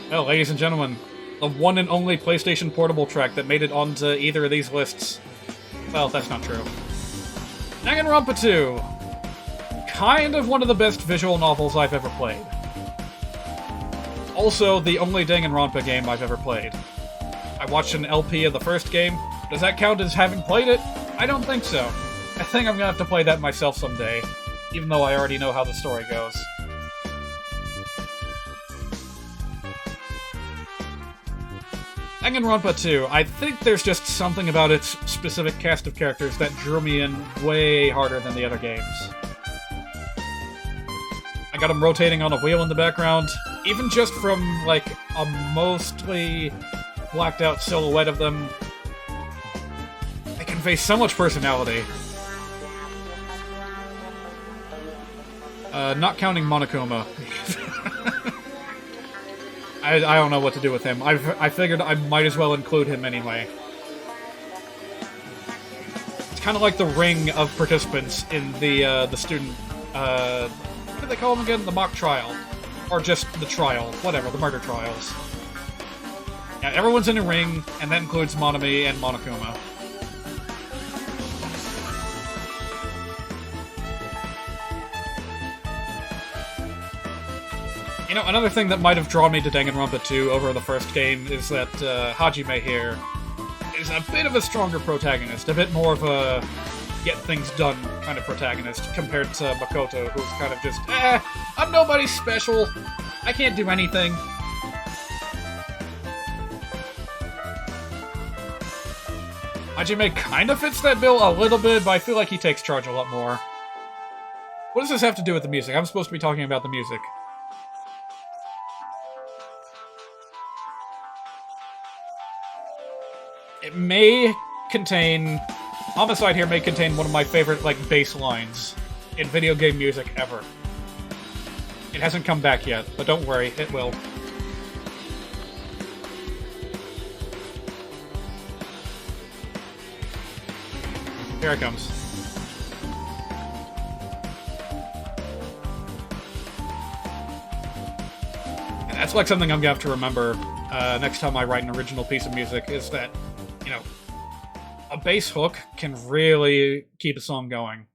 Well, ladies and gentlemen, the one and only PlayStation Portable track that made it onto either of these lists. Well, that's not true. Danganronpa 2. Kind of one of the best visual novels I've ever played. Also, the only Danganronpa game I've ever played. I watched an LP of the first game. Does that count as having played it? I don't think so. I think I'm gonna have to play that myself someday, even though I already know how the story goes. Danganronpa 2, I think there's just something about its specific cast of characters that drew me in way harder than the other games. I got them rotating on a wheel in the background, even just from, like, a mostly blacked out silhouette of them. They convey so much personality. Not counting Monokuma. I don't know what to do with him. I figured I might as well include him anyway. It's kind of like the ring of participants in the student, what do they call them again? The mock trial. Or just the trial. Whatever, the murder trials. Yeah, everyone's in a ring, and that includes Monami and Monokuma. You know, another thing that might have drawn me to Danganronpa 2 over the first game is that Hajime here is a bit of a stronger protagonist, a bit more of a get-things-done kind of protagonist, compared to Makoto, who's kind of just, I'm nobody special, I can't do anything. Hajime kind of fits that bill a little bit, but I feel like he takes charge a lot more. What does this have to do with the music? I'm supposed to be talking about the music. It may contain... Homicide here may contain one of my favorite, like, bass lines in video game music ever. It hasn't come back yet, but don't worry, it will. Here it comes. And that's like something I'm gonna have to remember next time I write an original piece of music, is that, you know, a bass hook can really keep a song going.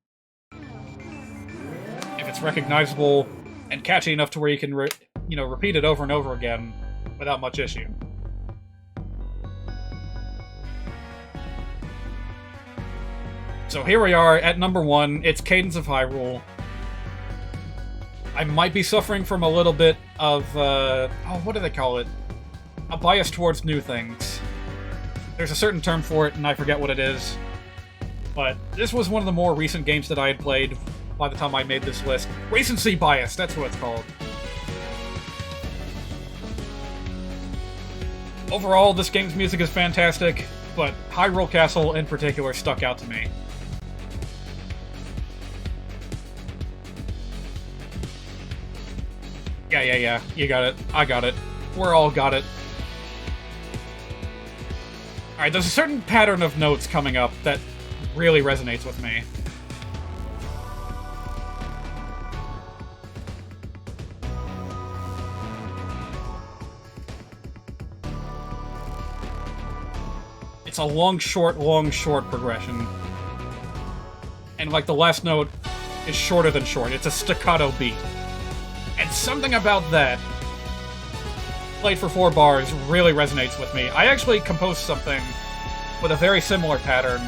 If it's recognizable and catchy enough to where you can, repeat it over and over again without much issue. So here we are at number 1. It's Cadence of Hyrule. I might be suffering from a little bit of, what do they call it? A bias towards new things. There's a certain term for it, and I forget what it is. But this was one of the more recent games that I had played by the time I made this list. Recency bias, that's what it's called. Overall, this game's music is fantastic, but Hyrule Castle in particular stuck out to me. Yeah, you got it. I got it. We're all got it. Alright, there's a certain pattern of notes coming up that really resonates with me. It's a long, short progression. And, like, the last note is shorter than short. It's a staccato beat. And something about that, played for 4 bars, really resonates with me. I actually composed something with a very similar pattern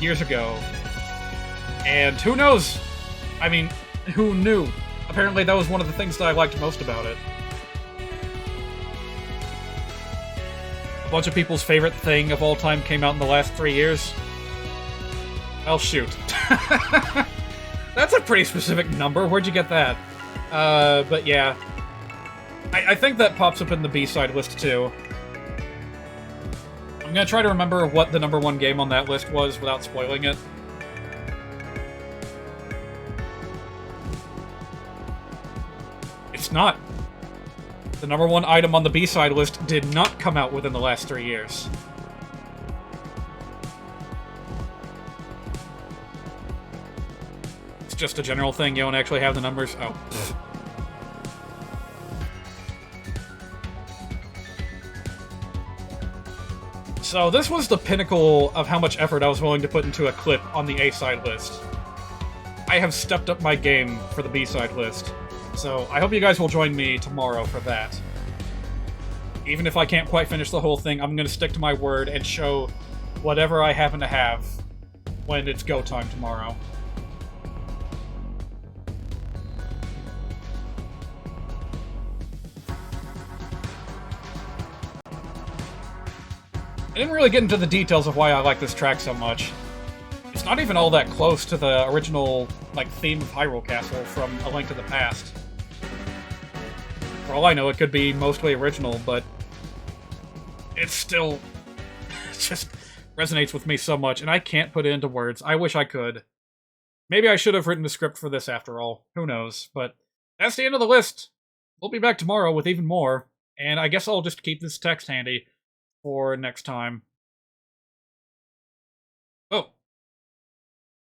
years ago. And who knows? I mean, who knew? Apparently that was one of the things that I liked most about it. A bunch of people's favorite thing of all time came out in the last 3 years. Well, shoot. That's a pretty specific number. Where'd you get that? But yeah. I think that pops up in the B-side list, too. I'm gonna try to remember what the number 1 game on that list was without spoiling it. It's not. The number 1 item on the B-side list did not come out within the last 3 years. It's just a general thing, you don't actually have the numbers. Oh. So this was the pinnacle of how much effort I was willing to put into a clip on the A-side list. I have stepped up my game for the B-side list. So I hope you guys will join me tomorrow for that. Even if I can't quite finish the whole thing, I'm going to stick to my word and show whatever I happen to have when it's go time tomorrow. I didn't really get into the details of why I like this track so much. It's not even all that close to the original, like, theme of Hyrule Castle from A Link to the Past. For all I know, it could be mostly original, but it's still just resonates with me so much, and I can't put it into words. I wish I could. Maybe I should have written a script for this after all. Who knows? But that's the end of the list. We'll be back tomorrow with even more, and I guess I'll just keep this text handy for next time. Oh.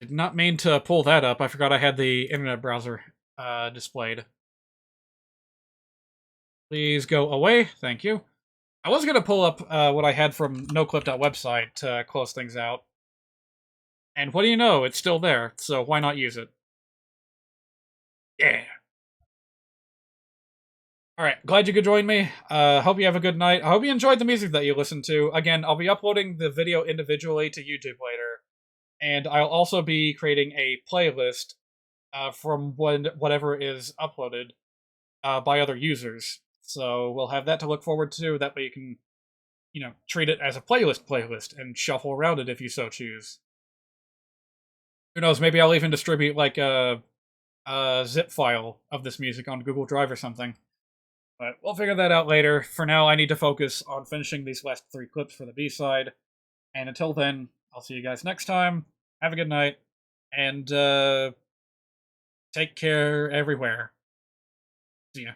Did not mean to pull that up. I forgot I had the internet browser displayed. Please go away. Thank you. I was going to pull up what I had from noclip.website to close things out. And what do you know? It's still there, so why not use it? Yeah. Alright, glad you could join me. Hope you have a good night. I hope you enjoyed the music that you listened to. Again, I'll be uploading the video individually to YouTube later. And I'll also be creating a playlist from whatever is uploaded by other users. So we'll have that to look forward to. That way you can, treat it as a playlist and shuffle around it if you so choose. Who knows, maybe I'll even distribute like a zip file of this music on Google Drive or something. But we'll figure that out later. For now, I need to focus on finishing these last 3 clips for the B-side. And until then, I'll see you guys next time. Have a good night. And take care everywhere. See ya.